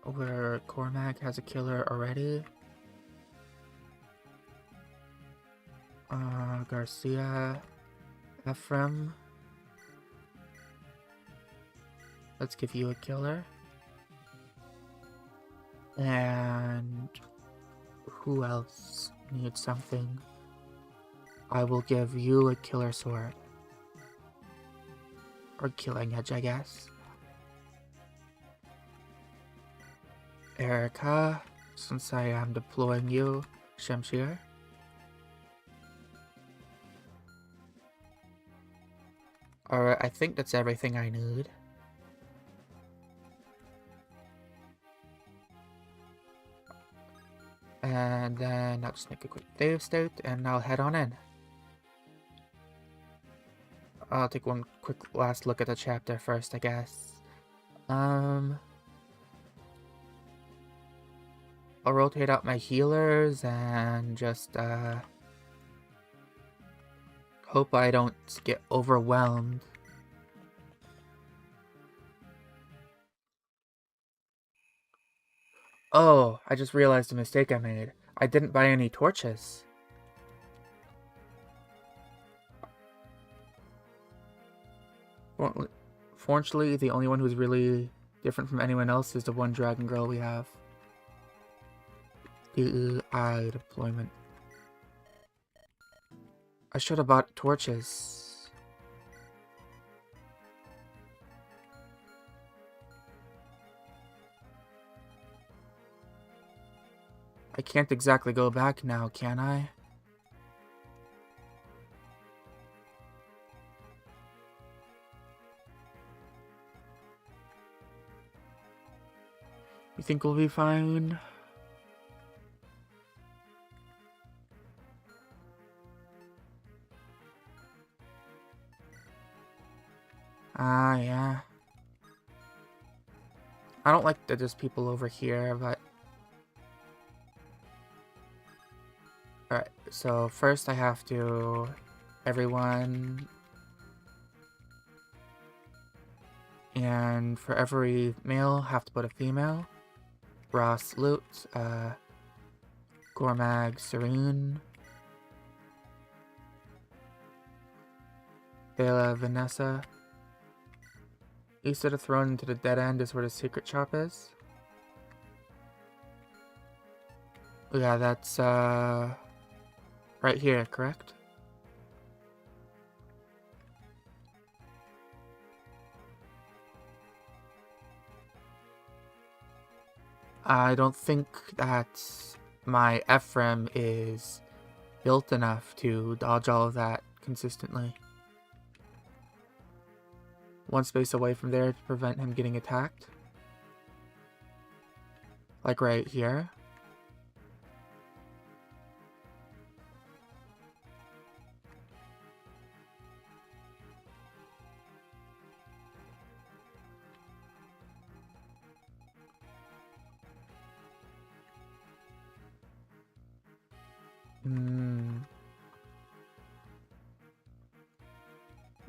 Where Cormac has a killer already. Garcia. Ephraim. Let's give you a killer. And who else needs something? I will give you a killer sword. Or killing edge, I guess. Erica, since I am deploying you, Shamshir. Alright, I think that's everything I need. And then I'll just make a quick save state and I'll head on in. I'll take one quick last look at the chapter first, I guess. I'll rotate out my healers and just hope I don't get overwhelmed. Oh, I just realized a mistake I made. I didn't buy any torches. Fortunately, the only one who's really different from anyone else is the one dragon girl we have. DEI deployment. I should have bought torches. I can't exactly go back now, can I? You think we'll be fine? Yeah. I don't like that there's people over here, but... Alright, so first I have to... Everyone... And for every male, have to put a female. Ross Loot, Gormag Serene, Bela Vanessa. East of the throne into the dead end is where the secret shop is. Yeah, that's right here, correct? I don't think that my Ephraim is built enough to dodge all of that consistently. One space away from there to prevent him getting attacked. Like right here.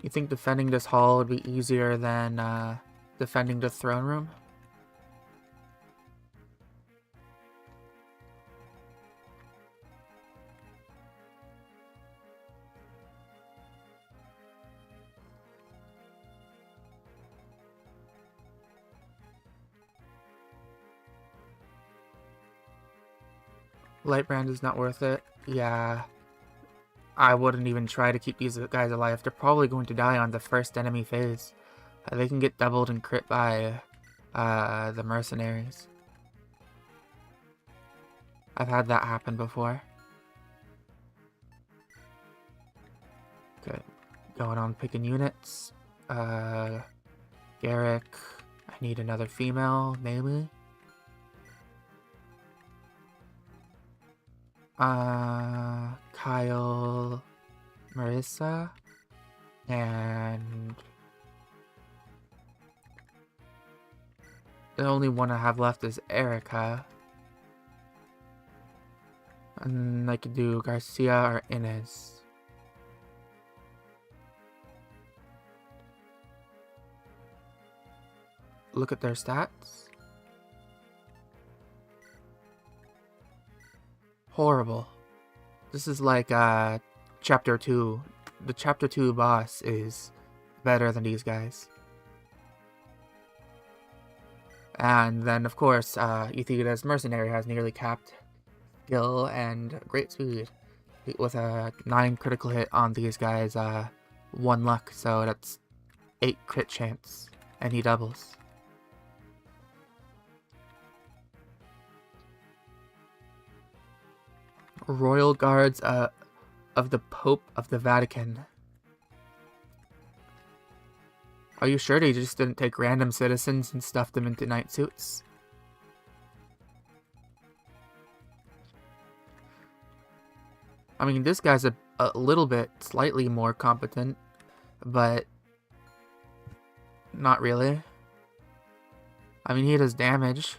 You think defending this hall would be easier than defending the throne room? Lightbrand is not worth it. Yeah. I wouldn't even try to keep these guys alive. They're probably going to die on the first enemy phase. They can get doubled and crit by the mercenaries. I've had that happen before. Okay, going on picking units. Garrick. I need another female, maybe. Kyle, Marissa, and the only one I have left is Erica. And I could do Garcia or Inez. Look at their stats. Horrible. This is like chapter 2. The chapter 2 boss is better than these guys. And then of course Euthydus Mercenary has nearly capped skill and great speed with a 9 critical hit on these guys, 1 luck, so that's 8 crit chance, and he doubles. Royal Guards of the Pope of the Vatican. Are you sure they just didn't take random citizens and stuff them into knight suits? I mean, this guy's a little bit slightly more competent, but not really. I mean, he does damage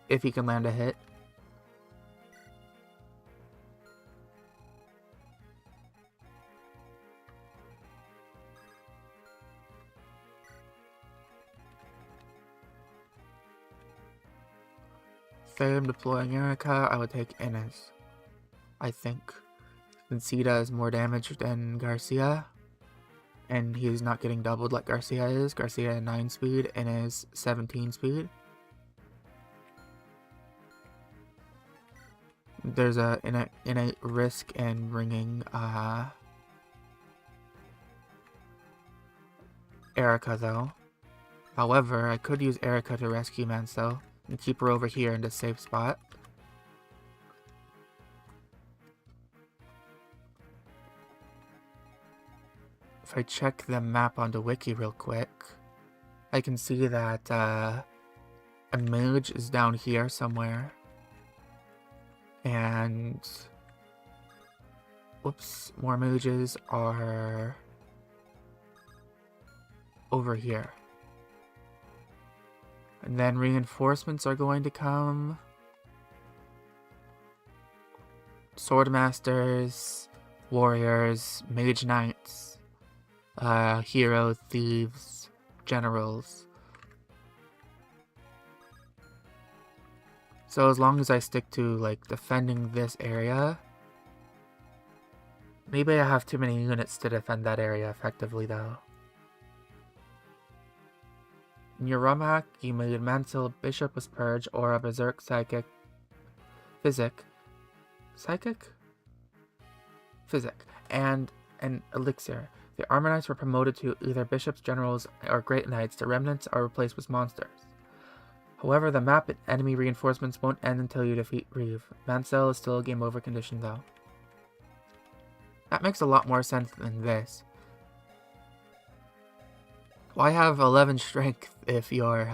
if he can land a hit. If I'm deploying Erica, I would take Inez. I think. Conceda is more damage than Garcia. And he's not getting doubled like Garcia is. Garcia at 9 speed, Inez 17 speed. There's a innate risk in bringing Erica though. However, I could use Erica to rescue Manso and keep her over here in the safe spot. If I check the map on the wiki real quick, I can see that a mage is down here somewhere. And whoops, more mages are over here. And then reinforcements are going to come. Swordmasters, warriors, mage knights, hero, thieves, generals. So as long as I stick to, like, defending this area... Maybe I have too many units to defend that area effectively, though. In your rum hack, you made Mansell Bishop was Purge, or a Berserk Psychic... Physic... Psychic? Physic. And an Elixir. The Armor Knights were promoted to either Bishops, Generals, or Great Knights. The Remnants are replaced with monsters. However, the map and enemy reinforcements won't end until you defeat Reeve. Mansell is still a game over condition, though. That makes a lot more sense than this. Why have 11 strength if you're,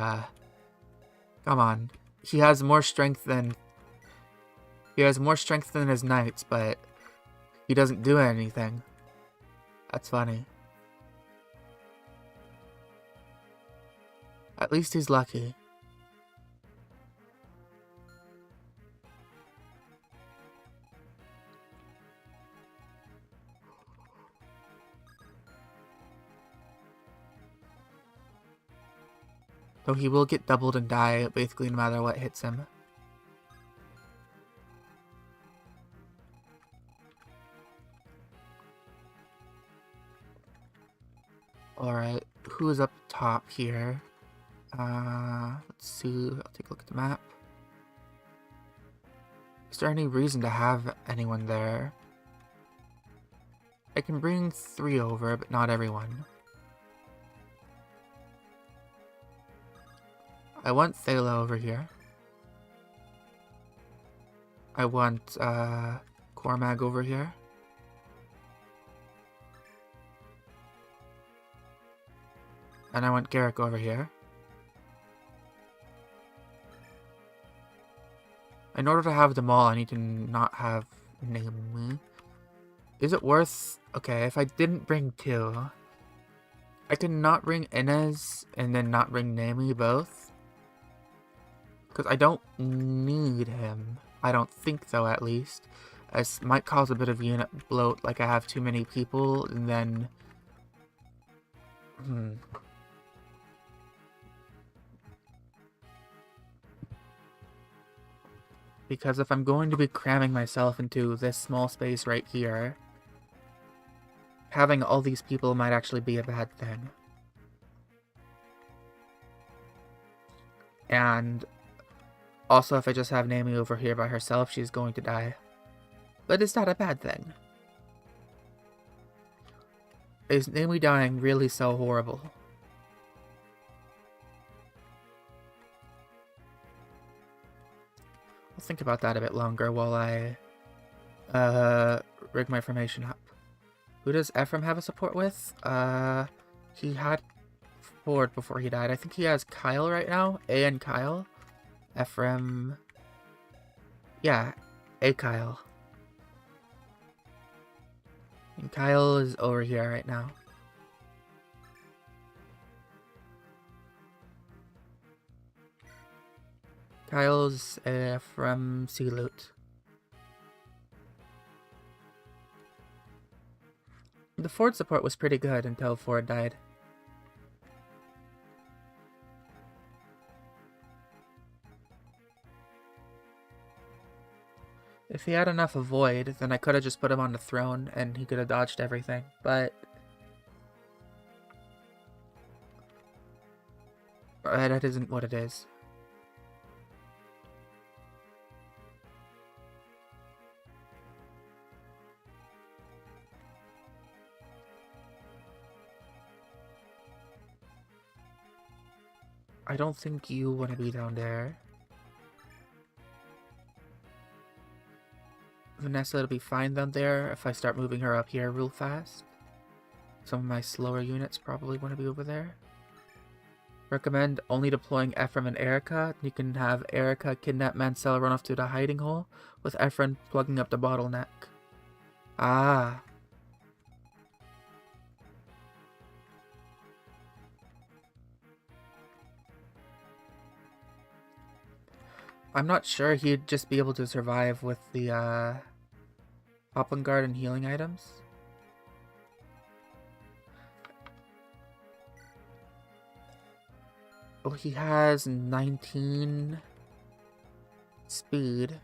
Come on. He has more strength than... He has more strength than his knights, but... He doesn't do anything. That's funny. At least he's lucky. Though he will get doubled and die, basically no matter what hits him. Alright, who is up top here? Let's see, I'll take a look at the map. Is there any reason to have anyone there? I can bring 3 over, but not everyone. I want Thala over here. I want Cormag over here. And I want Garrick over here. In order to have them all, I need to not have Naomi. Is it worth... Okay, if I didn't bring 2, I could not bring Inez and then not bring Naomi both. Because I don't need him. I don't think so, at least. This might cause a bit of unit bloat, like I have too many people, and then... Because if I'm going to be cramming myself into this small space right here, having all these people might actually be a bad thing. And also, if I just have Naomi over here by herself, she's going to die. But is that a bad thing? Is Naomi dying really so horrible? I'll think about that a bit longer while I rig my formation up. Who does Ephraim have a support with? He had Ford before he died. I think he has Kyle right now. A and Kyle. Ephraim. Yeah, A Kyle. And Kyle is over here right now. Kyle's from Sea Loot. The Ford support was pretty good until Ford died. If he had enough Avoid, then I could have just put him on the throne and he could have dodged everything, but... that isn't what it is. I don't think you want to be down there. Vanessa will be fine down there if I start moving her up here real fast. Some of my slower units probably want to be over there. Recommend only deploying Ephraim and Erica. You can have Erica kidnap Mansell, run off to the hiding hole, with Ephraim plugging up the bottleneck. Ah. I'm not sure he'd just be able to survive with the Poplin Guard and healing items. Oh, he has 19 speed.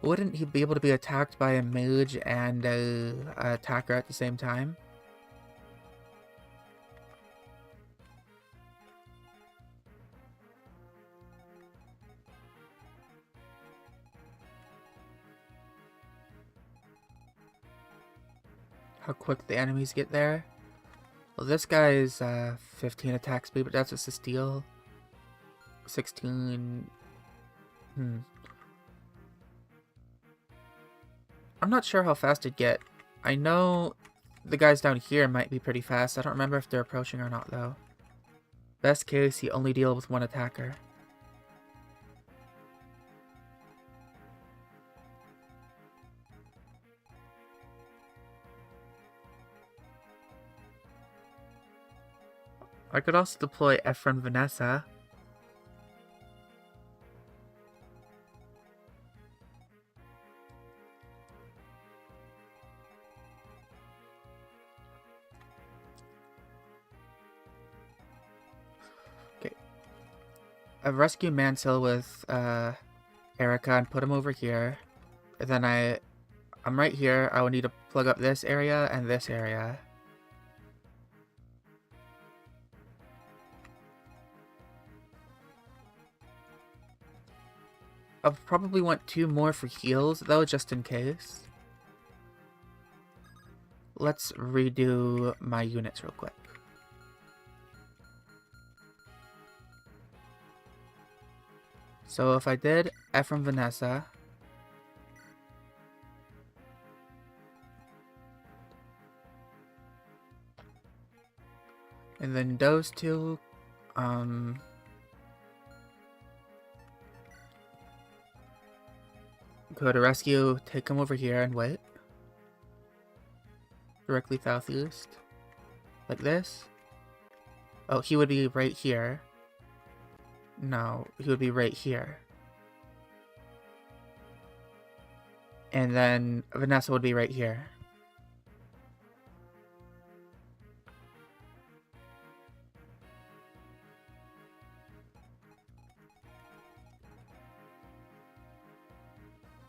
Wouldn't he be able to be attacked by a mage and a attacker at the same time? How quick the enemies get there? Well, this guy is 15 attack speed, but that's just a steal. 16. I'm not sure how fast it'd get. I know the guys down here might be pretty fast. I don't remember if they're approaching or not, though. Best case, you only deal with one attacker. I could also deploy Ephraim Vanessa. Okay. I've rescued Mansell with Erica and put him over here. And then I'm right here. I would need to plug up this area and this area. I'll probably want 2 more for heals, though, just in case. Let's redo my units real quick. So if I did Ephraim Vanessa, and then those 2, go to rescue, take him over here and wait. Directly southeast. Like this. Oh, he would be right here. No, he would be right here. And then Vanessa would be right here.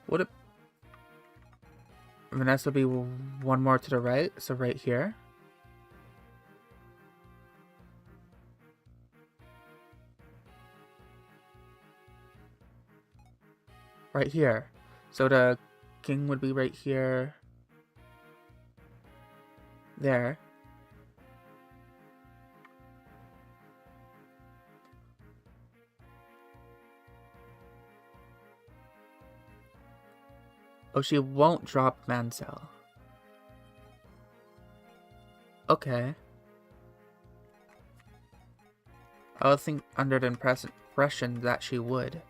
Would it... Vanessa would be 1 more to the right, so right here. Right here. So the king would be right here. There. Oh, she won't drop Mansell. Okay. I would think under the impression that she would.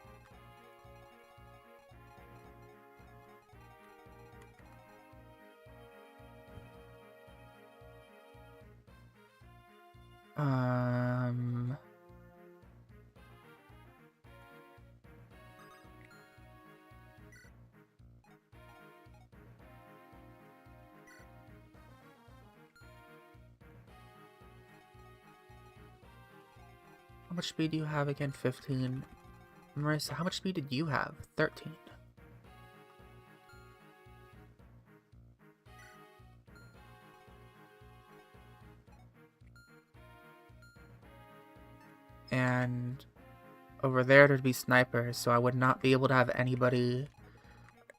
How much speed do you have again? 15. Marissa, how much speed did you have? 13. And over there there'd be snipers, so I would not be able to have anybody.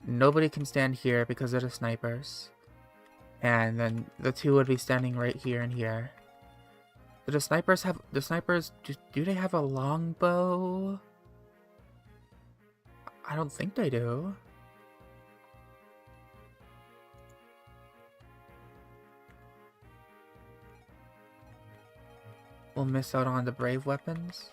Nobody can stand here because of the snipers. And then the 2 would be standing right here and here. Do the snipers have... do they have a longbow? I don't think they do. We'll miss out on the brave weapons.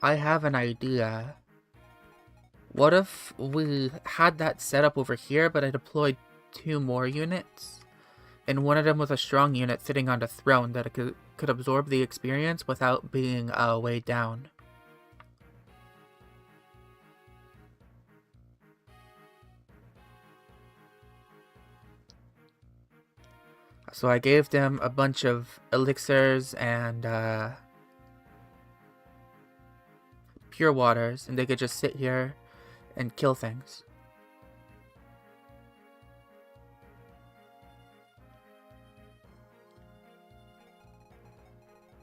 I have an idea. What if we had that set up over here, but I deployed 2 more units? And one of them was a strong unit sitting on the throne that could absorb the experience without being weighed down. So I gave them a bunch of elixirs and pure waters, and they could just sit here and kill things.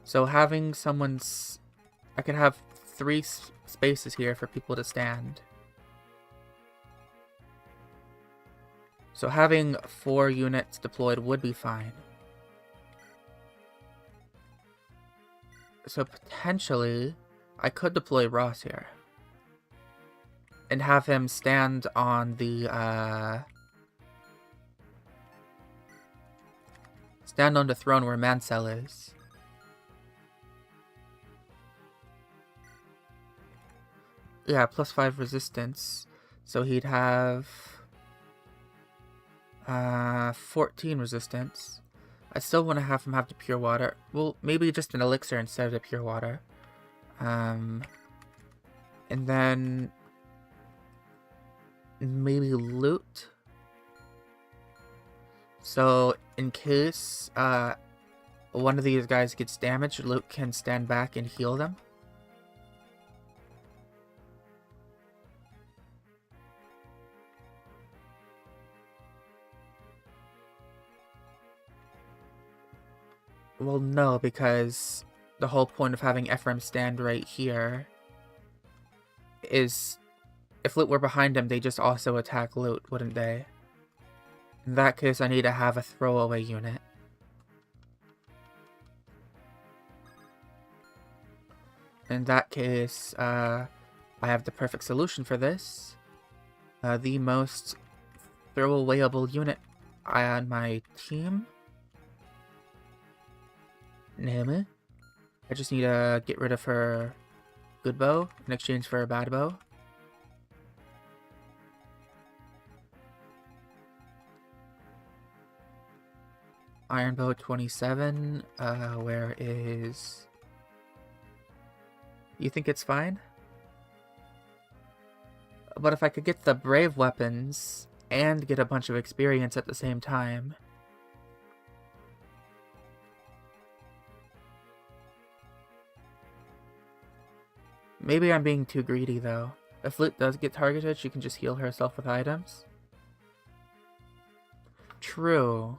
So having someone's... I could have 3 spaces here for people to stand. So having 4 units deployed would be fine. So potentially, I could deploy Ross here. And have him stand on the, stand on the throne where Mansell is. Yeah, +5 resistance. So he'd have 14 resistance. I still want to have him have the pure water. Well, maybe just an elixir instead of the pure water. And then maybe loot. So in case one of these guys gets damaged, Luke can stand back and heal them. Well, no, because the whole point of having Ephraim stand right here is if Loot were behind him, they just also attack Loot, wouldn't they? In that case, I need to have a throwaway unit. In that case, I have the perfect solution for this. The most throwawayable unit on my team. Naomi. I just need to get rid of her good bow in exchange for a bad bow. Iron bow 27. Where is... You think it's fine? But if I could get the brave weapons and get a bunch of experience at the same time... Maybe I'm being too greedy, though. If Loot does get targeted, she can just heal herself with items. True.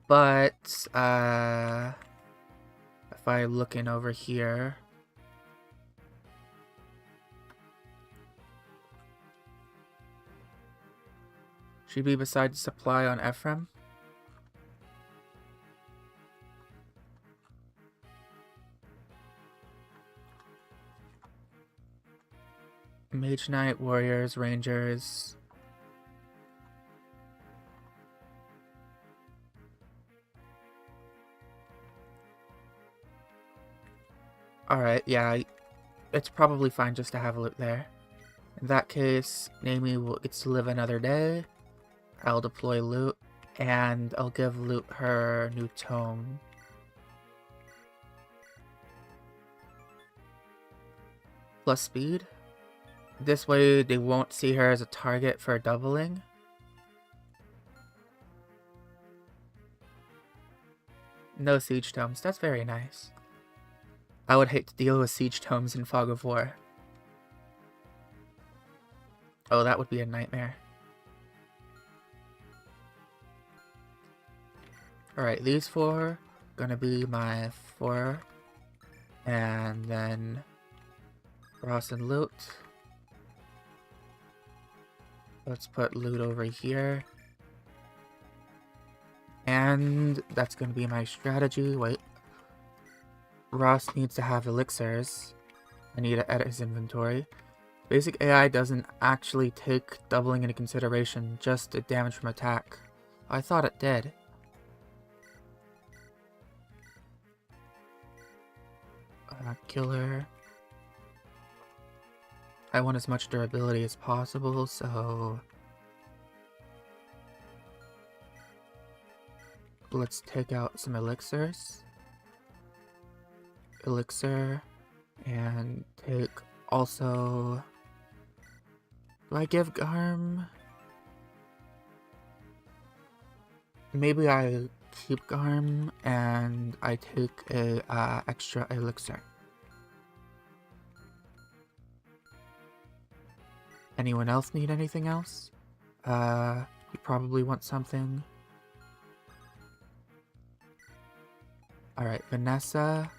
But, if I look in over here... She'd be beside the supply on Ephraim. Mage Knight, Warriors, Rangers. Alright, yeah, it's probably fine just to have Loot there. In that case, Naomi gets to live another day. I'll deploy Loot, and I'll give Loot her new tome. Plus speed. This way they won't see her as a target for doubling. No siege tomes, that's very nice. I would hate to deal with siege tomes in Fog of War. Oh, that would be a nightmare. Alright, these 4 gonna be my 4. And then Ross and Loot. Let's put Loot over here. And that's gonna be my strategy. Wait. Ross needs to have elixirs. I need to edit his inventory. Basic AI doesn't actually take doubling into consideration, just the damage from attack. I thought it did. Killer. I want as much durability as possible, so... Let's take out some elixirs. Elixir. And take also... Do I give Garm? Maybe I keep Garm and I take a extra elixir. Anyone else need anything else? You probably want something. Alright, Vanessa,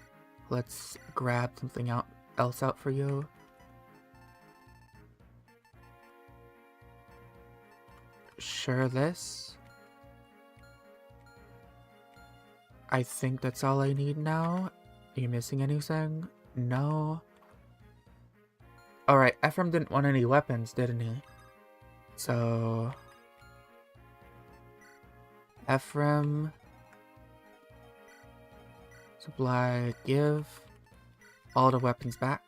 let's grab something else out for you. Sure, this. I think that's all I need now. Are you missing anything? No. Alright, Ephraim didn't want any weapons, didn't he? So... Ephraim... Supply, give all the weapons back.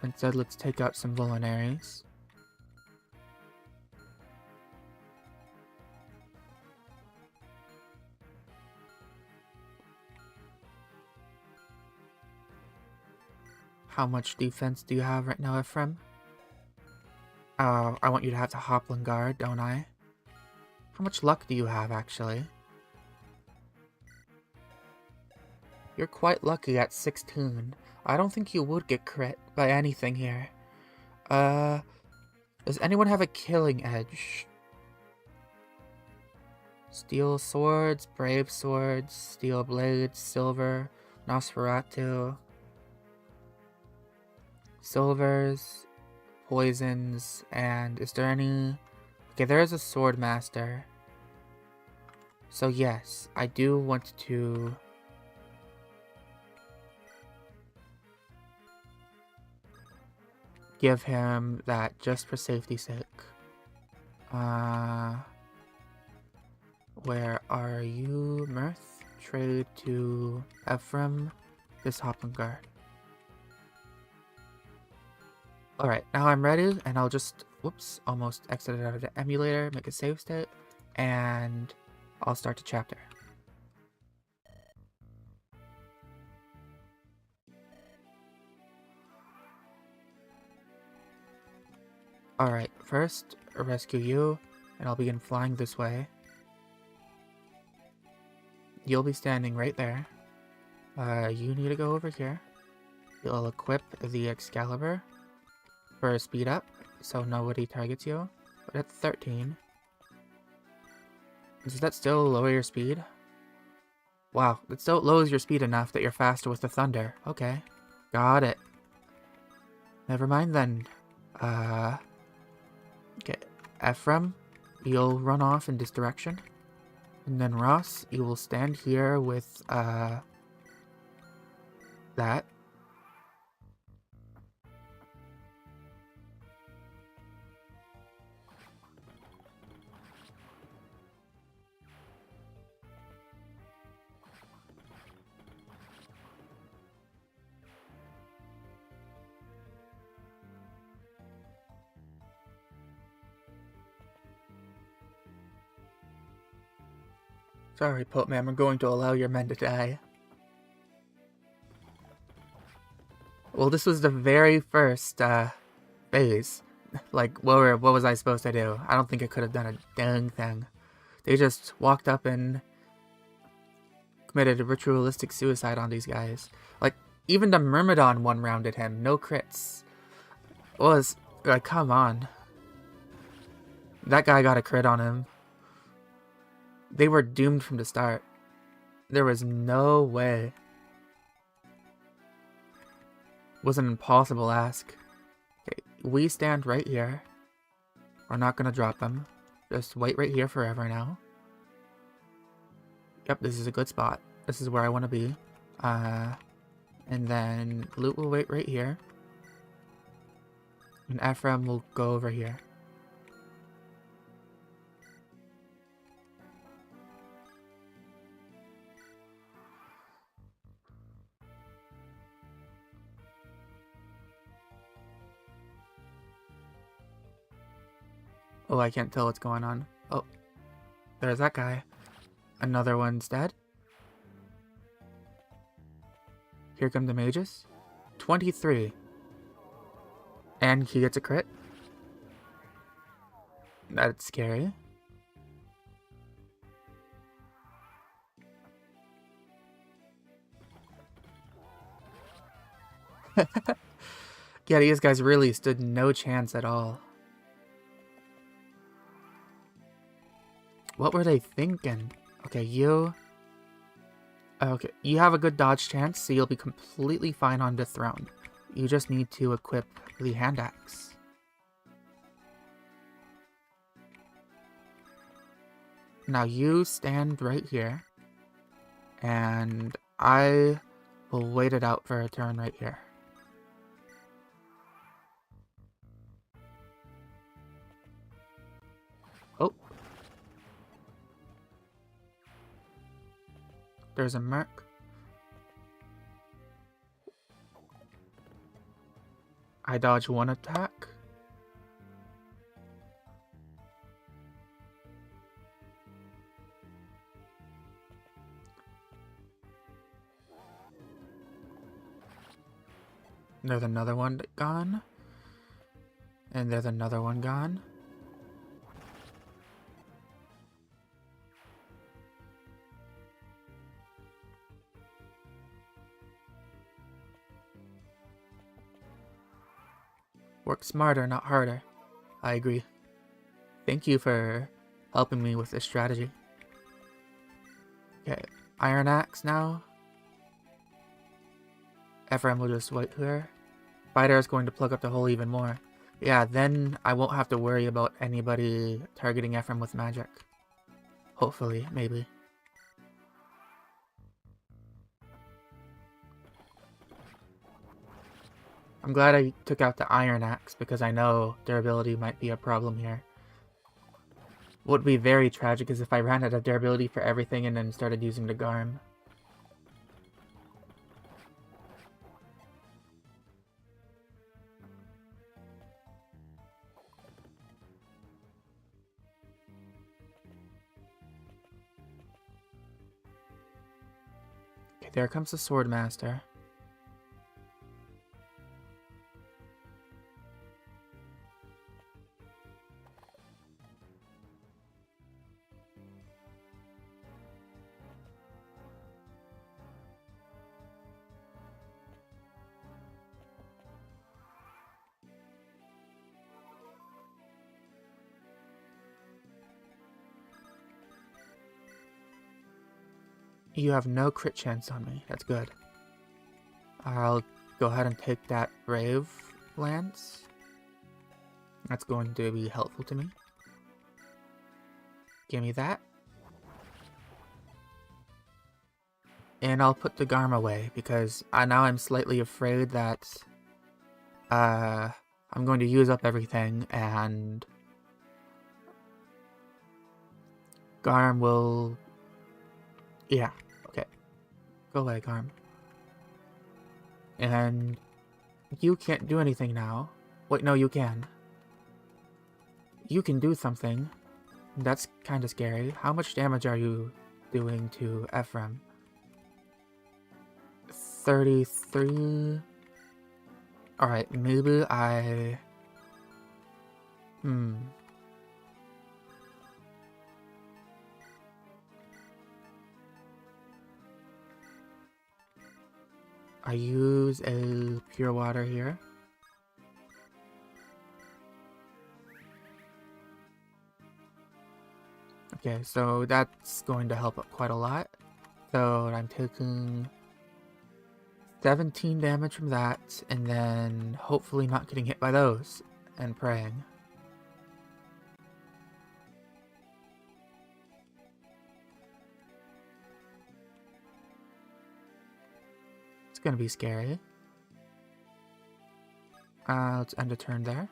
Instead, let's take out some vulneraries. How much defense do you have right now, Ephraim? Oh, I want you to have the Hoplin Guard, don't I? How much luck do you have, actually? You're quite lucky at 16. I don't think you would get crit by anything here. Does anyone have a killing edge? Steel swords, brave swords, steel blades, silver, Nosferatu. Silvers, poisons, and is there any... Okay, there is a sword master. So yes, I do want to... give him that just for safety's sake. Where are you, Mirth? Trade to Ephraim, this Hoplin Guard. Alright, now I'm ready, and I'll just, whoops, almost exited out of the emulator, make a save state, and I'll start the chapter. Alright, first, rescue you, and I'll begin flying this way. You'll be standing right there. You need to go over here. You'll equip the Excalibur for a speed up, so nobody targets you. But at 13. Does that still lower your speed? Wow, it still lowers your speed enough that you're faster with the thunder. Okay, got it. Never mind then. Okay, Ephraim, you'll run off in this direction. And then Ross, you will stand here with, that. Sorry, Postman, I'm going to allow your men to die. Well, this was the very first, phase. Like, what was I supposed to do? I don't think I could have done a dang thing. They just walked up and committed a ritualistic suicide on these guys. Like, even the Myrmidon one-rounded him. No crits. Was, like, come on. That guy got a crit on him. They were doomed from the start. There was no way. It was an impossible ask. Okay, we stand right here. We're not gonna drop them. Just wait right here forever now. Yep, this is a good spot. This is where I want to be. And then Loot will wait right here. And Ephraim will go over here. Oh, I can't tell what's going on. Oh, there's that guy. Another one's dead. Here come the mages. 23. And he gets a crit. That's scary. Yeah, these guys really stood no chance at all. What were they thinking? Okay, you... Okay, you have a good dodge chance, so you'll be completely fine on the throne. You just need to equip the hand axe. Now you stand right here, and I will wait it out for a turn right here. Oh. There's a merc. I dodge one attack. There's another one gone. And there's another one gone. Work smarter, not harder. I agree. Thank you for helping me with this strategy. Okay, Iron Axe now. Ephraim will just wait here. Spider is going to plug up the hole even more. Yeah, then I won't have to worry about anybody targeting Ephraim with magic. Hopefully, maybe. I'm glad I took out the Iron Axe because I know durability might be a problem here. What would be very tragic is if I ran out of durability for everything and then started using the Garm. Okay, there comes the Swordmaster. You have no crit chance on me. That's good. I'll go ahead and take that Brave Lance. That's going to be helpful to me. Give me that. And I'll put the Garm away because now I'm slightly afraid that I'm going to use up everything and Garm will... Yeah, okay. Go away, Garm. And you can't do anything now. Wait, no, you can. You can do something. That's kind of scary. How much damage are you doing to Ephraim? 33... Alright, maybe I... I use a pure water here. Okay, so that's going to help quite a lot. So I'm taking 17 damage from that, and then hopefully not getting hit by those, and praying. It's gonna be scary. Let's end a turn there.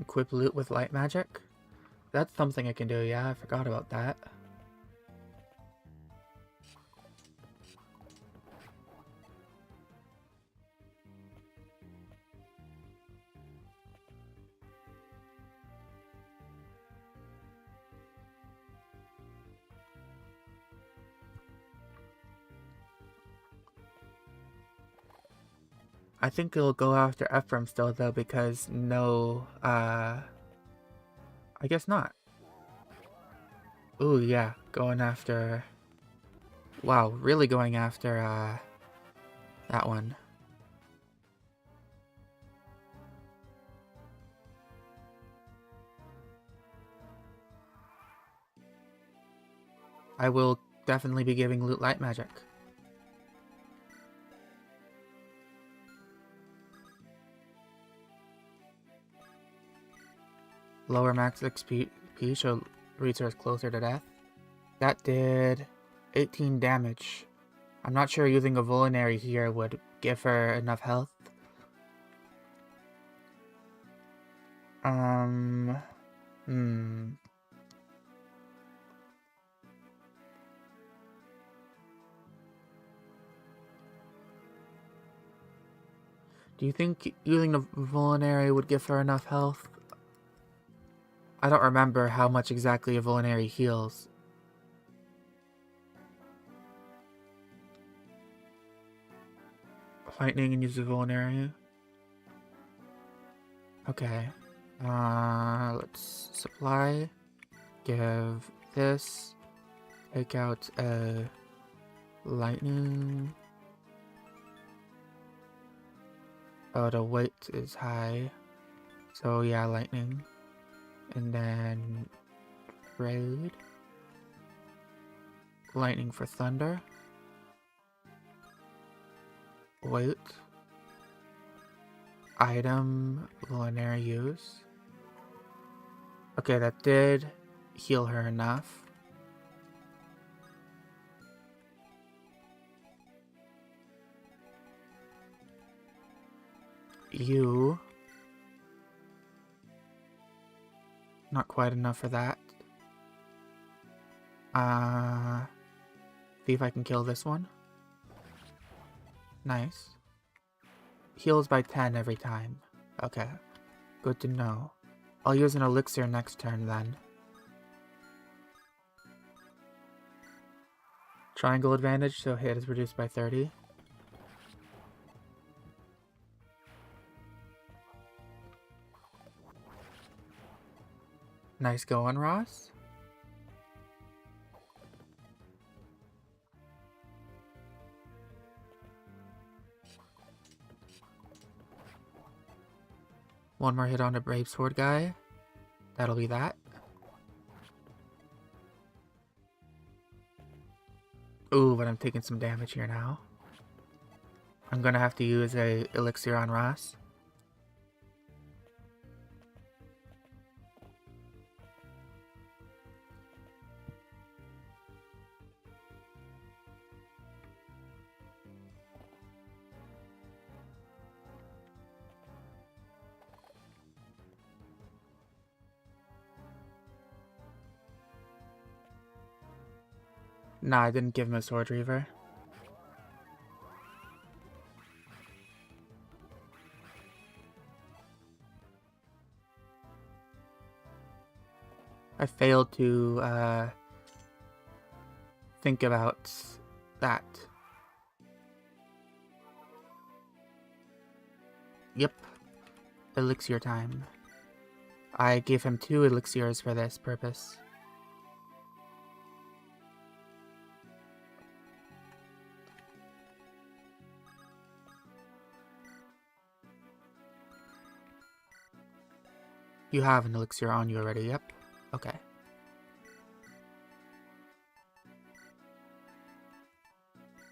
Equip loot with light magic. That's something I can do, yeah, I forgot about that. I think it'll go after Ephraim still, though, because no, I guess not. Ooh, yeah, going after... Wow, really going after, that one. I will definitely be giving Loot Light Magic. Lower max XP show resource closer to death. That did 18 damage. I'm not sure using a Vulnerary here would give her enough health. Do you think using the Vulnerary would give her enough health? I don't remember how much exactly a Vulnerary heals. Lightning and use the Vulnerary. Okay. Let's supply. Give this. Take out a lightning. Oh, the weight is high. So yeah, lightning. And then raid. Lightning for thunder. Weight. Item. Vulnerary use. Okay, that did heal her enough. You. Not quite enough for that. See if I can kill this one. Nice. Heals by 10 every time. Okay. Good to know. I'll use an elixir next turn then. Triangle advantage, so hit is reduced by 30. Nice going, Ross. One more hit on the Brave Sword guy. That'll be that. Ooh, but I'm taking some damage here now. I'm gonna have to use a elixir on Ross. Nah, I didn't give him a Sword Reaver. I failed to, think about that. Yep. Elixir time. I gave him 2 elixirs for this purpose. You have an elixir on you already, yep. Okay.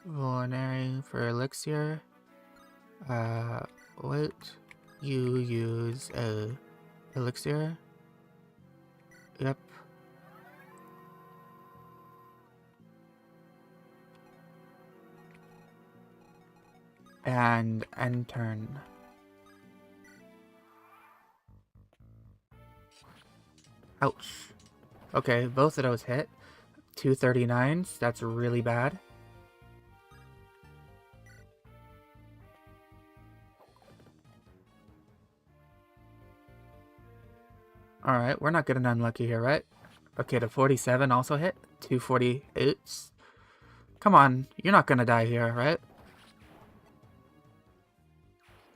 Vulnerary for elixir. What? You use a elixir? Yep. And end turn. Ouch. Okay, both of those hit. 239s, that's really bad. Alright, we're not getting unlucky here, right? Okay, the 47 also hit. 248s. Come on, you're not gonna die here, right?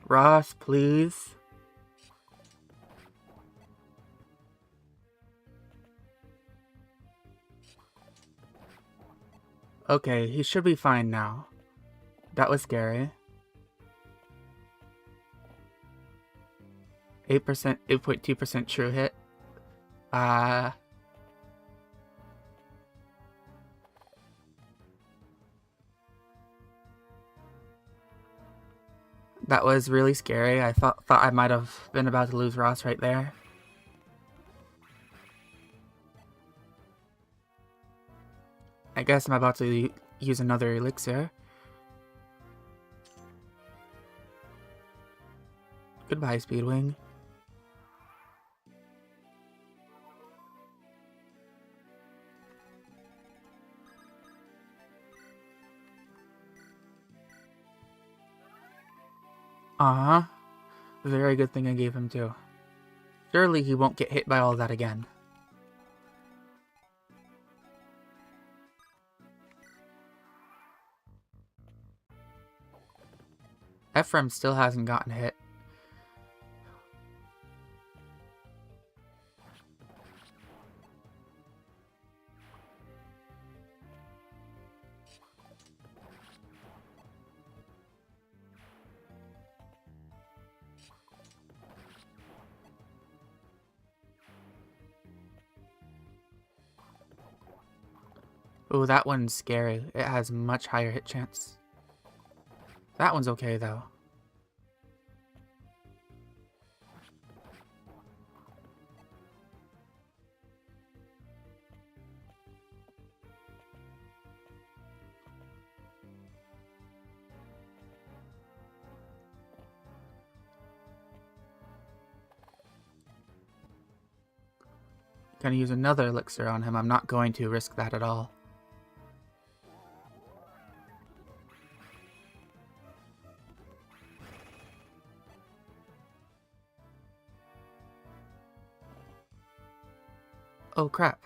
Ross, please. Okay, he should be fine now. That was scary. 8%, 8.2% true hit. That was really scary. I thought I might have been about to lose Ross right there. I guess I'm about to use another elixir. Goodbye, Speedwing. Uh-huh. Very good thing I gave him too. Surely he won't get hit by all that again. Ephraim still hasn't gotten hit. Ooh, that one's scary. It has much higher hit chance. That one's okay though. Gonna use another elixir on him. I'm not going to risk that at all. Oh crap.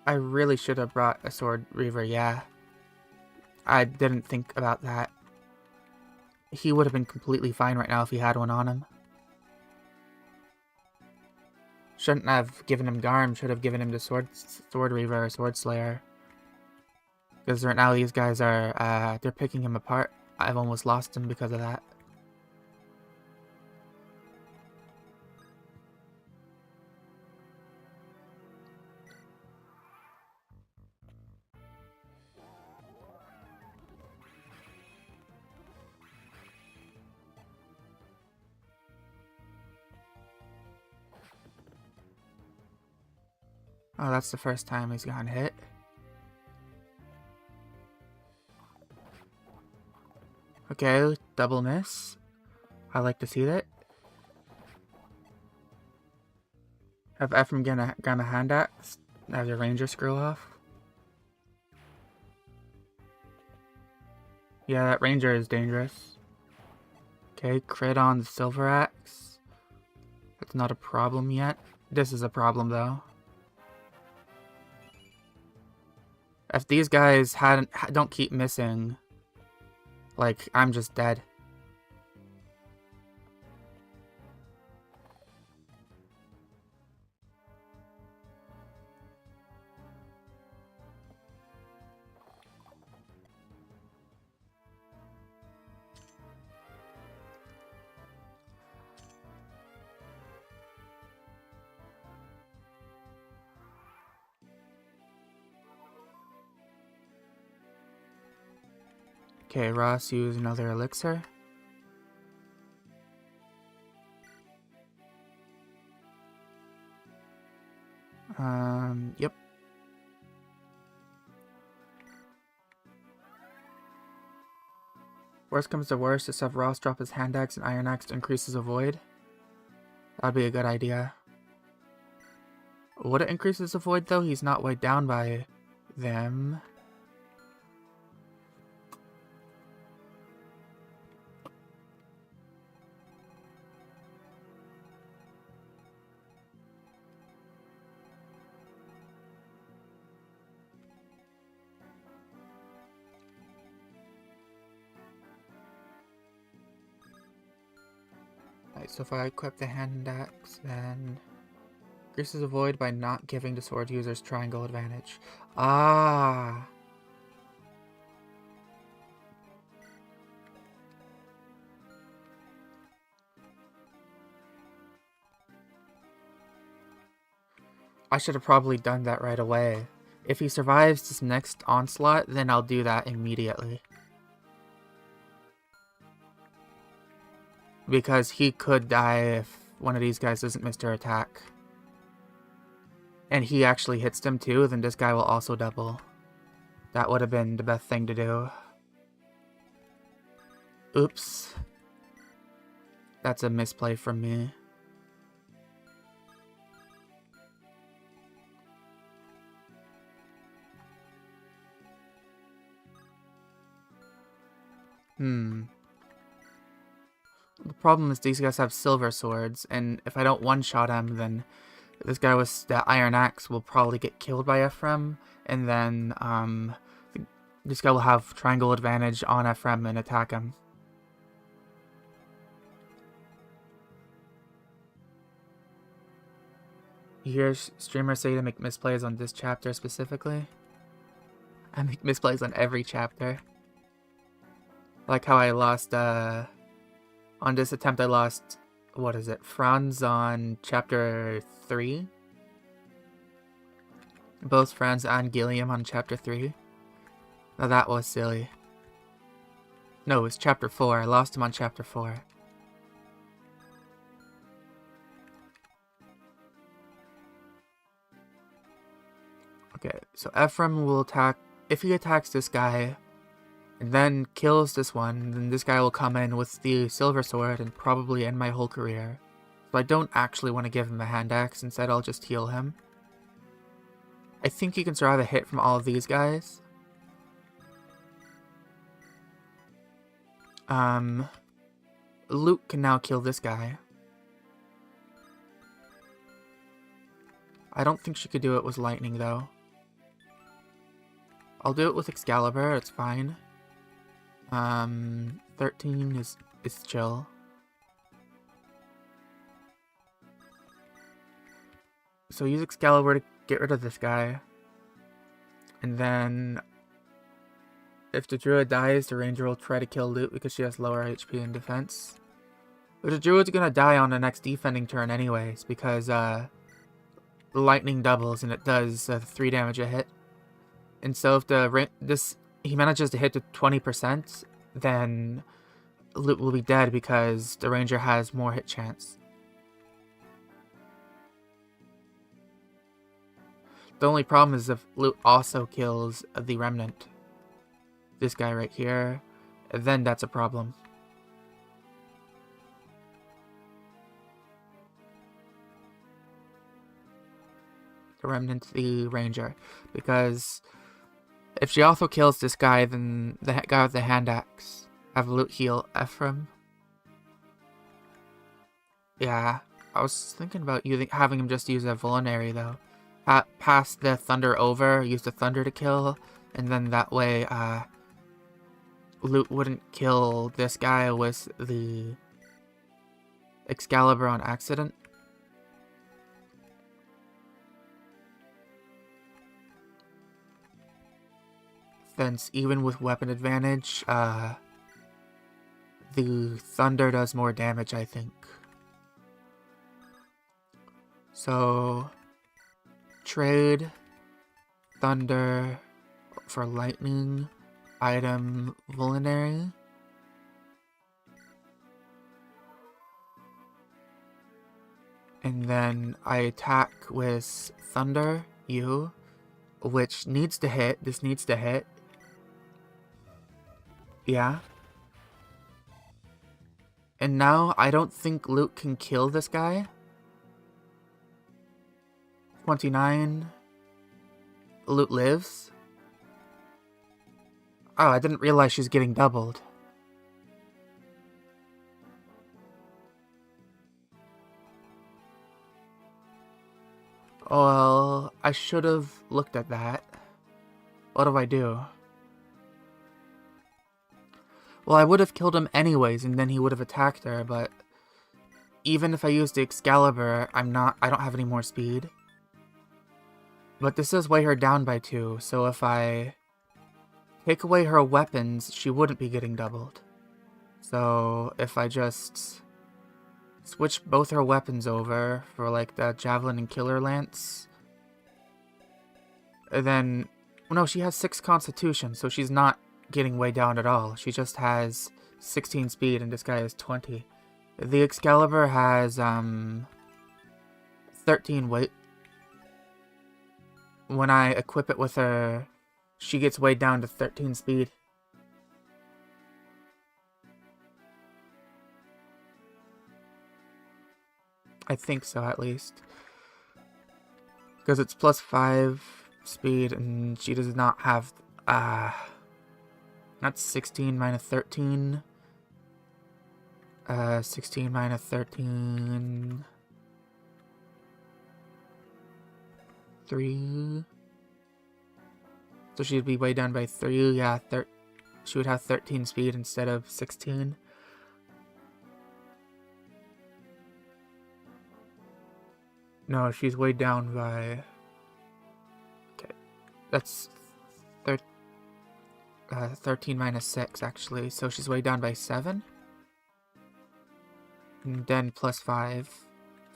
I really should have brought a Sword Reaver, yeah. I didn't think about that. He would have been completely fine right now if he had one on him. Shouldn't have given him Garm, should have given him the Sword Reaver or Sword Slayer. Because right now these guys are, they're picking him apart. I've almost lost him because of that. Oh, that's the first time he's gotten hit. Okay, double miss. I like to see that. Have Ephraim get a hand axe as a ranger screw off. Yeah, that ranger is dangerous. Okay, crit on the silver axe. That's not a problem yet. This is a problem though. If these guys don't keep missing, like, I'm just dead. Okay, Ross use another elixir. Yep. Worst comes to worst, just have Ross drop his hand axe and iron axe to increase his avoid. That'd be a good idea. Would it increase his avoid though? He's not weighed down by them. Alright, so if I equip the hand axe, then increases avoid by not giving the sword users triangle advantage. Ah. I should have probably done that right away. If he survives this next onslaught, then I'll do that immediately. Because he could die if one of these guys doesn't miss their attack. And he actually hits them too, then this guy will also double. That would have been the best thing to do. Oops. That's a misplay from me. The problem is these guys have silver swords, and if I don't one-shot him, then this guy with the iron axe will probably get killed by Ephraim, and then this guy will have triangle advantage on Ephraim and attack him. You hear streamers say to make misplays on this chapter specifically? I make misplays on every chapter. Like how I lost, on this attempt I lost, what is it, Franz on chapter 3? Both Franz and Gilliam on chapter 3. Now that was silly. No, it was chapter 4. I lost him on chapter 4. Okay, so Ephraim will attack, if he attacks this guy, and then kills this one, then this guy will come in with the silver sword and probably end my whole career. So I don't actually want to give him a hand axe, instead I'll just heal him. I think he can survive a hit from all of these guys. Luke can now kill this guy. I don't think she could do it with lightning though. I'll do it with Excalibur, it's fine. 13 is chill. So use Excalibur to get rid of this guy. And then if the druid dies, the ranger will try to kill Luke because she has lower HP and defense. But the druid's gonna die on the next defending turn anyways, because the lightning doubles and it does 3 damage a hit. And so if he manages to hit to 20%, then Luke will be dead because the ranger has more hit chance. The only problem is if Luke also kills the remnant, this guy right here, then that's a problem. The remnant, the ranger, because if she also kills this guy, then the guy with the hand axe have Luke heal Ephraim. Yeah, I was thinking about having him just use a vulnerary though. Pass the thunder over, use the thunder to kill, and then that way Luke wouldn't kill this guy with the Excalibur on accident. Since even with weapon advantage, the thunder does more damage, I think. So trade thunder for lightning, item vulnerary. And then I attack with thunder, which needs to hit. This needs to hit. Yeah. And now I don't think Luke can kill this guy. 29. Loot lives. Oh, I didn't realize she's getting doubled. Well, I should have looked at that. What do I do? Well, I would have killed him anyways, and then he would have attacked her, but even if I used the Excalibur, I don't have any more speed. But this does weigh her down by 2, so if I take away her weapons, she wouldn't be getting doubled. So if I just switch both her weapons over for like the Javelin and Killer Lance, and then, well, no, she has 6 Constitution, so she's not getting way down at all. She just has 16 speed and this guy has 20. The Excalibur has 13 weight. When I equip it with her, she gets weighed down to 13 speed. I think so, at least. Because it's plus 5 speed, and she does not have, that's 16 minus 13. 16 minus 13. 3. So she'd be weighed down by 3, yeah, she would have 13 speed instead of 16. No, she's weighed down by... Okay, that's 13 minus 6, actually. So she's weighed down by 7. And then plus 5,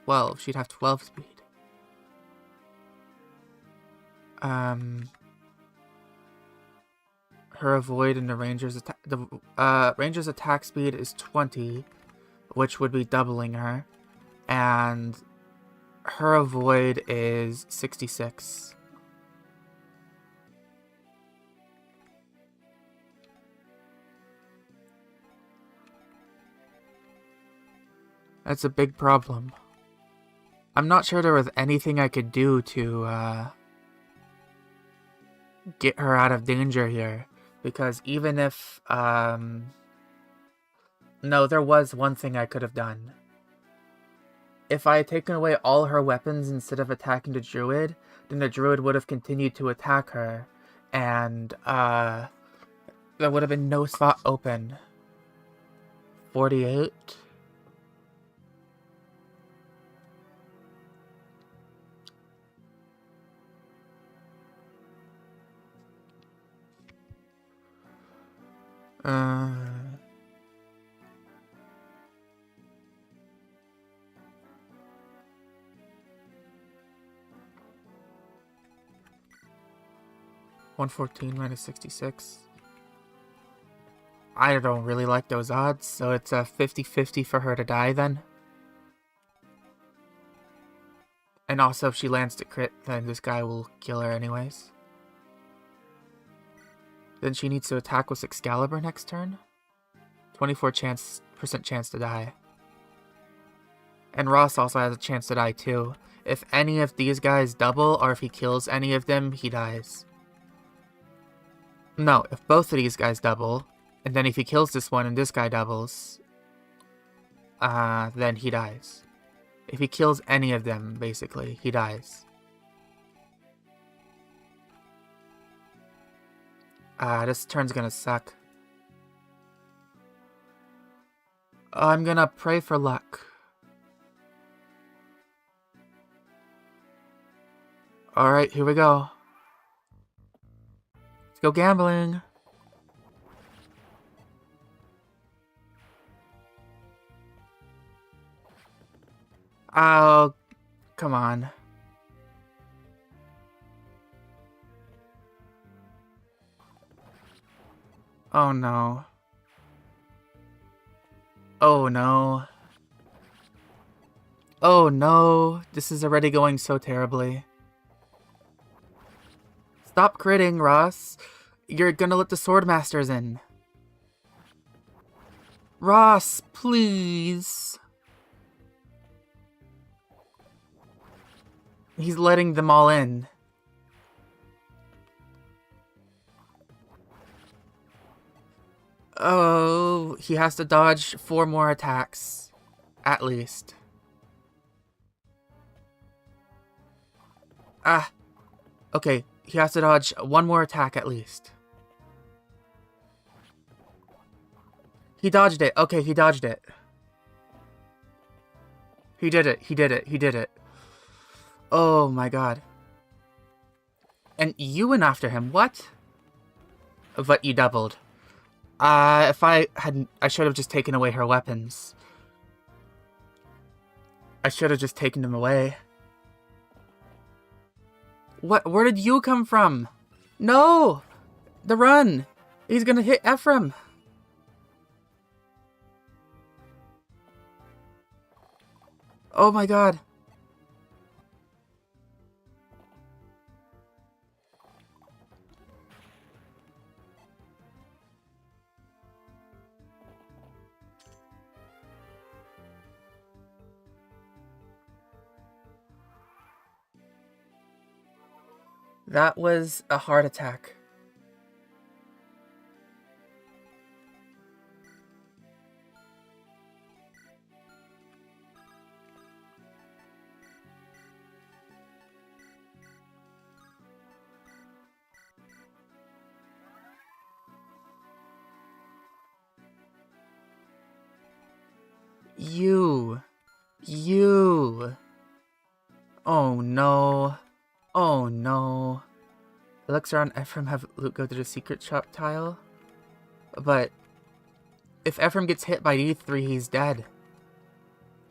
12. She'd have 12 speed. Her avoid and the ranger's attack... The ranger's attack speed is 20, which would be doubling her. And her avoid is 66. That's a big problem. I'm not sure there was anything I could do to get her out of danger here. Because even if... No, there was one thing I could have done. If I had taken away all her weapons instead of attacking the druid, then the druid would have continued to attack her. And there would have been no spot open. 48? $114 minus 66. I don't really like those odds, so it's a 50-50 for her to die then. And also, if she lands to crit, then this guy will kill her anyways. Then she needs to attack with Excalibur next turn. 24% chance to die. And Ross also has a chance to die too. If any of these guys double, or if he kills any of them, he dies. No, if both of these guys double, and then if he kills this one and this guy doubles, then he dies. If he kills any of them, basically, he dies. This turn's gonna suck. I'm gonna pray for luck. Alright, here we go. Let's go gambling. Oh, come on. Oh no. Oh no. Oh no. This is already going so terribly. Stop critting, Ross. You're gonna let the Swordmasters in. Ross, please. He's letting them all in. Oh, he has to dodge 4 more attacks. At least. Ah. Okay, he has to dodge 1 more attack at least. He dodged it. Okay, he dodged it. He did it. He did it. He did it. Oh my god. And you went after him. What? But you doubled. If I hadn't... I should have just taken away her weapons. I should have just taken them away. What? Where did you come from? No! The run! He's gonna hit Ephraim! Oh my god. That was a heart attack. You. Oh no. Oh no. Elixir on Ephraim have Luke go to the secret shop tile. But if Ephraim gets hit by E3, he's dead.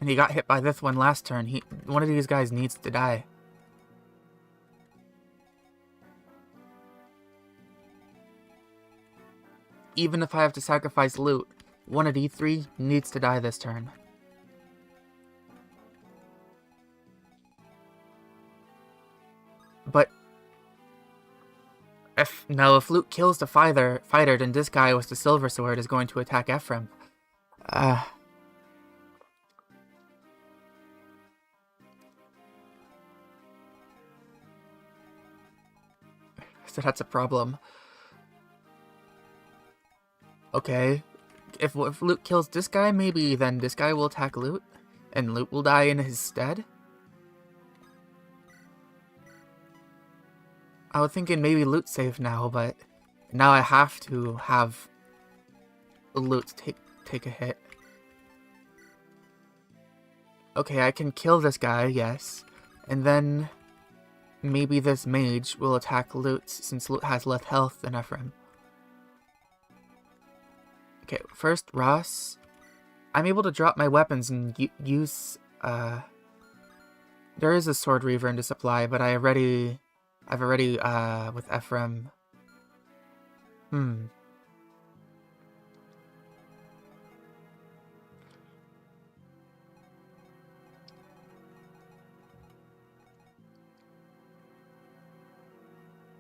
And he got hit by this one last turn. One of these guys needs to die. Even if I have to sacrifice loot, one of E3 needs to die this turn. But if Luke kills the fighter, then this guy with the silver sword is going to attack Ephraim. So that's a problem. Okay. If Luke kills this guy, maybe then this guy will attack Luke, and Luke will die in his stead? I was thinking maybe Luke's safe now, but now I have to have Luke take a hit. Okay, I can kill this guy, yes. And then maybe this mage will attack Luke, since Luke has less health than Ephraim. Okay, first Ross. I'm able to drop my weapons and use... There is a Sword Reaver in the supply, but I've already, with Ephraim...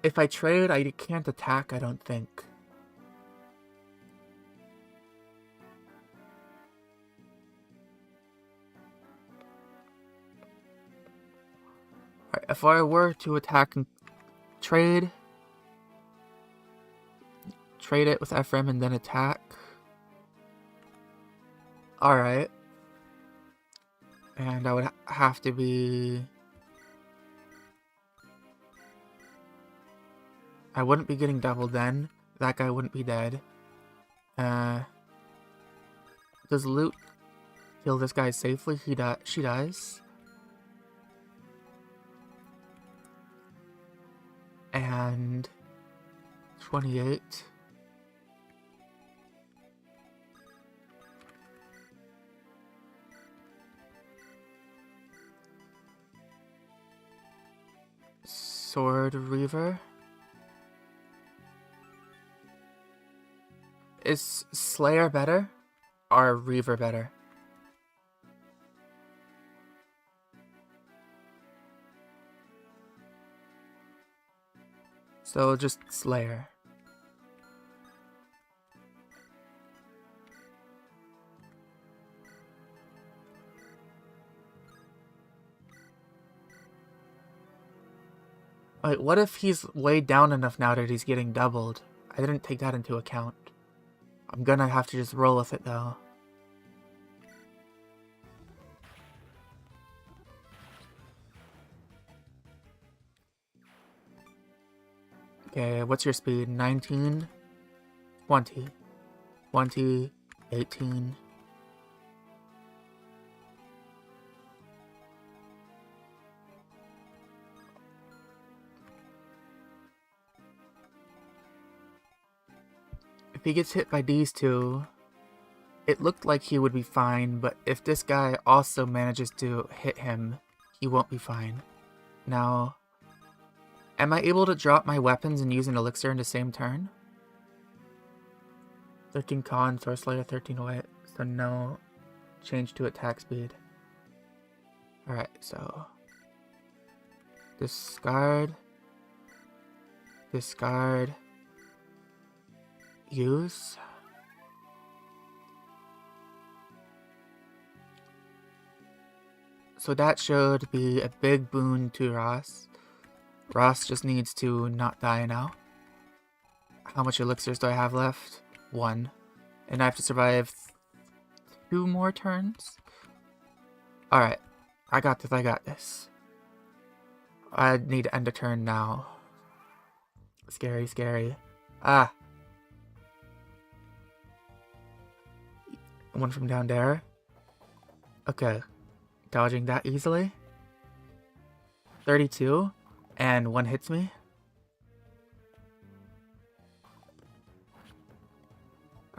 If I trade, I can't attack, I don't think. Alright, if I were to attack and trade it with Ephraim and then attack. Alright. And I would have to be... I wouldn't be getting doubled then. That guy wouldn't be dead. Does Luke kill this guy safely? She dies. And 28. Sword Reaver. Is Slayer better? Or Reaver better? So just Slayer. Wait, what if he's way down enough now that he's getting doubled? I didn't take that into account. I'm gonna have to just roll with it though. Okay, what's your speed? 19, 20, 20, 18. If he gets hit by these two, it looked like he would be fine, but if this guy also manages to hit him, he won't be fine. Now, am I able to drop my weapons and use an elixir in the same turn? 13 con, Source Slayer, 13 wit, so no change to attack speed. Alright, so discard, discard, use. So that should be a big boon to Ross. Ross just needs to not die now. How much elixirs do I have left? 1. And I have to survive 2 more turns? Alright. I got this, I got this. I need to end a turn now. Scary, scary. Ah! One from down there. Okay. Dodging that easily. 32. And 1 hits me.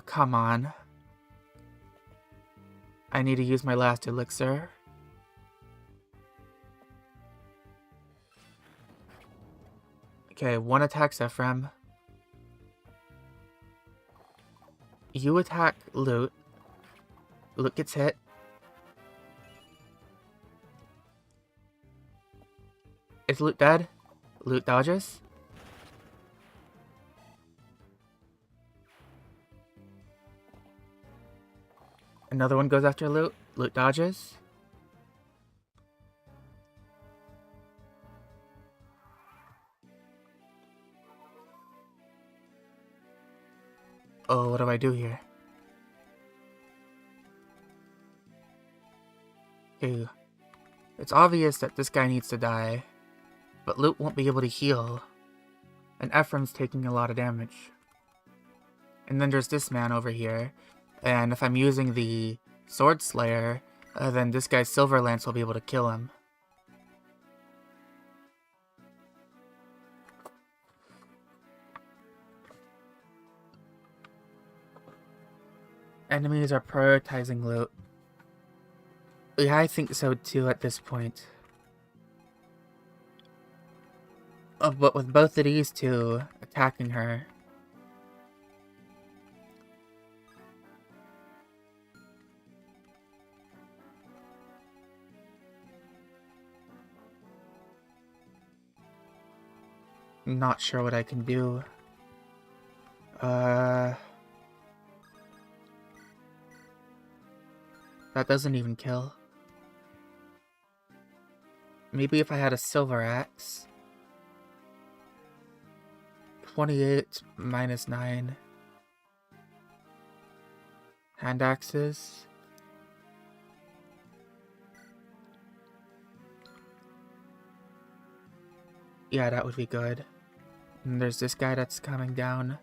Come on. I need to use my last elixir. Okay, 1 attacks Ephraim. You attack Loot. Loot gets hit. Is Loot dead? Loot dodges. Another one goes after Loot. Loot dodges. Oh, what do I do here? Okay. It's obvious that this guy needs to die, but Loot won't be able to heal. And Ephraim's taking a lot of damage. And then there's this man over here. And if I'm using the Sword Slayer, then this guy's Silver Lance will be able to kill him. Enemies are prioritizing Loot. Yeah, I think so too at this point. But with both of these two attacking her, I'm not sure what I can do. That doesn't even kill. Maybe if I had a silver axe. 28 minus 9. Hand axes. Yeah, that would be good. And there's this guy that's coming down.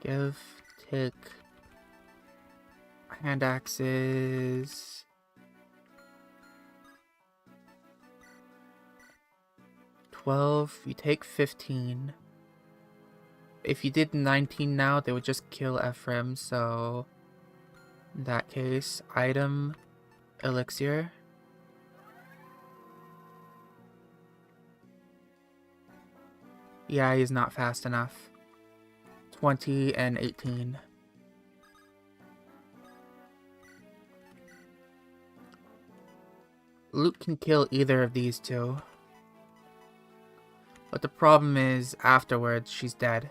Give, take, hand axes. You take 15. If you did 19 now, they would just kill Ephraim, so in that case, item, elixir. Yeah, he's not fast enough. 20 and 18. Luke can kill either of these two. But the problem is, afterwards, she's dead.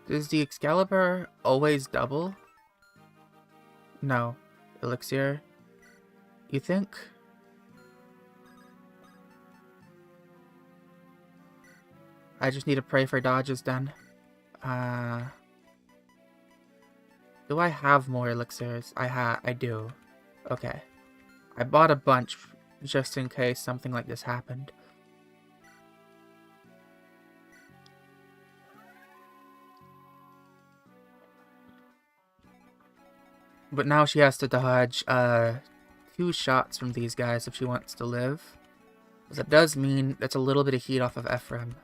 Does the Excalibur always double? No. Elixir? You think? I just need to pray for dodges then. Do I have more elixirs? I do. Okay. I bought a bunch just in case something like this happened. But now she has to dodge 2 shots from these guys if she wants to live. That does mean that's a little bit of heat off of Ephraim.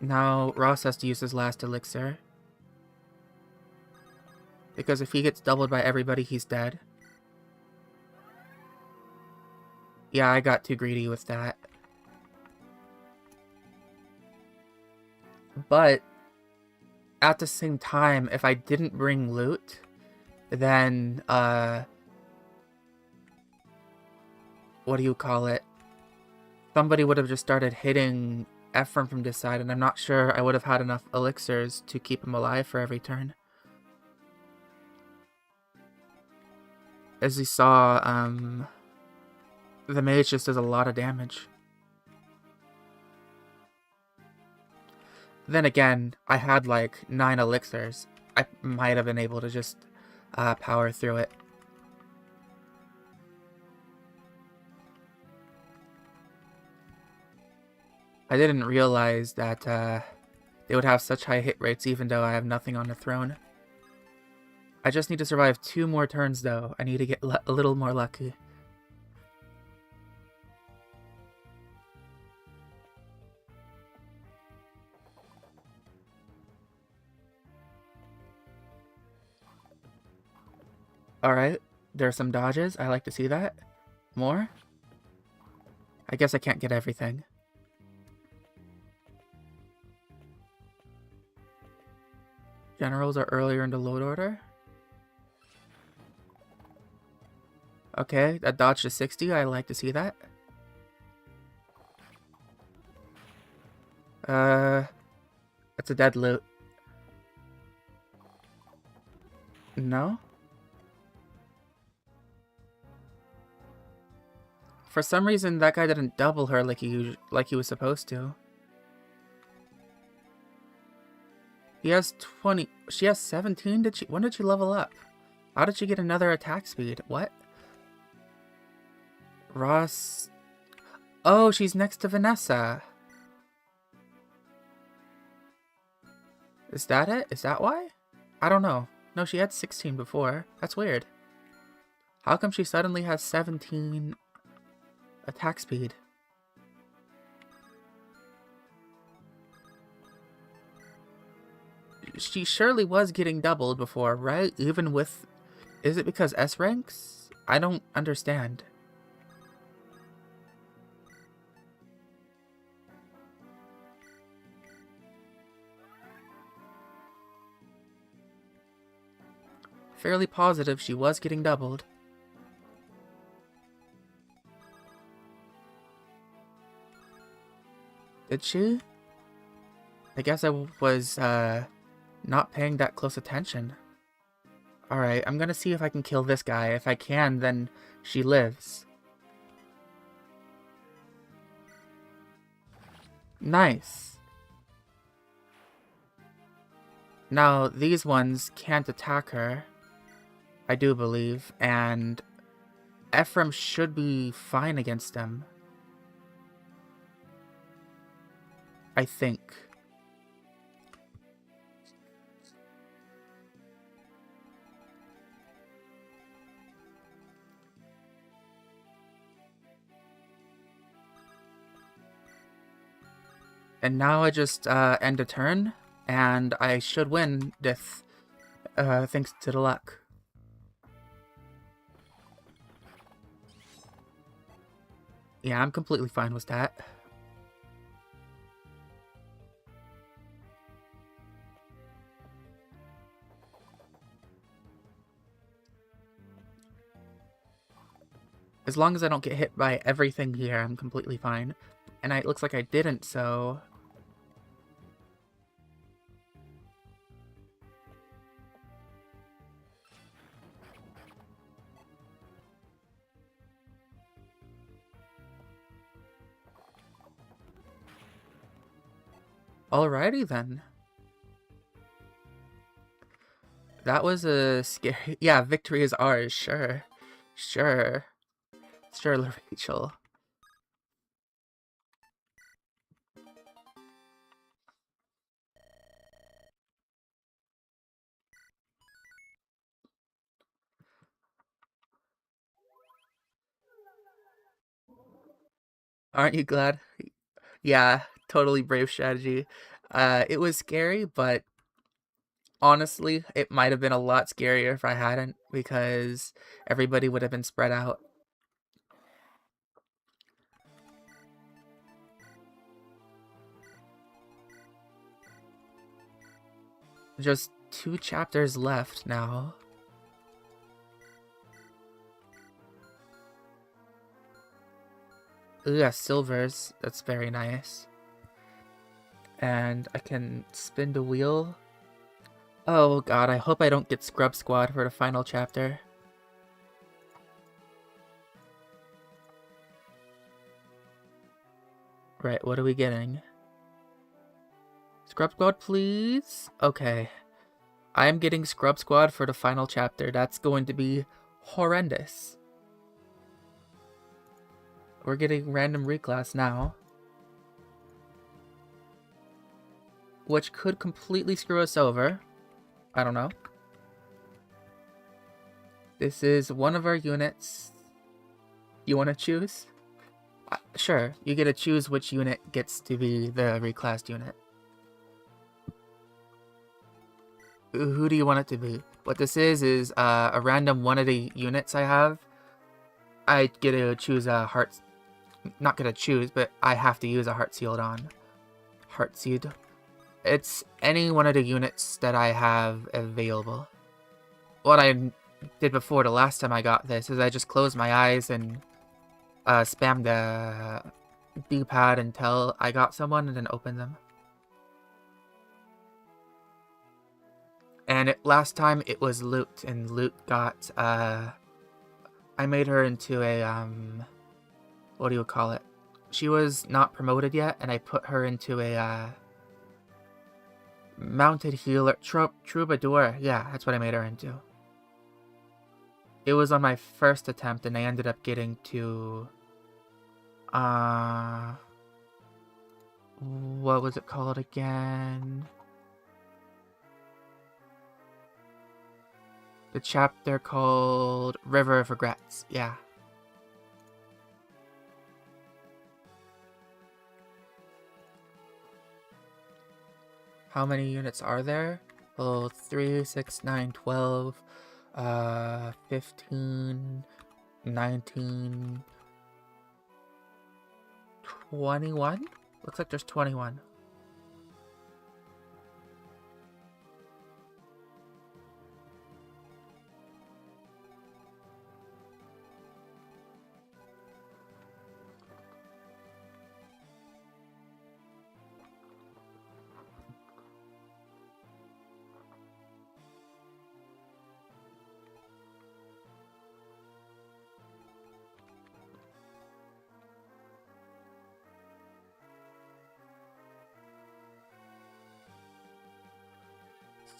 Now Ross has to use his last elixir. Because if he gets doubled by everybody, he's dead. Yeah, I got too greedy with that. But at the same time, if I didn't bring loot, then what do you call it? Somebody would have just started hitting Ephraim from this side, and I'm not sure I would have had enough elixirs to keep him alive for every turn. As you saw, the mage just does a lot of damage. Then again, I had like 9 elixirs. I might have been able to just power through it. I didn't realize that they would have such high hit rates even though I have nothing on the throne. I just need to survive 2 more turns though. I need to get a little more lucky. Alright, there's some dodges. I like to see that. More? I guess I can't get everything. Generals are earlier in the load order. Okay, that dodged to 60. I like to see that. That's a dead loot. No? For some reason, that guy didn't double her like he was supposed to. He has 20. She has 17. When did she level up? How did she get another attack speed? What? Ross. Oh, she's next to Vanessa. Is that it? Is that why? I don't know. No, she had 16 before. That's weird. How come she suddenly has 17 attack speed? She surely was getting doubled before, right? Even with... Is it because S ranks? I don't understand. Fairly positive she was getting doubled. Did she? I guess I was, not paying that close attention. Alright, I'm gonna see if I can kill this guy. If I can, then she lives. Nice. Now, these ones can't attack her, I do believe, and Ephraim should be fine against them. I think. And now I just end a turn, and I should win this, thanks to the luck. Yeah, I'm completely fine with that. As long as I don't get hit by everything here, I'm completely fine. And it looks like I didn't, so... Alrighty then. That was a scary... Yeah, victory is ours, sure. Sure. Sure, Rachel. Aren't you glad? Yeah, totally brave strategy. It was scary, but honestly, it might have been a lot scarier if I hadn't, because everybody would have been spread out. Just 2 chapters left now. Ooh, yeah, silvers. That's very nice. And I can spin the wheel. Oh god, I hope I don't get Scrub Squad for the final chapter. Right, what are we getting? Scrub Squad, please? Okay. I am getting Scrub Squad for the final chapter. That's going to be horrendous. We're getting random reclass now. Which could completely screw us over. I don't know. This is one of our units. You want to choose? Sure, you get to choose which unit gets to be the reclassed unit. Who do you want it to be? What this is a random one of the units I have. I get to choose a heart... Not get to choose, but I have to use a heart sealed on. Heart seed. It's any one of the units that I have available. What I did before the last time I got this is I just closed my eyes and spammed the D-pad until I got someone and then opened them. And last time it was Loot, and Loot got, I made her into a, what do you call it? She was not promoted yet, and I put her into a, mounted healer, troubadour. Yeah, that's what I made her into. It was on my first attempt, and I ended up getting to, what was it called again? The chapter called River of Regrets, yeah. How many units are there? Well, 3, 6, 9, 12, 15, 19, 21? Looks like there's 21.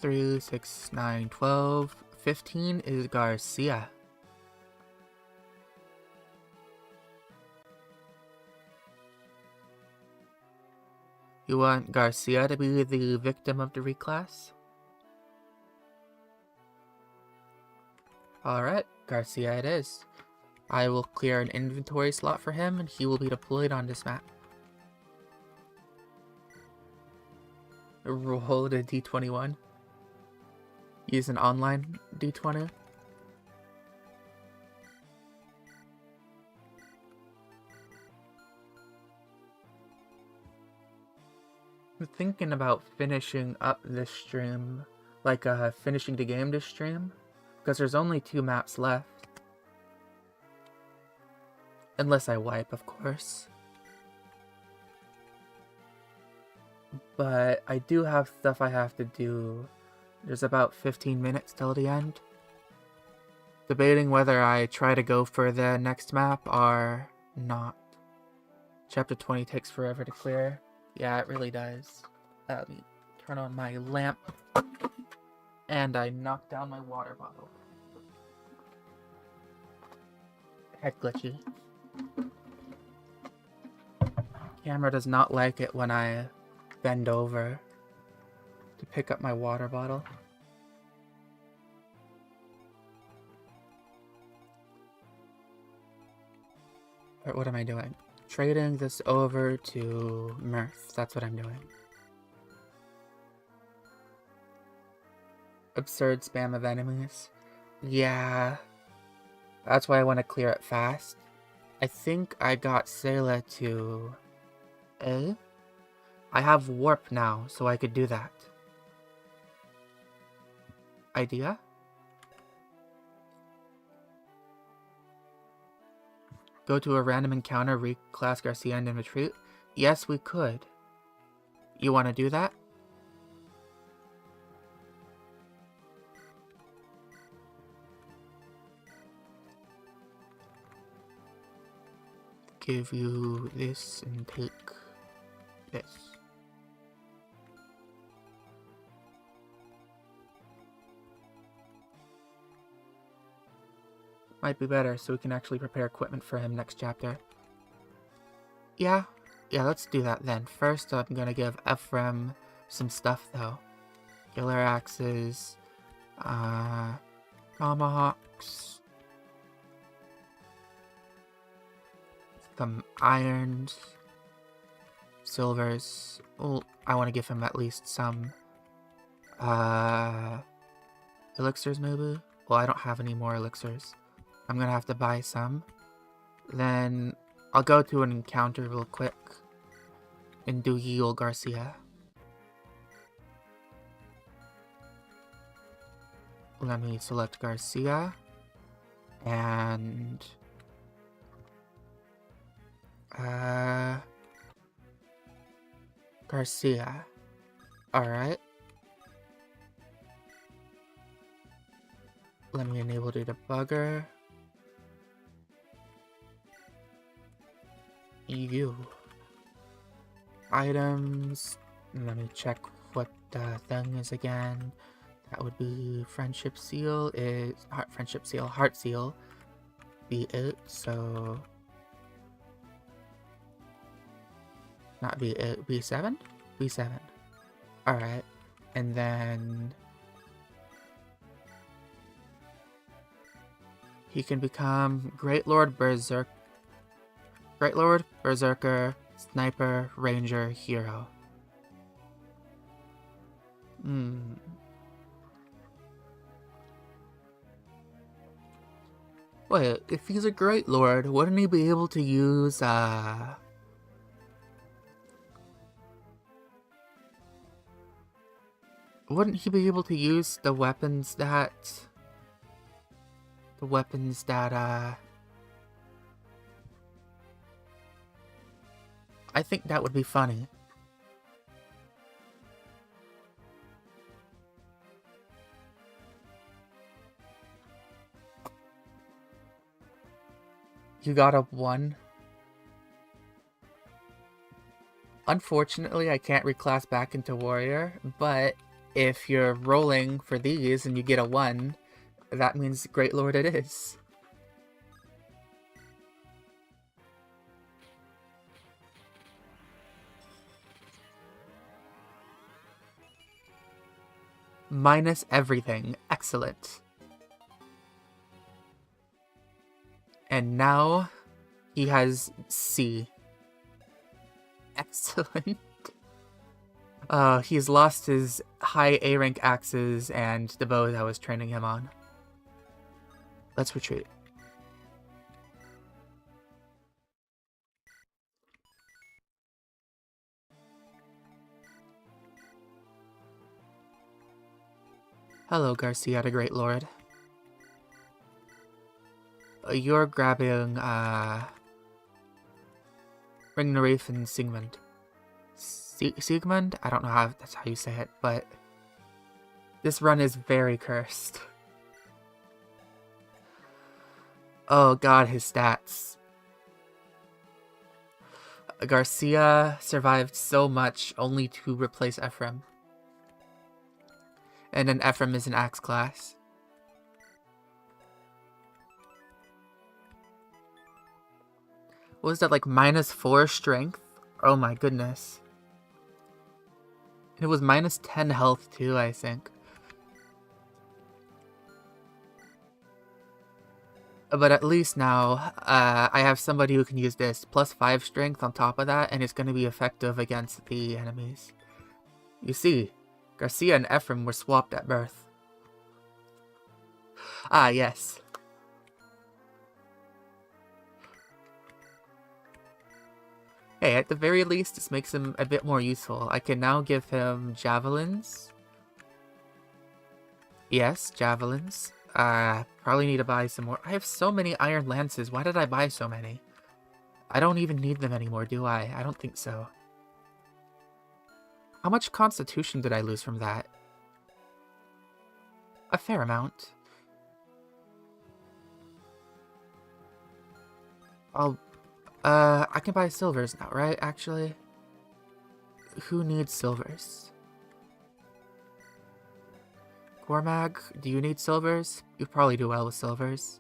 Three, 6, 9, 12, 15 is Garcia. You want Garcia to be the victim of the reclass? Alright, Garcia it is. I will clear an inventory slot for him and he will be deployed on this map. Roll a D21. Use an online D20. I'm thinking about finishing up this stream, like finishing the game this stream, because there's only 2 maps left. Unless I wipe, of course. But I do have stuff I have to do. There's about 15 minutes till the end. Debating whether I try to go for the next map or not. Chapter 20 takes forever to clear. Yeah, it really does. Let me turn on my lamp. And I knocked down my water bottle. Head glitchy. Camera does not like it when I bend over to pick up my water bottle. Or what am I doing? Trading this over to Mirth. That's what I'm doing. Absurd spam of enemies. Yeah. That's why I want to clear it fast. I think I got Sayla to... I have warp now, so I could do that. Idea? Go to a random encounter, reclass Garcia, and then retreat? Yes, we could. You want to do that? Give you this and take this. Might be better, so we can actually prepare equipment for him next chapter. Yeah, let's do that then. First, I'm gonna give Ephraim some stuff, though. Killer axes, tomahawks, some irons, silvers. Well, I want to give him at least some, elixirs, maybe? Well, I don't have any more elixirs. I'm gonna have to buy some. Then I'll go to an encounter real quick and do heal Garcia. Let me select Garcia and Garcia. Alright. Let me enable the debugger. EU. Items. Let me check what the thing is again. That would be Friendship Seal is Friendship Seal, Heart Seal. B8, so not B8, B7? B7. Alright. And then he can become Great Lord Berserker, Sniper, Ranger, Hero. Wait, if he's a Great Lord, wouldn't he be able to use, wouldn't he be able to use the weapons that... I think that would be funny. You got a 1? Unfortunately, I can't reclass back into Warrior, but if you're rolling for these and you get a 1, that means Great Lord it is. Minus everything. Excellent. And now he has C. Excellent. He's lost his high A rank axes and the bow that I was training him on. Let's retreat. Hello, Garcia, the Great Lord. You're grabbing, Ringnerif and Sigmund. Sigmund? I don't know how that's how you say it, but this run is very cursed. Oh god, his stats. Garcia survived so much only to replace Ephraim. And then Ephraim is an axe class. What was that, like -4 strength? Oh my goodness. It was -10 health too, I think. But at least now, I have somebody who can use this. +5 strength on top of that, and it's going to be effective against the enemies. You see, Garcia and Ephraim were swapped at birth. Ah, yes. Hey, at the very least, this makes him a bit more useful. I can now give him javelins. Yes, javelins. Probably need to buy some more. I have so many iron lances. Why did I buy so many? I don't even need them anymore, do I? I don't think so. How much constitution did I lose from that? A fair amount. I can buy silvers now, right? Actually, who needs silvers? Cormag, do you need silvers? You probably do well with silvers.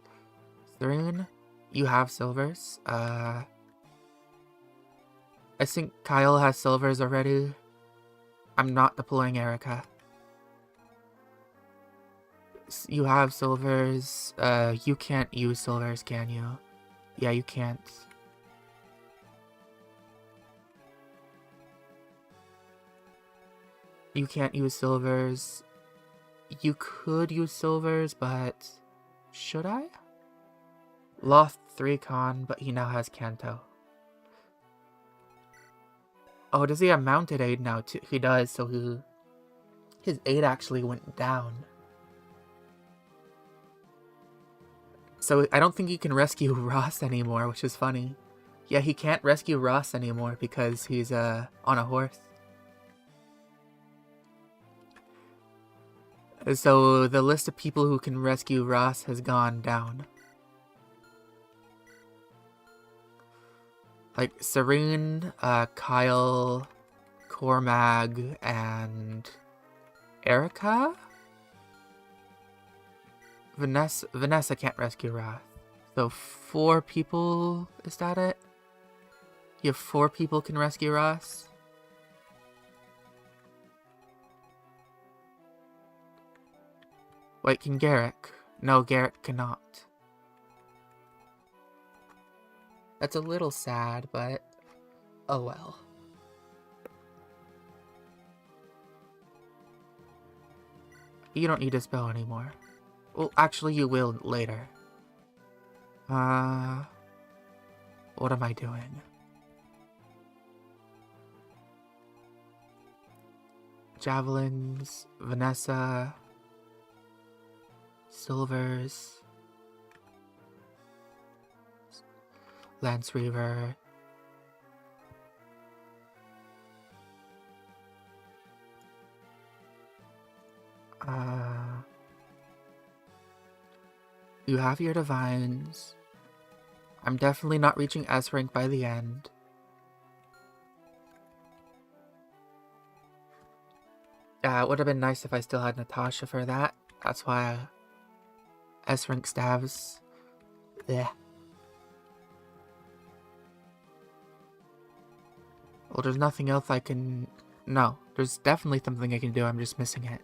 Thrin, you have silvers. I think Kyle has silvers already. I'm not deploying Erica. You have silvers. You can't use silvers, can you? Yeah, you can't. You can't use silvers. You could use silvers, but should I? Lost 3 con, but he now has Kanto. Oh, does he have mounted aid now too? He does, so his aid actually went down. So I don't think he can rescue Ross anymore, which is funny. Yeah, he can't rescue Ross anymore because he's on a horse. So the list of people who can rescue Ross has gone down. Like Serene, Kyle, Cormag, and Erica? Vanessa can't rescue Ross. So 4 people, is that it? You have 4 people can rescue Ross? Wait, can Garrick? No, Garrick cannot. That's a little sad, but oh well. You don't need a spell anymore. Well, actually you will later. What am I doing? Javelins, Vanessa, silvers, Lance Reaver, you have your divines. I'm definitely not reaching S rank by the end. It would have been nice if I still had Natasha for that. That's why S rank stabs. Yeah. Well, there's nothing else I can... No, there's definitely something I can do, I'm just missing it.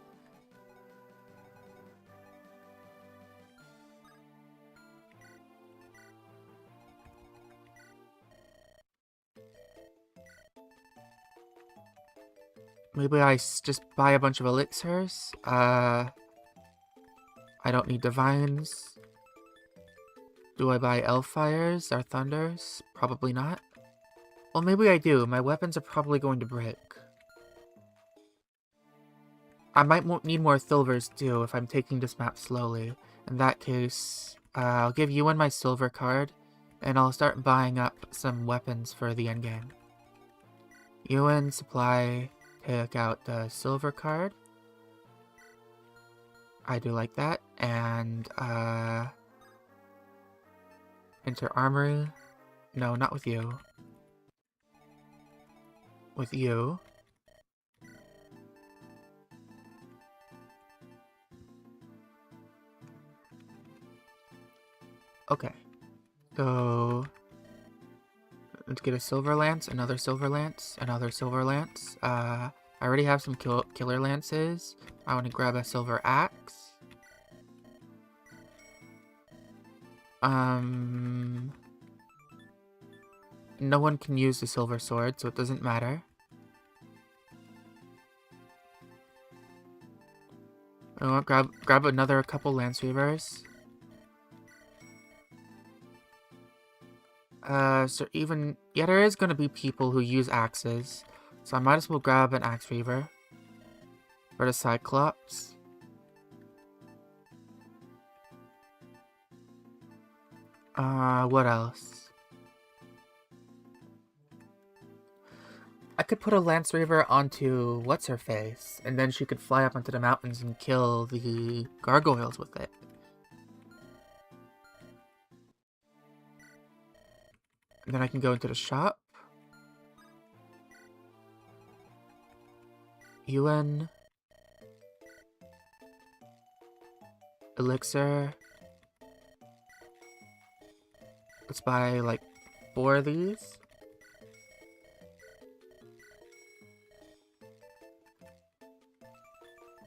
Maybe I just buy a bunch of elixirs? I don't need divines. Do I buy Elfires or Thunders? Probably not. Well, maybe I do. My weapons are probably going to break. I might need more silvers too if I'm taking this map slowly. In that case, I'll give you my silver card, and I'll start buying up some weapons for the endgame. Ewan, supply, take out the silver card. I do like that. And, enter armory. No, not with you. With you. Okay. So, let's get a silver lance, another silver lance, another silver lance. I already have some killer lances. I want to grab a silver axe. No one can use the silver sword, so it doesn't matter. I want to grab another couple lance weavers. So there is gonna be people who use axes, so I might as well grab an axe weaver for the Cyclops. What else? I could put a lance weaver onto what's-her-face, and then she could fly up onto the mountains and kill the gargoyles with it. And then I can go into the shop. UN. Elixir. Let's buy like 4 of these.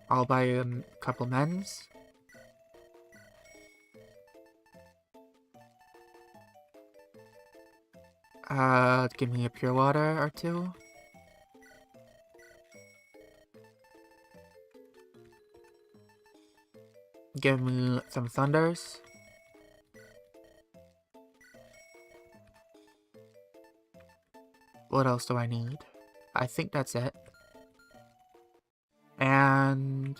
I'll buy a couple men's. Give me a pure water or 2. Give me some thunders. What else do I need? I think that's it. And...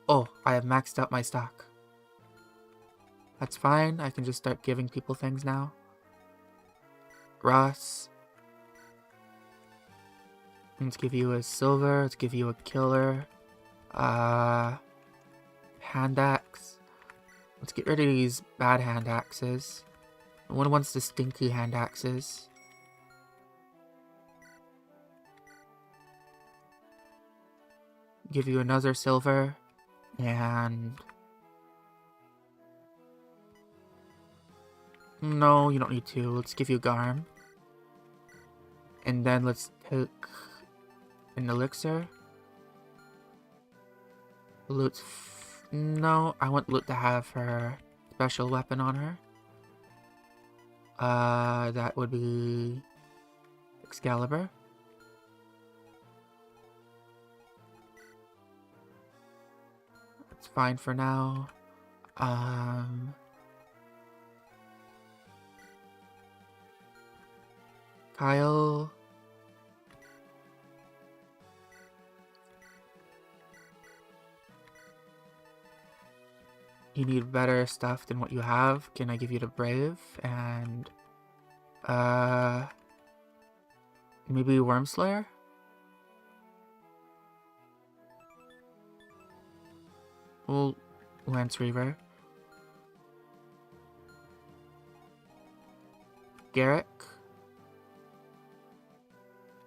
oh, I have maxed out my stock. That's fine, I can just start giving people things now. Ross. Let's give you a silver, let's give you a killer. Hand axe. Let's get rid of these bad hand axes. No one wants the stinky hand axes. Give you another silver. And... no, you don't need to. Let's give you Garm. And then let's take an elixir. Loot. No, I want Loot to have her special weapon on her. That would be Excalibur. That's fine for now. Kyle. You need better stuff than what you have. Can I give you the Brave? And, maybe Wormslayer? Well, Lance Reaver. Garrick?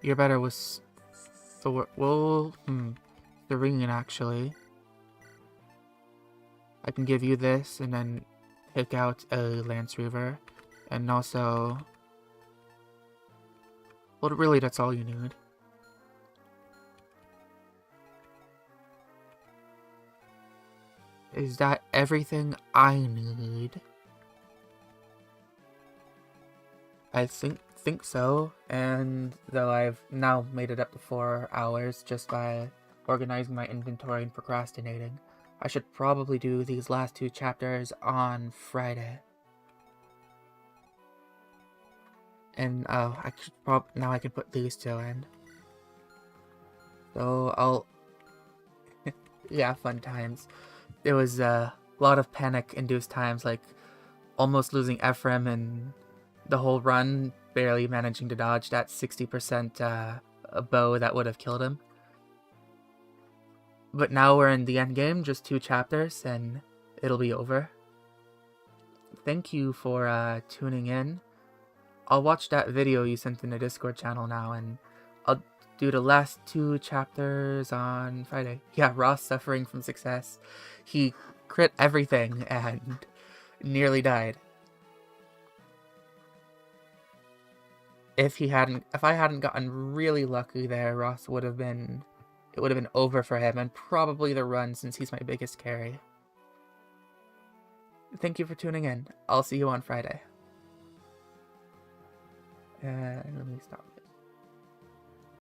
You're better with Thor. Well, the ringing actually. I can give you this and then pick out a Lance Reaver. And also... well, really, that's all you need. Is that everything I need? I think so, and though I've now made it up to 4 hours just by organizing my inventory and procrastinating, I should probably do these last 2 chapters on Friday. And I should now I can put these two in. So I'll yeah, fun times. There was a lot of panic-induced times, like almost losing Ephraim and the whole run, barely managing to dodge that 60% a bow that would have killed him. But now we're in the end game, just 2 chapters, and it'll be over. Thank you for tuning in. I'll watch that video you sent in the Discord channel now, and I'll do the last 2 chapters on Friday. Yeah, Ross suffering from success. He crit everything and nearly died. If I hadn't gotten really lucky there, Ross would have been... It would have been over for him, and probably the run since he's my biggest carry. Thank you for tuning in. I'll see you on Friday. Let me stop.